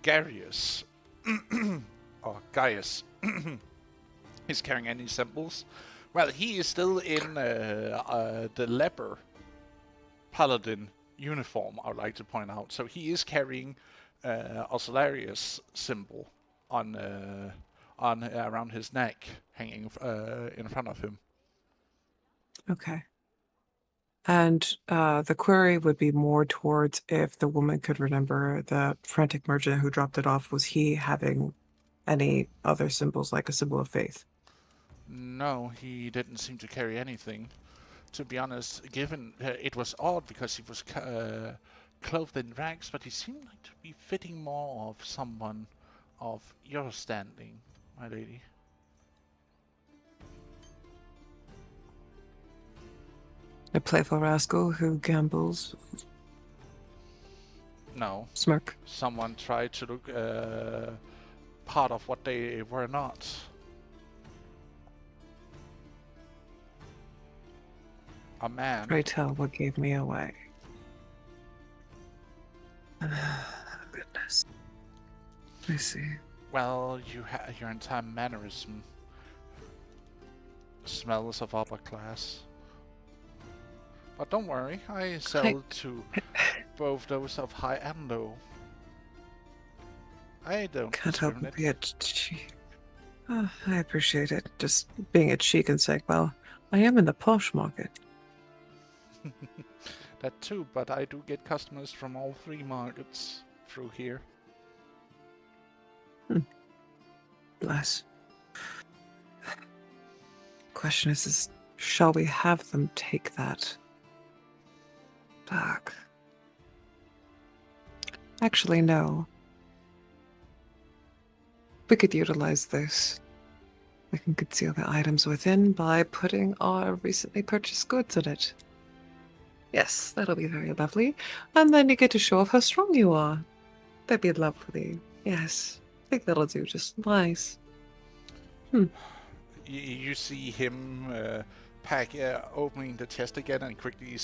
Gaius or Gaius is carrying any symbols? Well, he is still in the leper paladin uniform, I would like to point out. So he is carrying a Solarius symbol on around his neck, hanging in front of him. Okay. And the query would be more towards if the woman could remember the frantic merchant who dropped it off, was he having any other symbols like a symbol of faith? No, he didn't seem to carry anything. To be honest, given it was odd because he was clothed in rags, but he seemed like to be fitting more of someone of your standing, my lady. A playful rascal who gambles? No, Smirk. someone tried to look part of what they were not. A man. Pray tell what gave me away. Goodness. I see. Well, your entire mannerism smells of upper class. But don't worry, I sell to both those of high and low. I don't Can't help but discriminate. be a cheek. Oh, I appreciate it. Just being a cheek and saying, well, I am in the posh market. That too, but I do get customers from all three markets through here. Bless. Question is, shall we have them take that back? Actually, no. We could utilize this. We can conceal the items within by putting our recently purchased goods in it. Yes, that'll be very lovely. And then you get to show off how strong you are. That'd be lovely. Yes, I think that'll do just nice. You see him opening the chest again and quickly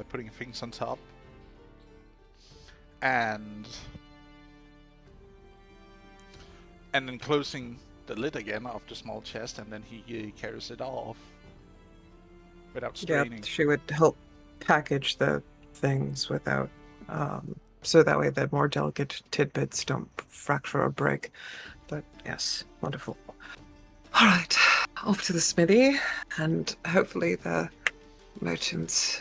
putting things on top. And then closing the lid again of the small chest, and then he carries it off without straining. Yeah, she would help package the things without, so that way the more delicate tidbits don't fracture or break. But yes, wonderful. All right, off to the smithy, and hopefully the merchants,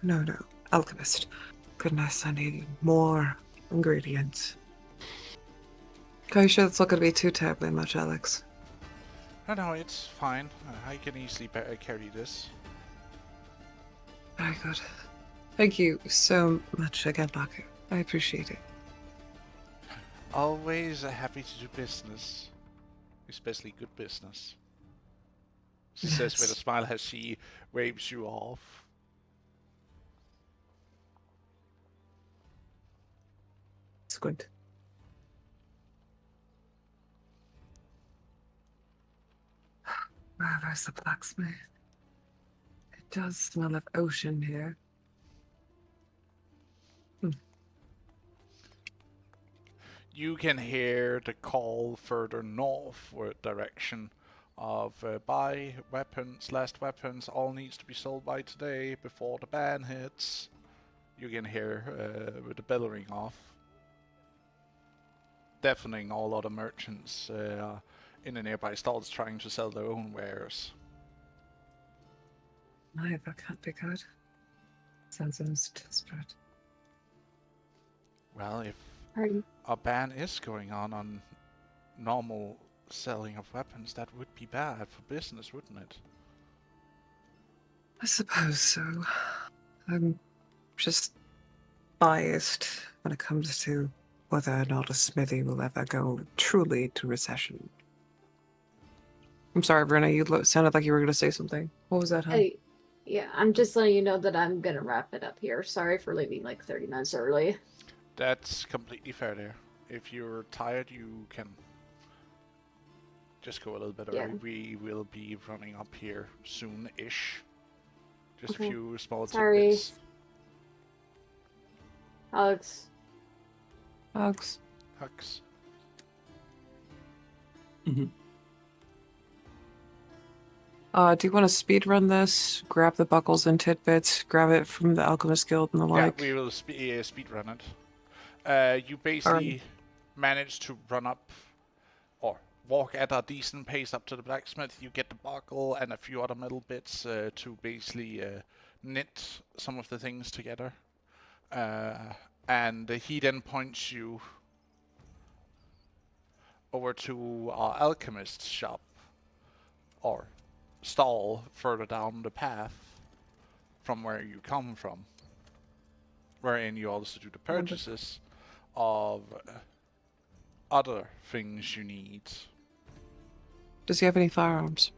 no, alchemist. Goodness, I need more ingredients. Are you sure it's not going to be too terribly much, Alex? No, it's fine. I can easily carry this. Very good. Thank you so much again, Baku. I appreciate it. Always happy to do business. especially good business. She says with a Yes. smile as she waves you off. It's good. Where's the blacksmith? It does smell of ocean here. You can hear the call further northward direction of buy weapons, last weapons, all needs to be sold by today before the ban hits. You can hear with the bell ring off, deafening all other merchants in the nearby stalls trying to sell their own wares. My, that can't be good. Sounds almost desperate. Well, if Pardon? a ban is going on normal selling of weapons, that would be bad for business, wouldn't it? I suppose so. I'm just biased when it comes to whether or not a smithy will ever go truly into recession. I'm sorry, Verna, you sounded like you were going to say something. What was that, huh? Hey, yeah, I'm just letting you know that I'm gonna wrap it up here. Sorry for leaving like 30 minutes early. That's completely fair there. If you're tired, you can just go a little bit early. Yeah. We will be running up here soon-ish. Just Okay. a few small Sorry. tidbits. Alex, Bugs. Hux. Do you want to speed run this? Grab the buckles and tidbits, grab it from the Alchemist Guild and the like? Yeah, we will speed run it. You basically manage to run up or walk at a decent pace up to the blacksmith. You get the buckle and a few other metal bits to basically knit some of the things together. And he then points you over to our alchemist's shop or stall further down the path from where you come from, wherein you also do the purchases of other things you need. Does he have any firearms?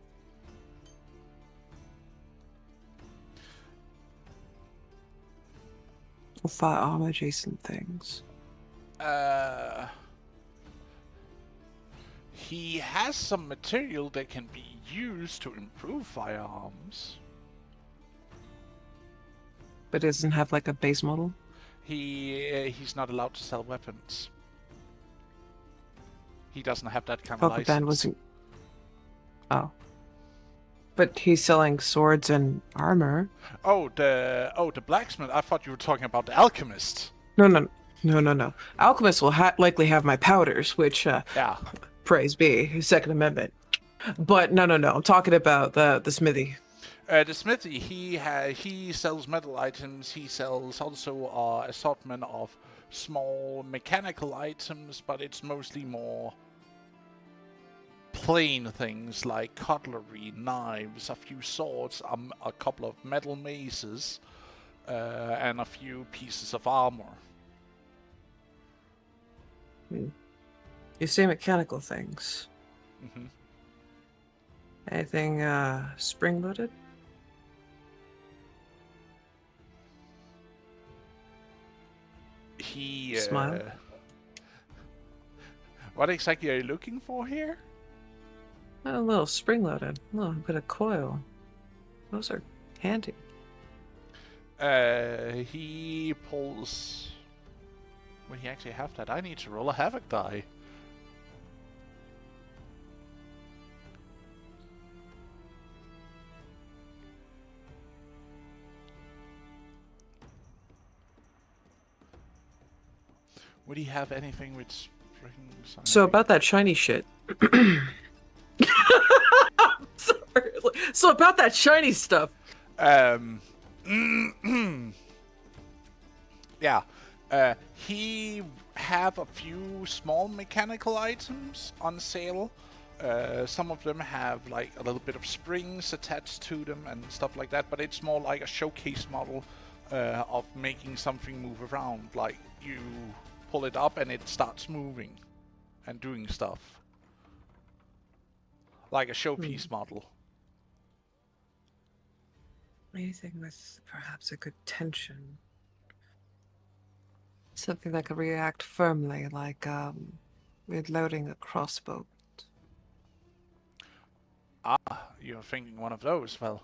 Or firearm adjacent things? He has some material that can be used to improve firearms. But doesn't have like a base model? He's not allowed to sell weapons. He doesn't have that kind of Thought the license. band wasn't. Oh. But he's selling swords and armor. Oh, the blacksmith. I thought you were talking about the alchemist. No. Alchemists will likely have my powders, which, Yeah. praise be, Second Amendment. But no. I'm talking about the smithy. The smithy, he sells metal items. He sells also assortment of small mechanical items, but it's mostly more plain things like cutlery, knives, a few swords, a couple of metal maces, and a few pieces of armor. You say mechanical things. Mm-hmm. Anything spring-loaded? He Smile. What exactly are you looking for here? A little spring-loaded. A little bit of coil. Those are handy. He pulls. Would he actually have that? I need to roll a havoc die. Would he have anything with spring? So about that shiny shit. Sorry. So about that shiny stuff. Yeah. He have a few small mechanical items on sale. Some of them have like a little bit of springs attached to them and stuff like that, but it's more like a showcase model of making something move around. Like you pull it up and it starts moving and doing stuff. like a showpiece model. Anything with perhaps a good tension. Something that could react firmly, like with loading a crossbow. Ah, you're thinking one of those. Well,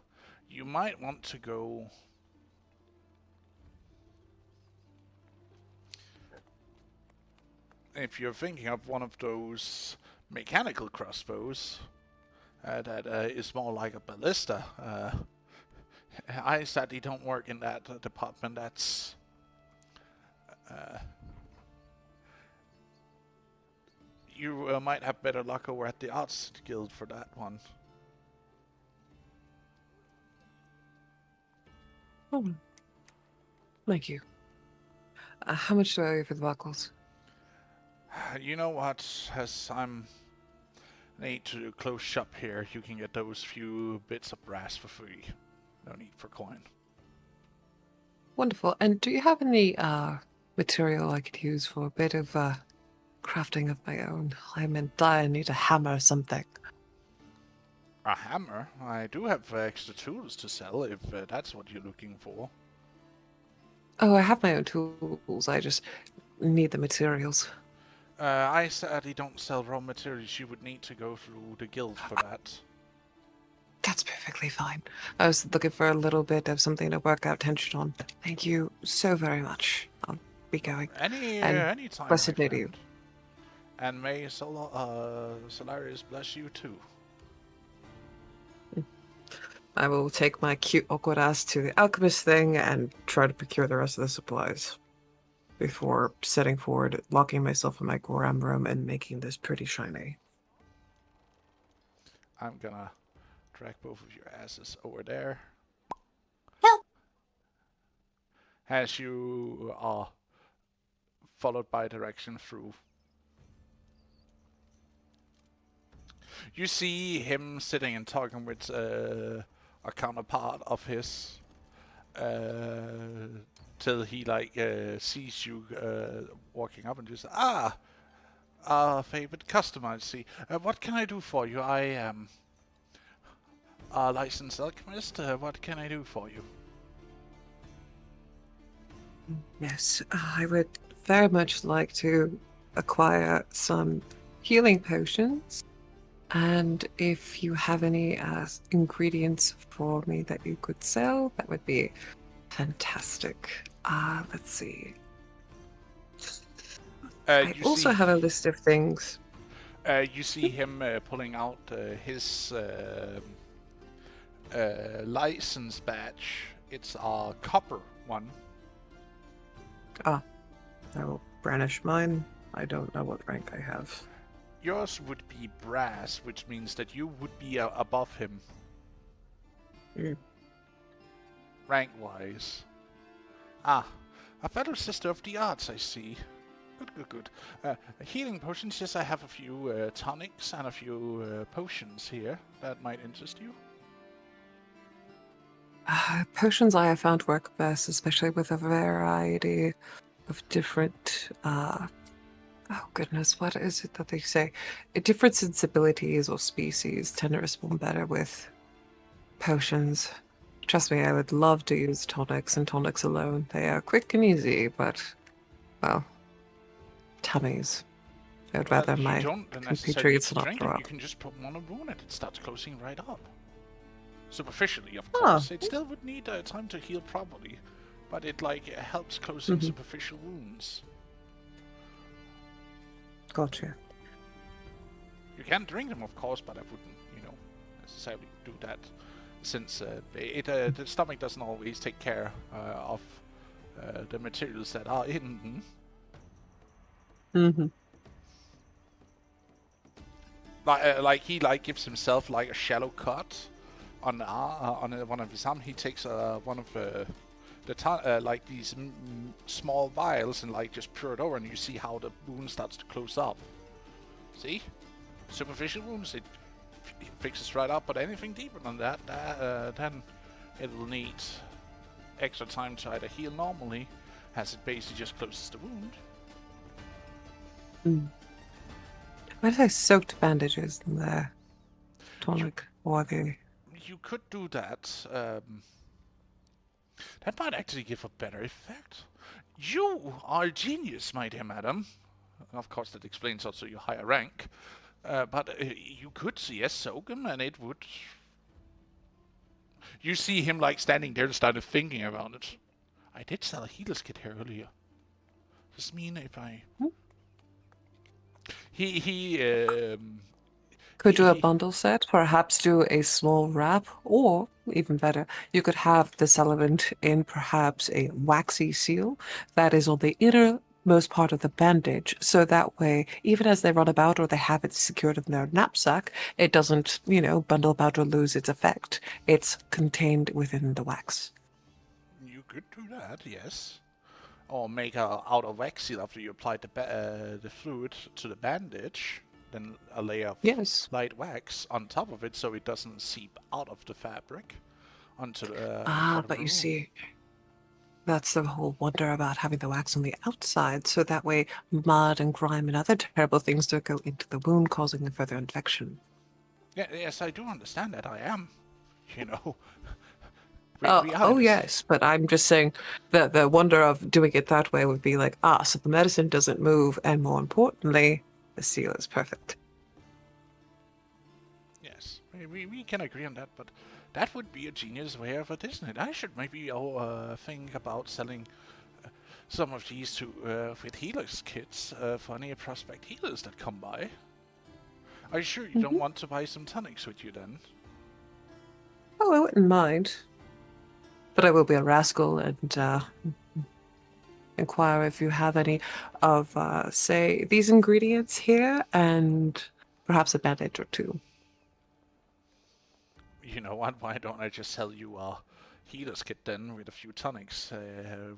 you might want to go. If you're thinking of one of those mechanical crossbows, that is more like a ballista. I sadly don't work in that department. That's you might have better luck over at the Arts Guild for that one. Oh, thank you. How much do I owe you for the buckles? You know what? As I'm need to close shop here, you can get those few bits of brass for free. No need for coin. Wonderful. And do you have any material I could use for a bit of crafting of my own? I'm in dire need a hammer or something. A hammer? I do have extra tools to sell if that's what you're looking for. Oh, I have my own tools. I just need the materials. I sadly don't sell raw materials. You would need to go through the guild for that. That's perfectly fine. I was looking for a little bit of something to work out tension on. Thank you so very much. I'll be going. Any time. blessed day to you. And may Solarius bless you too. I will take my cute awkward ass to the alchemist thing and try to procure the rest of the supplies before setting forward, locking myself in my Goram room and making this pretty shiny. I'm gonna drag both of your asses over there. Help! As you are followed by direction through. You see him sitting and talking with a counterpart of his till he sees you walking up and just our favorite customer. I see. What can I do for you? I am a licensed alchemist. What can I do for you? Yes, I would very much like to acquire some healing potions. And if you have any ingredients for me that you could sell, that would be fantastic. Let's see. I also have a list of things. You see him pulling out his license badge. It's a copper one. I will brandish mine. I don't know what rank I have. Yours would be brass, which means that you would be above him. Rank-wise. A fellow sister of the arts, I see. Good. Healing potions, yes, I have a few tonics and a few potions here that might interest you. Potions I have found work best, especially with a variety of different oh goodness, what is it that they say? Different sensibilities or species tend to respond better with potions. Trust me, I would love to use tonics and tonics alone. They are quick and easy, but, well, tummies. I would rather my compatriots not throw up. You can just put one on a rune and it starts closing right up. Superficially, of course. It still would need time to heal properly, but it helps closing superficial wounds. Gotcha. You can drink them, of course, but I wouldn't, necessarily do that, since the stomach doesn't always take care of the materials that are in. He gives himself a shallow cut on one of his arm. He takes one of these small vials and just pour it over, and you see how the wound starts to close up. See? Superficial wounds, it fixes right up, but anything deeper than that, then it will need extra time to either heal normally, as it basically just closes the wound. Where did I soaked bandages in there? tonic or the... You could do that. That might actually give a better effect. You are a genius, my dear madam. Of course, that explains also your higher rank. But you could yes, soak him, and it would. You see him like standing there, and started thinking about it. I did sell a healer's kit here earlier. Does this mean if I? Could do a bundle set, perhaps do a small wrap, or even better, you could have this element in perhaps a waxy seal that is on the innermost part of the bandage, so that way, even as they run about or they have it secured in their knapsack, it doesn't, bundle about or lose its effect. It's contained within the wax. You could do that, yes. Or make a outer wax seal after you apply the fluid to the bandage. Then a layer of light wax on top of it so it doesn't seep out of the fabric onto the but you see, that's the whole wonder about having the wax on the outside, so that way mud and grime and other terrible things don't go into the wound, causing a further infection. Yes, I do understand that. I am, Yes, but I'm just saying that the wonder of doing it that way would be like, so the medicine doesn't move, and more importantly, the seal is perfect. Yes, we can agree on that, but that would be a genius way of it, isn't it? I should maybe think about selling some of these to with healers kits for any prospect healers that come by. Are you sure you don't want to buy some tonics with you then? Oh, I wouldn't mind. But I will be a rascal and inquire if you have any of, say, these ingredients here, and perhaps a bandage or two. You know what, why don't I just sell you a healer's kit then, with a few tonics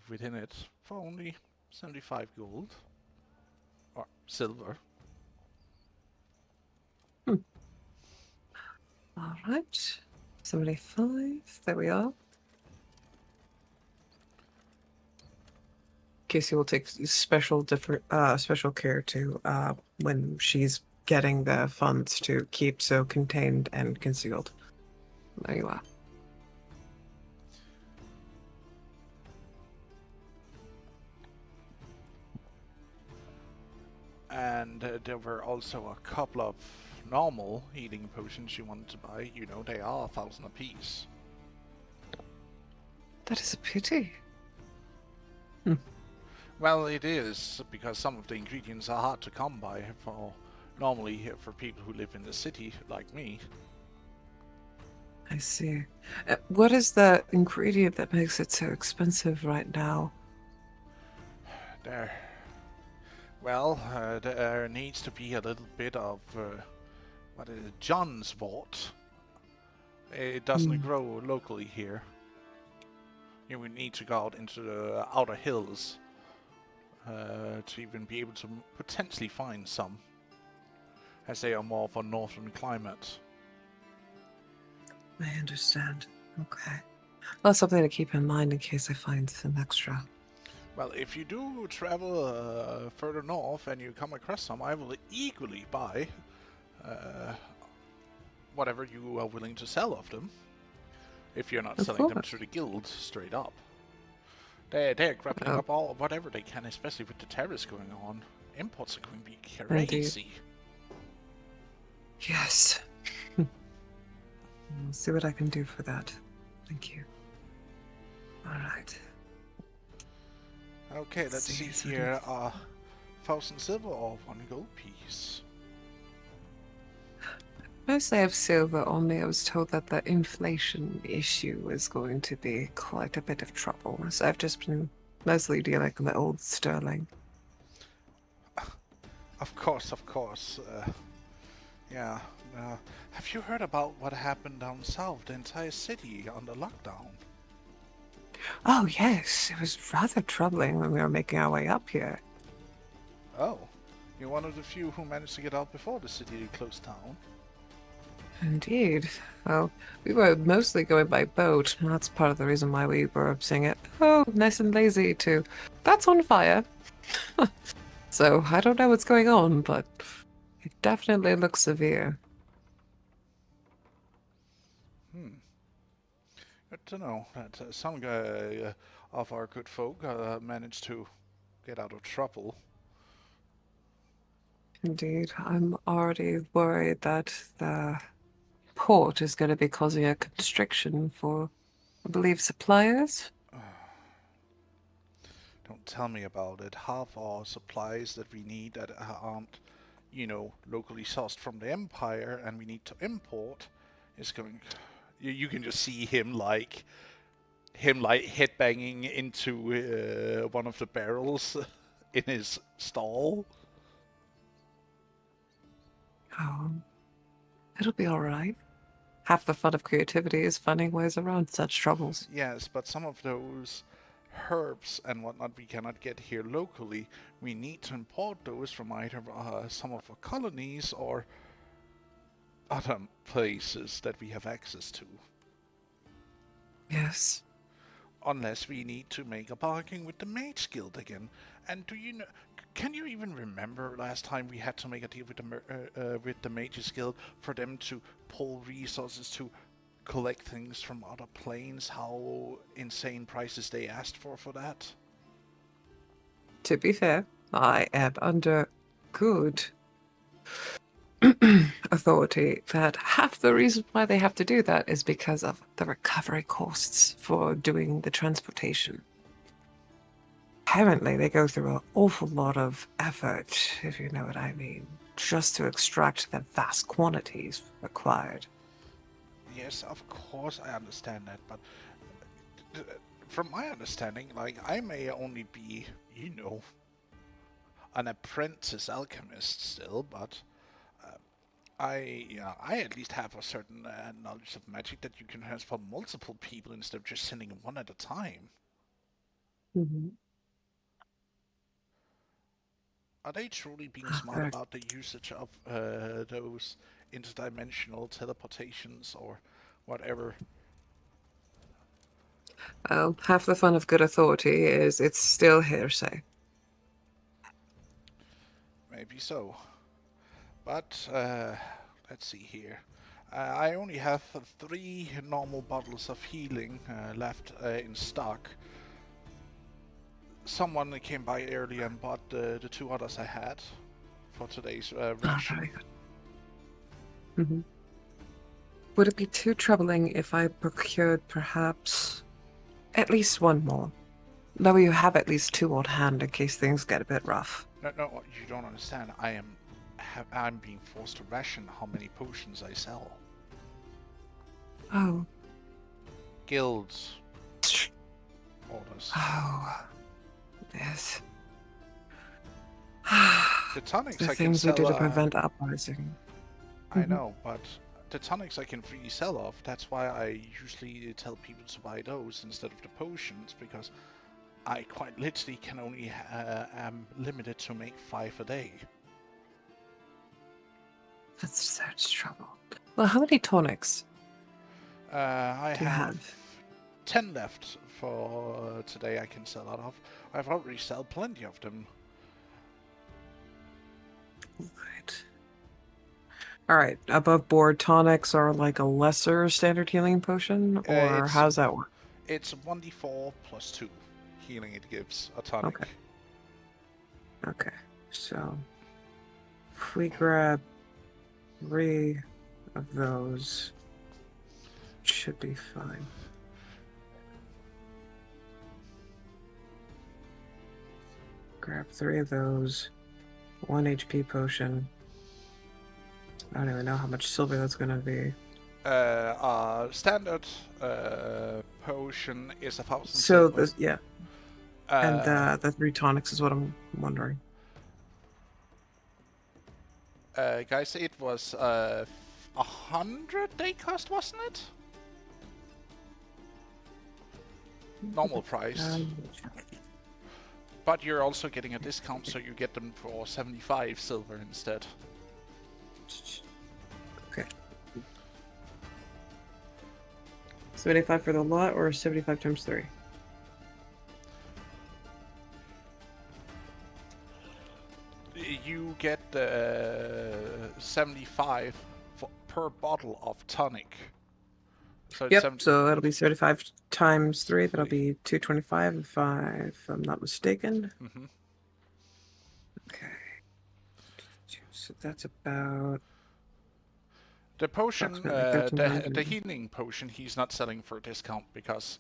within it, for only 75 gold. Or silver. Alright. 75, there we are. Casey will take special care to when she's getting the funds to keep so contained and concealed. There you are. And there were also a couple of normal healing potions you wanted to buy. They are 1,000 apiece. That is a pity. Well, it is, because some of the ingredients are hard to come by normally for people who live in the city, like me. I see. What is the ingredient that makes it so expensive right now? There needs to be a little bit of, John's wort. It doesn't grow locally here. You would need to go out into the outer hills to even be able to potentially find some, as they are more of a northern climate. I understand. Okay. Well, something to keep in mind in case I find some extra. Well, if you do travel further north and you come across some, I will eagerly buy whatever you are willing to sell of them. If you're not selling them through the guild straight up. They're grabbing up all whatever they can, especially with the terrorists going on. Imports are going to be crazy. Indeed. Yes. I'll see what I can do for that. Thank you. Alright. Okay, let's see here. 1,000 silver or 1 gold piece. Mostly I have silver, only I was told that the inflation issue is going to be quite a bit of trouble, so I've just been mostly dealing with the old sterling. Of course. Yeah. Have you heard about what happened down south, the entire city under lockdown? Oh yes, it was rather troubling when we were making our way up here. Oh, you're one of the few who managed to get out before the city closed down. Indeed. Well, we were mostly going by boat, and that's part of the reason why we were saying it. Oh, nice and lazy too. That's on fire. So, I don't know what's going on, but it definitely looks severe. to know that some of our good folk managed to get out of trouble. Indeed, I'm already worried that the port is going to be causing a constriction for, I believe, suppliers. Don't tell me about it. Half our supplies that we need that aren't, locally sourced from the Empire and we need to import is going... You can just see him like headbanging into one of the barrels in his stall. Oh, it'll be all right. Half the fun of creativity is finding ways around such troubles. Yes, but some of those herbs and whatnot we cannot get here locally. We need to import those from either some of our colonies or other places that we have access to. Yes. Unless we need to make a bargain with the Mage Guild again. And do you know? Can you even remember last time we had to make a deal with the Mages Guild for them to pull resources to collect things from other planes? How insane prices they asked for that? To be fair, I am under good authority that half the reason why they have to do that is because of the recovery costs for doing the transportation. Apparently, they go through an awful lot of effort, if you know what I mean, just to extract the vast quantities required. Yes, of course I understand that, but from my understanding, I may only be, an apprentice alchemist still, but I at least have a certain knowledge of magic that you can transform multiple people instead of just sending one at a time. Mm-hmm. Are they truly being smart about the usage of those interdimensional teleportations or whatever? Well, half the fun of good authority is it's still hearsay. Maybe so. But, let's see here. I only have 3 normal bottles of healing left in stock. Someone came by earlier and bought the 2 others I had for today's ration. Very good. Mm-hmm. Would it be too troubling if I procured perhaps at least 1 more? Though you have at least 2 on hand in case things get a bit rough. No, you don't understand. I'm being forced to ration how many potions I sell. Oh. Guilds. Orders. Oh. Yes. The tonics The I can things sell. we do to prevent uprising. I know, but the tonics I can freely sell off. That's why I usually tell people to buy those instead of the potions, because I quite literally can only am limited to make 5 a day. That's such trouble. Well, how many tonics I do you have have? 10 left for today I can sell out of. I've already sold plenty of them. Right. Alright, above board tonics are like a lesser standard healing potion, or it's- how's that work? It's 1d4 plus 2 healing it gives a tonic. Okay. Okay, so if we grab 3 of those, it should be fine. Grab 3 of those, 1 HP potion. I don't even know how much silver that's gonna be. Standard potion is 1,000 So silver. this, yeah, and the 3 tonics is what I'm wondering. Guys, it was 100 they cost, wasn't it? Normal price. But you're also getting a discount, so you get them for 75 silver instead. Okay. 75 for the lot, or 75 times 3? You get 75 per bottle of tonic. So it's Yep, 70. so that'll be 35 times 3. That'll be 225 if I'm not mistaken. Hmm. Okay. So that's about... The potion, Approximately the 1300. healing potion, he's not selling for a discount because,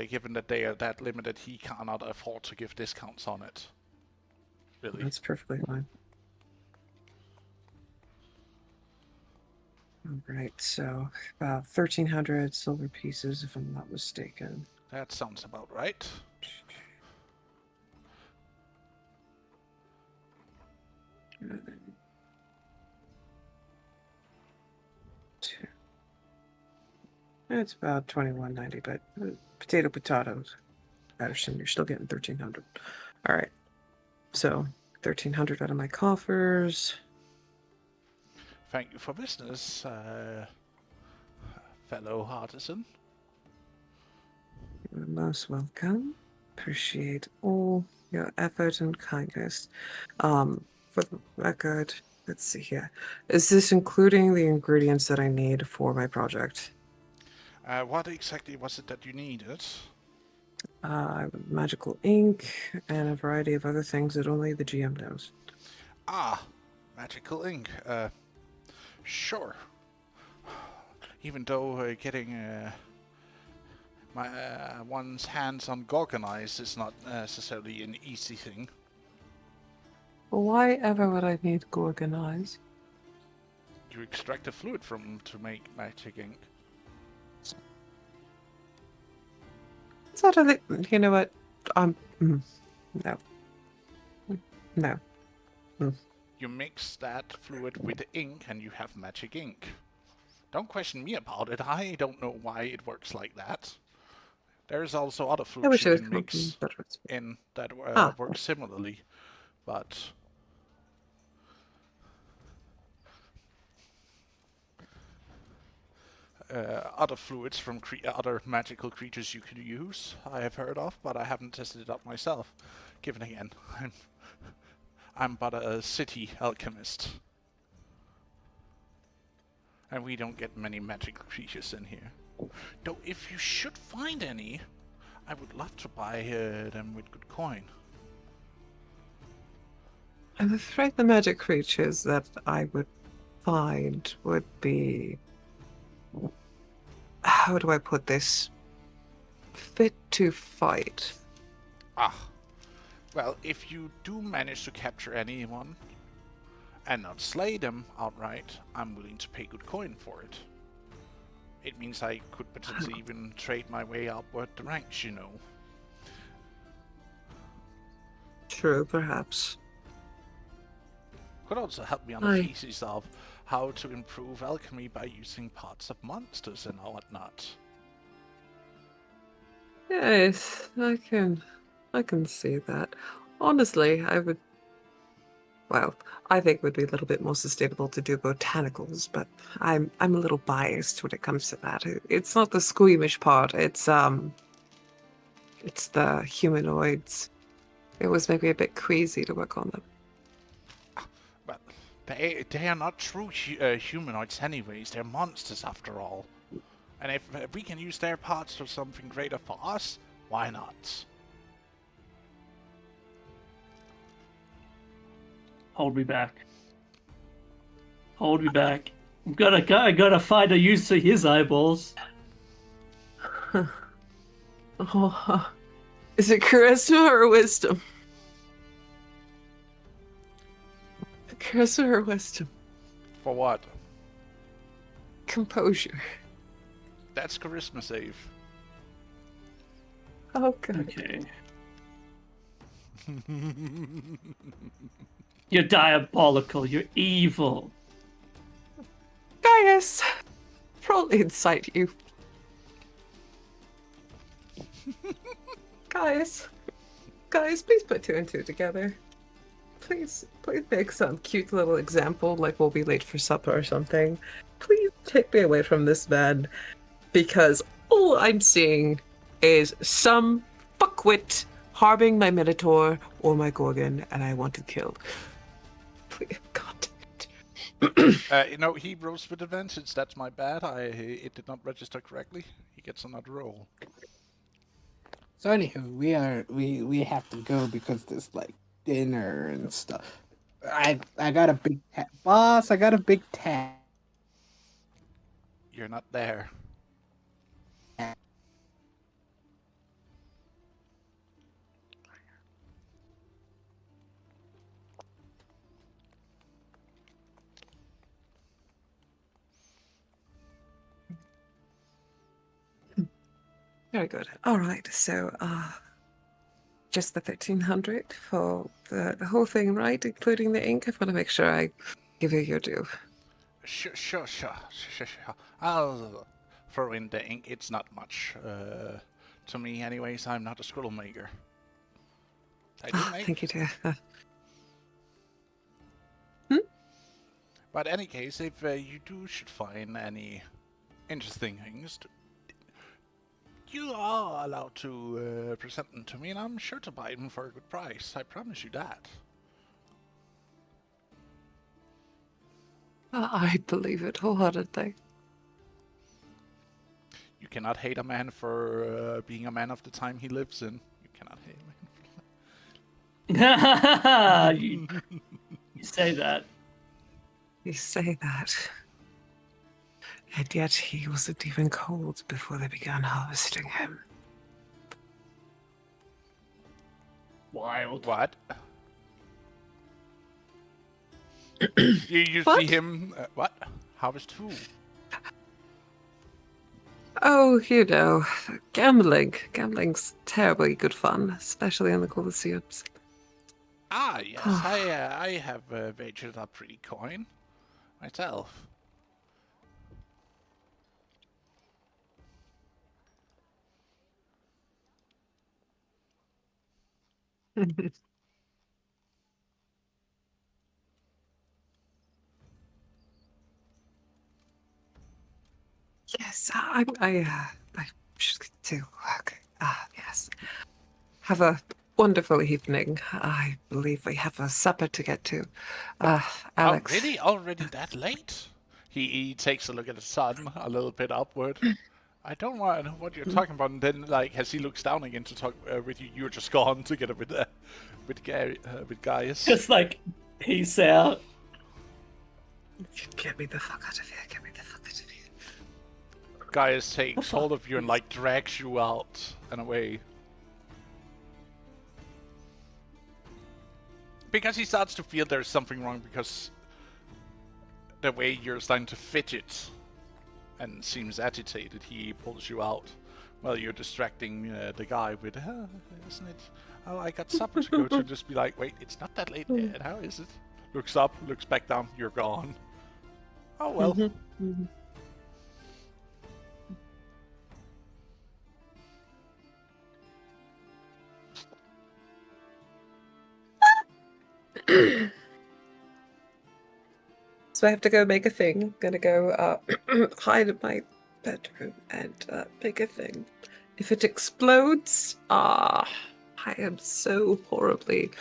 given that they are that limited, he cannot afford to give discounts on it. Really. That's perfectly fine. Alright, so about 1,300 silver pieces, if I'm not mistaken. That sounds about right. It's about 21.90, but potatoes. Patterson, you're still getting 1,300. All right, so 1,300 out of my coffers. Thank you for business, fellow artisan. You're most welcome. Appreciate all your effort and kindness. For the record, let's see here. Is this including the ingredients that I need for my project? What exactly was it that you needed? Magical ink and a variety of other things that only the GM knows. Ah, magical ink. Sure. Even though getting one's hands on Gorgonized is not necessarily an easy thing. Why ever would I need Gorgonized? You extract the fluid from to make magic ink. It's not a you know what? No. No. You mix that fluid with ink and you have magic ink. Don't question me about it. I don't know why it works like that. There's also other I fluids wish you I was can mix better. in that Ah. work similarly, but other fluids from other magical creatures you could use, I have heard of, but I haven't tested it out myself. Given again, I'm but a city alchemist, and we don't get many magical creatures in here. Though if you should find any, I would love to buy them with good coin. I'm afraid the magic creatures that I would find would be... How do I put this? Fit to fight. Ah. Well, if you do manage to capture anyone and not slay them outright, I'm willing to pay good coin for it. It means I could potentially even trade my way upward the ranks, you know. True, perhaps. Could also help me on Aye. the thesis of how to improve alchemy by using parts of monsters and whatnot. Yes, I can see that. Honestly, I think it would be a little bit more sustainable to do botanicals, but I'm a little biased when it comes to that. It's not the squeamish part, it's the humanoids. It was maybe a bit crazy to work on them. But they are not true humanoids anyways, they're monsters after all. And if we can use their parts for something greater for us, why not? Hold me back. Hold me back. I gotta find a use for his eyeballs. Oh, is it charisma or wisdom? Charisma or wisdom? For what? Composure. That's charisma save. Oh, good. Okay. You're diabolical. You're evil. Gaius, probably incite you. Guys, please put 2 and 2 together. Please make some cute little example, like we'll be late for supper or something. Please take me away from this man, because all I'm seeing is some fuckwit harboring my Minotaur or my Gorgon, and I want to kill. Please, God damn it. He rolls with advantage. That's my bad. It did not register correctly. He gets another roll. So anywho, we have to go because there's like dinner and stuff. I got a big boss. I got a big tab. You're not there. Very good. All right. So, just the 1,500 for the whole thing, right? Including the ink. I want to make sure I give you your due. Sure. I'll throw in the ink. It's not much. To me, anyways. I'm not a scroll maker. I do make. Thank you, dear. But in any case, if you should find any interesting things, you are allowed to present them to me, and I'm sure to buy them for a good price. I promise you that. I believe it wholeheartedly. You cannot hate a man for being a man of the time he lives in. You cannot hate a man. You say that. You say that. And yet he wasn't even cold before they began harvesting him. Wild. What? you What? see him? What? Harvest who? Oh, you know, gambling. Gambling's terribly good fun, especially in the Colosseums. Ah, yes, I have wagered a pretty coin myself. Yes, I should get to work. Yes. Have a wonderful evening. I believe we have a supper to get to. Alex. Already that late? He takes a look at the sun, a little bit upward. I don't know what you're talking about. And then, like, as he looks down again to talk with you, you're just gone together with Gaius. Just like, peace out. Get me the fuck out of here. Get me the fuck out of here. Gaius takes hold of you and, like, drags you out and away. Because he starts to feel there's something wrong because the way you're starting to fidget and seems agitated, he pulls you out while you're distracting the guy with, isn't it? Oh, I got supper to go to. Just be like, wait, it's not that late yet. How is it? Looks up, looks back down, you're gone. Oh, well. So I have to go make a thing. I'm gonna go hide in my bedroom and make a thing. If it explodes, I am so horribly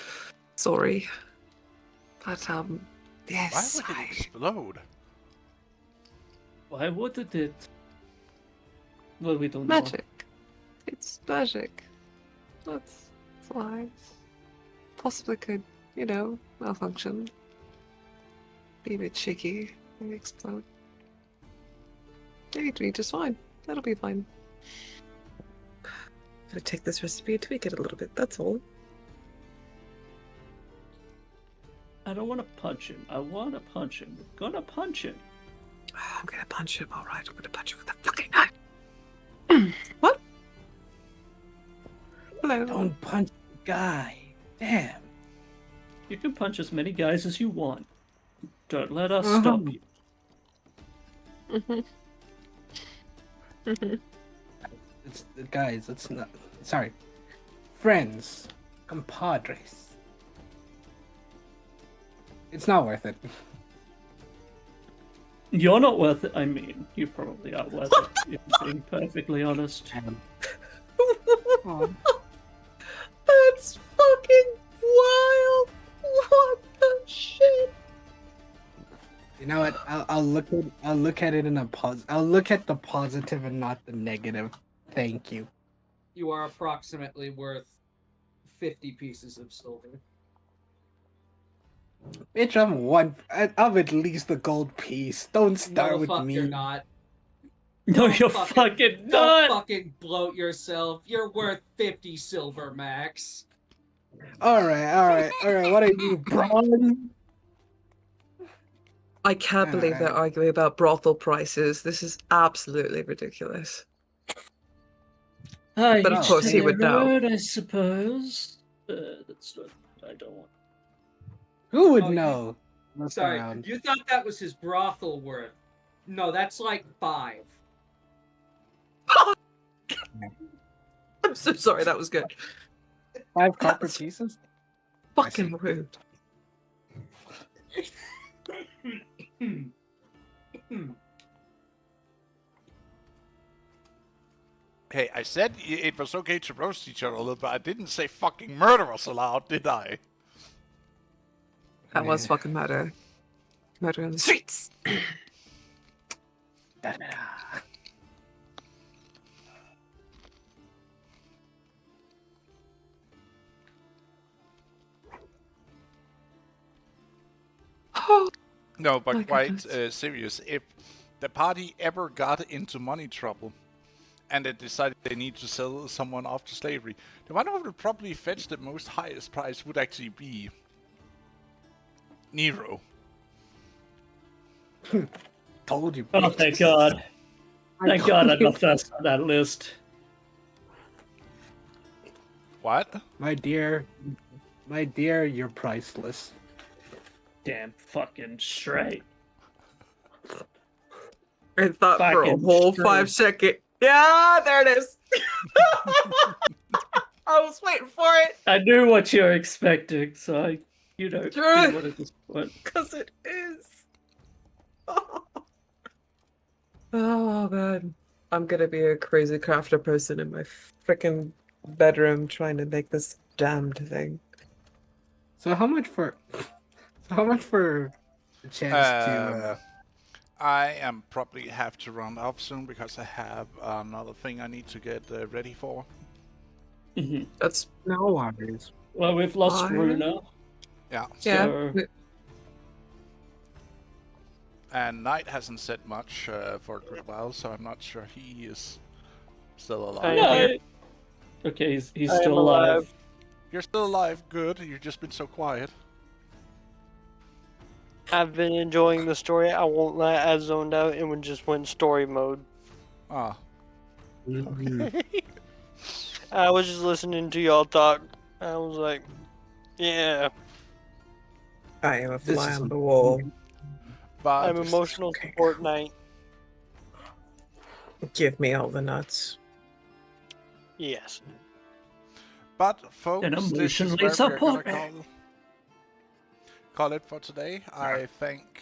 sorry. But yes. Why would it explode? Why wouldn't it? Well, we don't Magic. It's magic. That's why. Possibly could, malfunction. Be a bit shaky, maybe explode. Maybe it'll be just fine. That'll be fine. Gonna take this recipe and tweak it a little bit, that's all. I don't want to punch him. I want to punch him. We're gonna punch him. I'm gonna punch him, alright. I'm gonna punch him with a fucking knife. What? Hello. Don't punch the guy. Damn. You can punch as many guys as you want. Don't let us stop you. Guys, it's not. Sorry. Friends. Compadres. It's not worth it. You're not worth it. I mean, you probably are worth it, if I'm being perfectly honest. That's fucking wild. What the shit? You know what? I'll look at it in a I'll look at the positive and not the negative. Thank you. You are approximately worth 50 pieces of silver. Bitch, I'm at least a gold piece. Don't No, start the with fuck me. you're not. No, Don't you're fucking Don't not. fucking bloat yourself. You're worth 50 silver max. Alright. What are you, bronze? I can't believe they're Alright. arguing about brothel prices. This is absolutely ridiculous. But But of course he would know. I suppose. That's not. I don't want. Who would Oh, you- know? Look Sorry, around. you thought that was his brothel worth. No, that's like 5. I'm so sorry, that was good. 5 copper That's- pieces? Fucking rude. Hey, I said it was okay to roast each other a little bit. I didn't say fucking murder us aloud, did I? That was Yeah. fucking murder. Murder on the streets. Da-da-da. Oh, No, but My quite goodness. serious. If the party ever got into money trouble and they decided they need to sell someone off to slavery, the one who would probably fetch the most highest price would actually be Nero. Told you. Oh, bitch. thank God. Thank God I'm told you. not first on that list. What? My dear, you're priceless. Damn fucking straight. I thought for a Fucking whole straight. 5 second. Yeah, there it is. I was waiting for it I knew what you're expecting, so I, you know, Sure. you wanted this one. because it is. Oh man, I'm gonna be a crazy crafter person in my freaking bedroom trying to make this damned thing. So how much for the chance to I am probably have to run off soon because I have another thing I need to get ready for. Mhm. That's no worries. Well, we've lost Fine. Runa. Yeah. yeah. So- And Knight hasn't said much for a good while, so I'm not sure he is still alive. I- No. Okay, he's I am still alive. You're still alive, good. You've just been so quiet. I've been enjoying the story. I won't lie, I zoned out and just went story mode. Ah. Mhm. I was just listening to y'all talk. I was like, yeah, I am a This fly is on a- the wall. But I'm emotional support night. Give me all the nuts. Yes. But folks, And this is emotionally where we're support gonna me. call it for today. I thank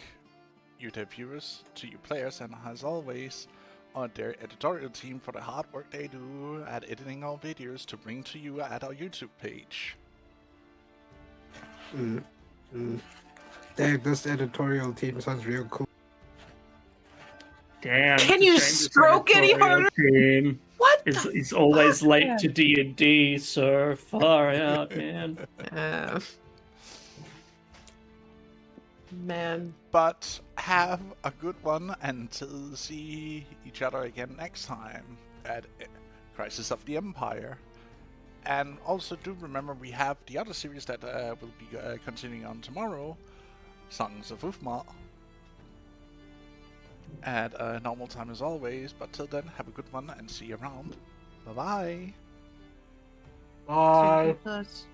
you, the viewers, to you players, and as always, on their editorial team for the hard work they do at editing our videos to bring to you at our YouTube page. Dang, this editorial team sounds real cool. Damn. Can it's a you shame this stroke any editorial harder? Team What? is always fuck, late man? to D&D, sir. Far out, man. Man. But have a good one until see each other again next time at Crisis of the Empire. And also do remember we have the other series that will be continuing on tomorrow, Songs of Ufma, at normal time as always. But till then, have a good one and see you around. Bye bye. Bye. Nuts.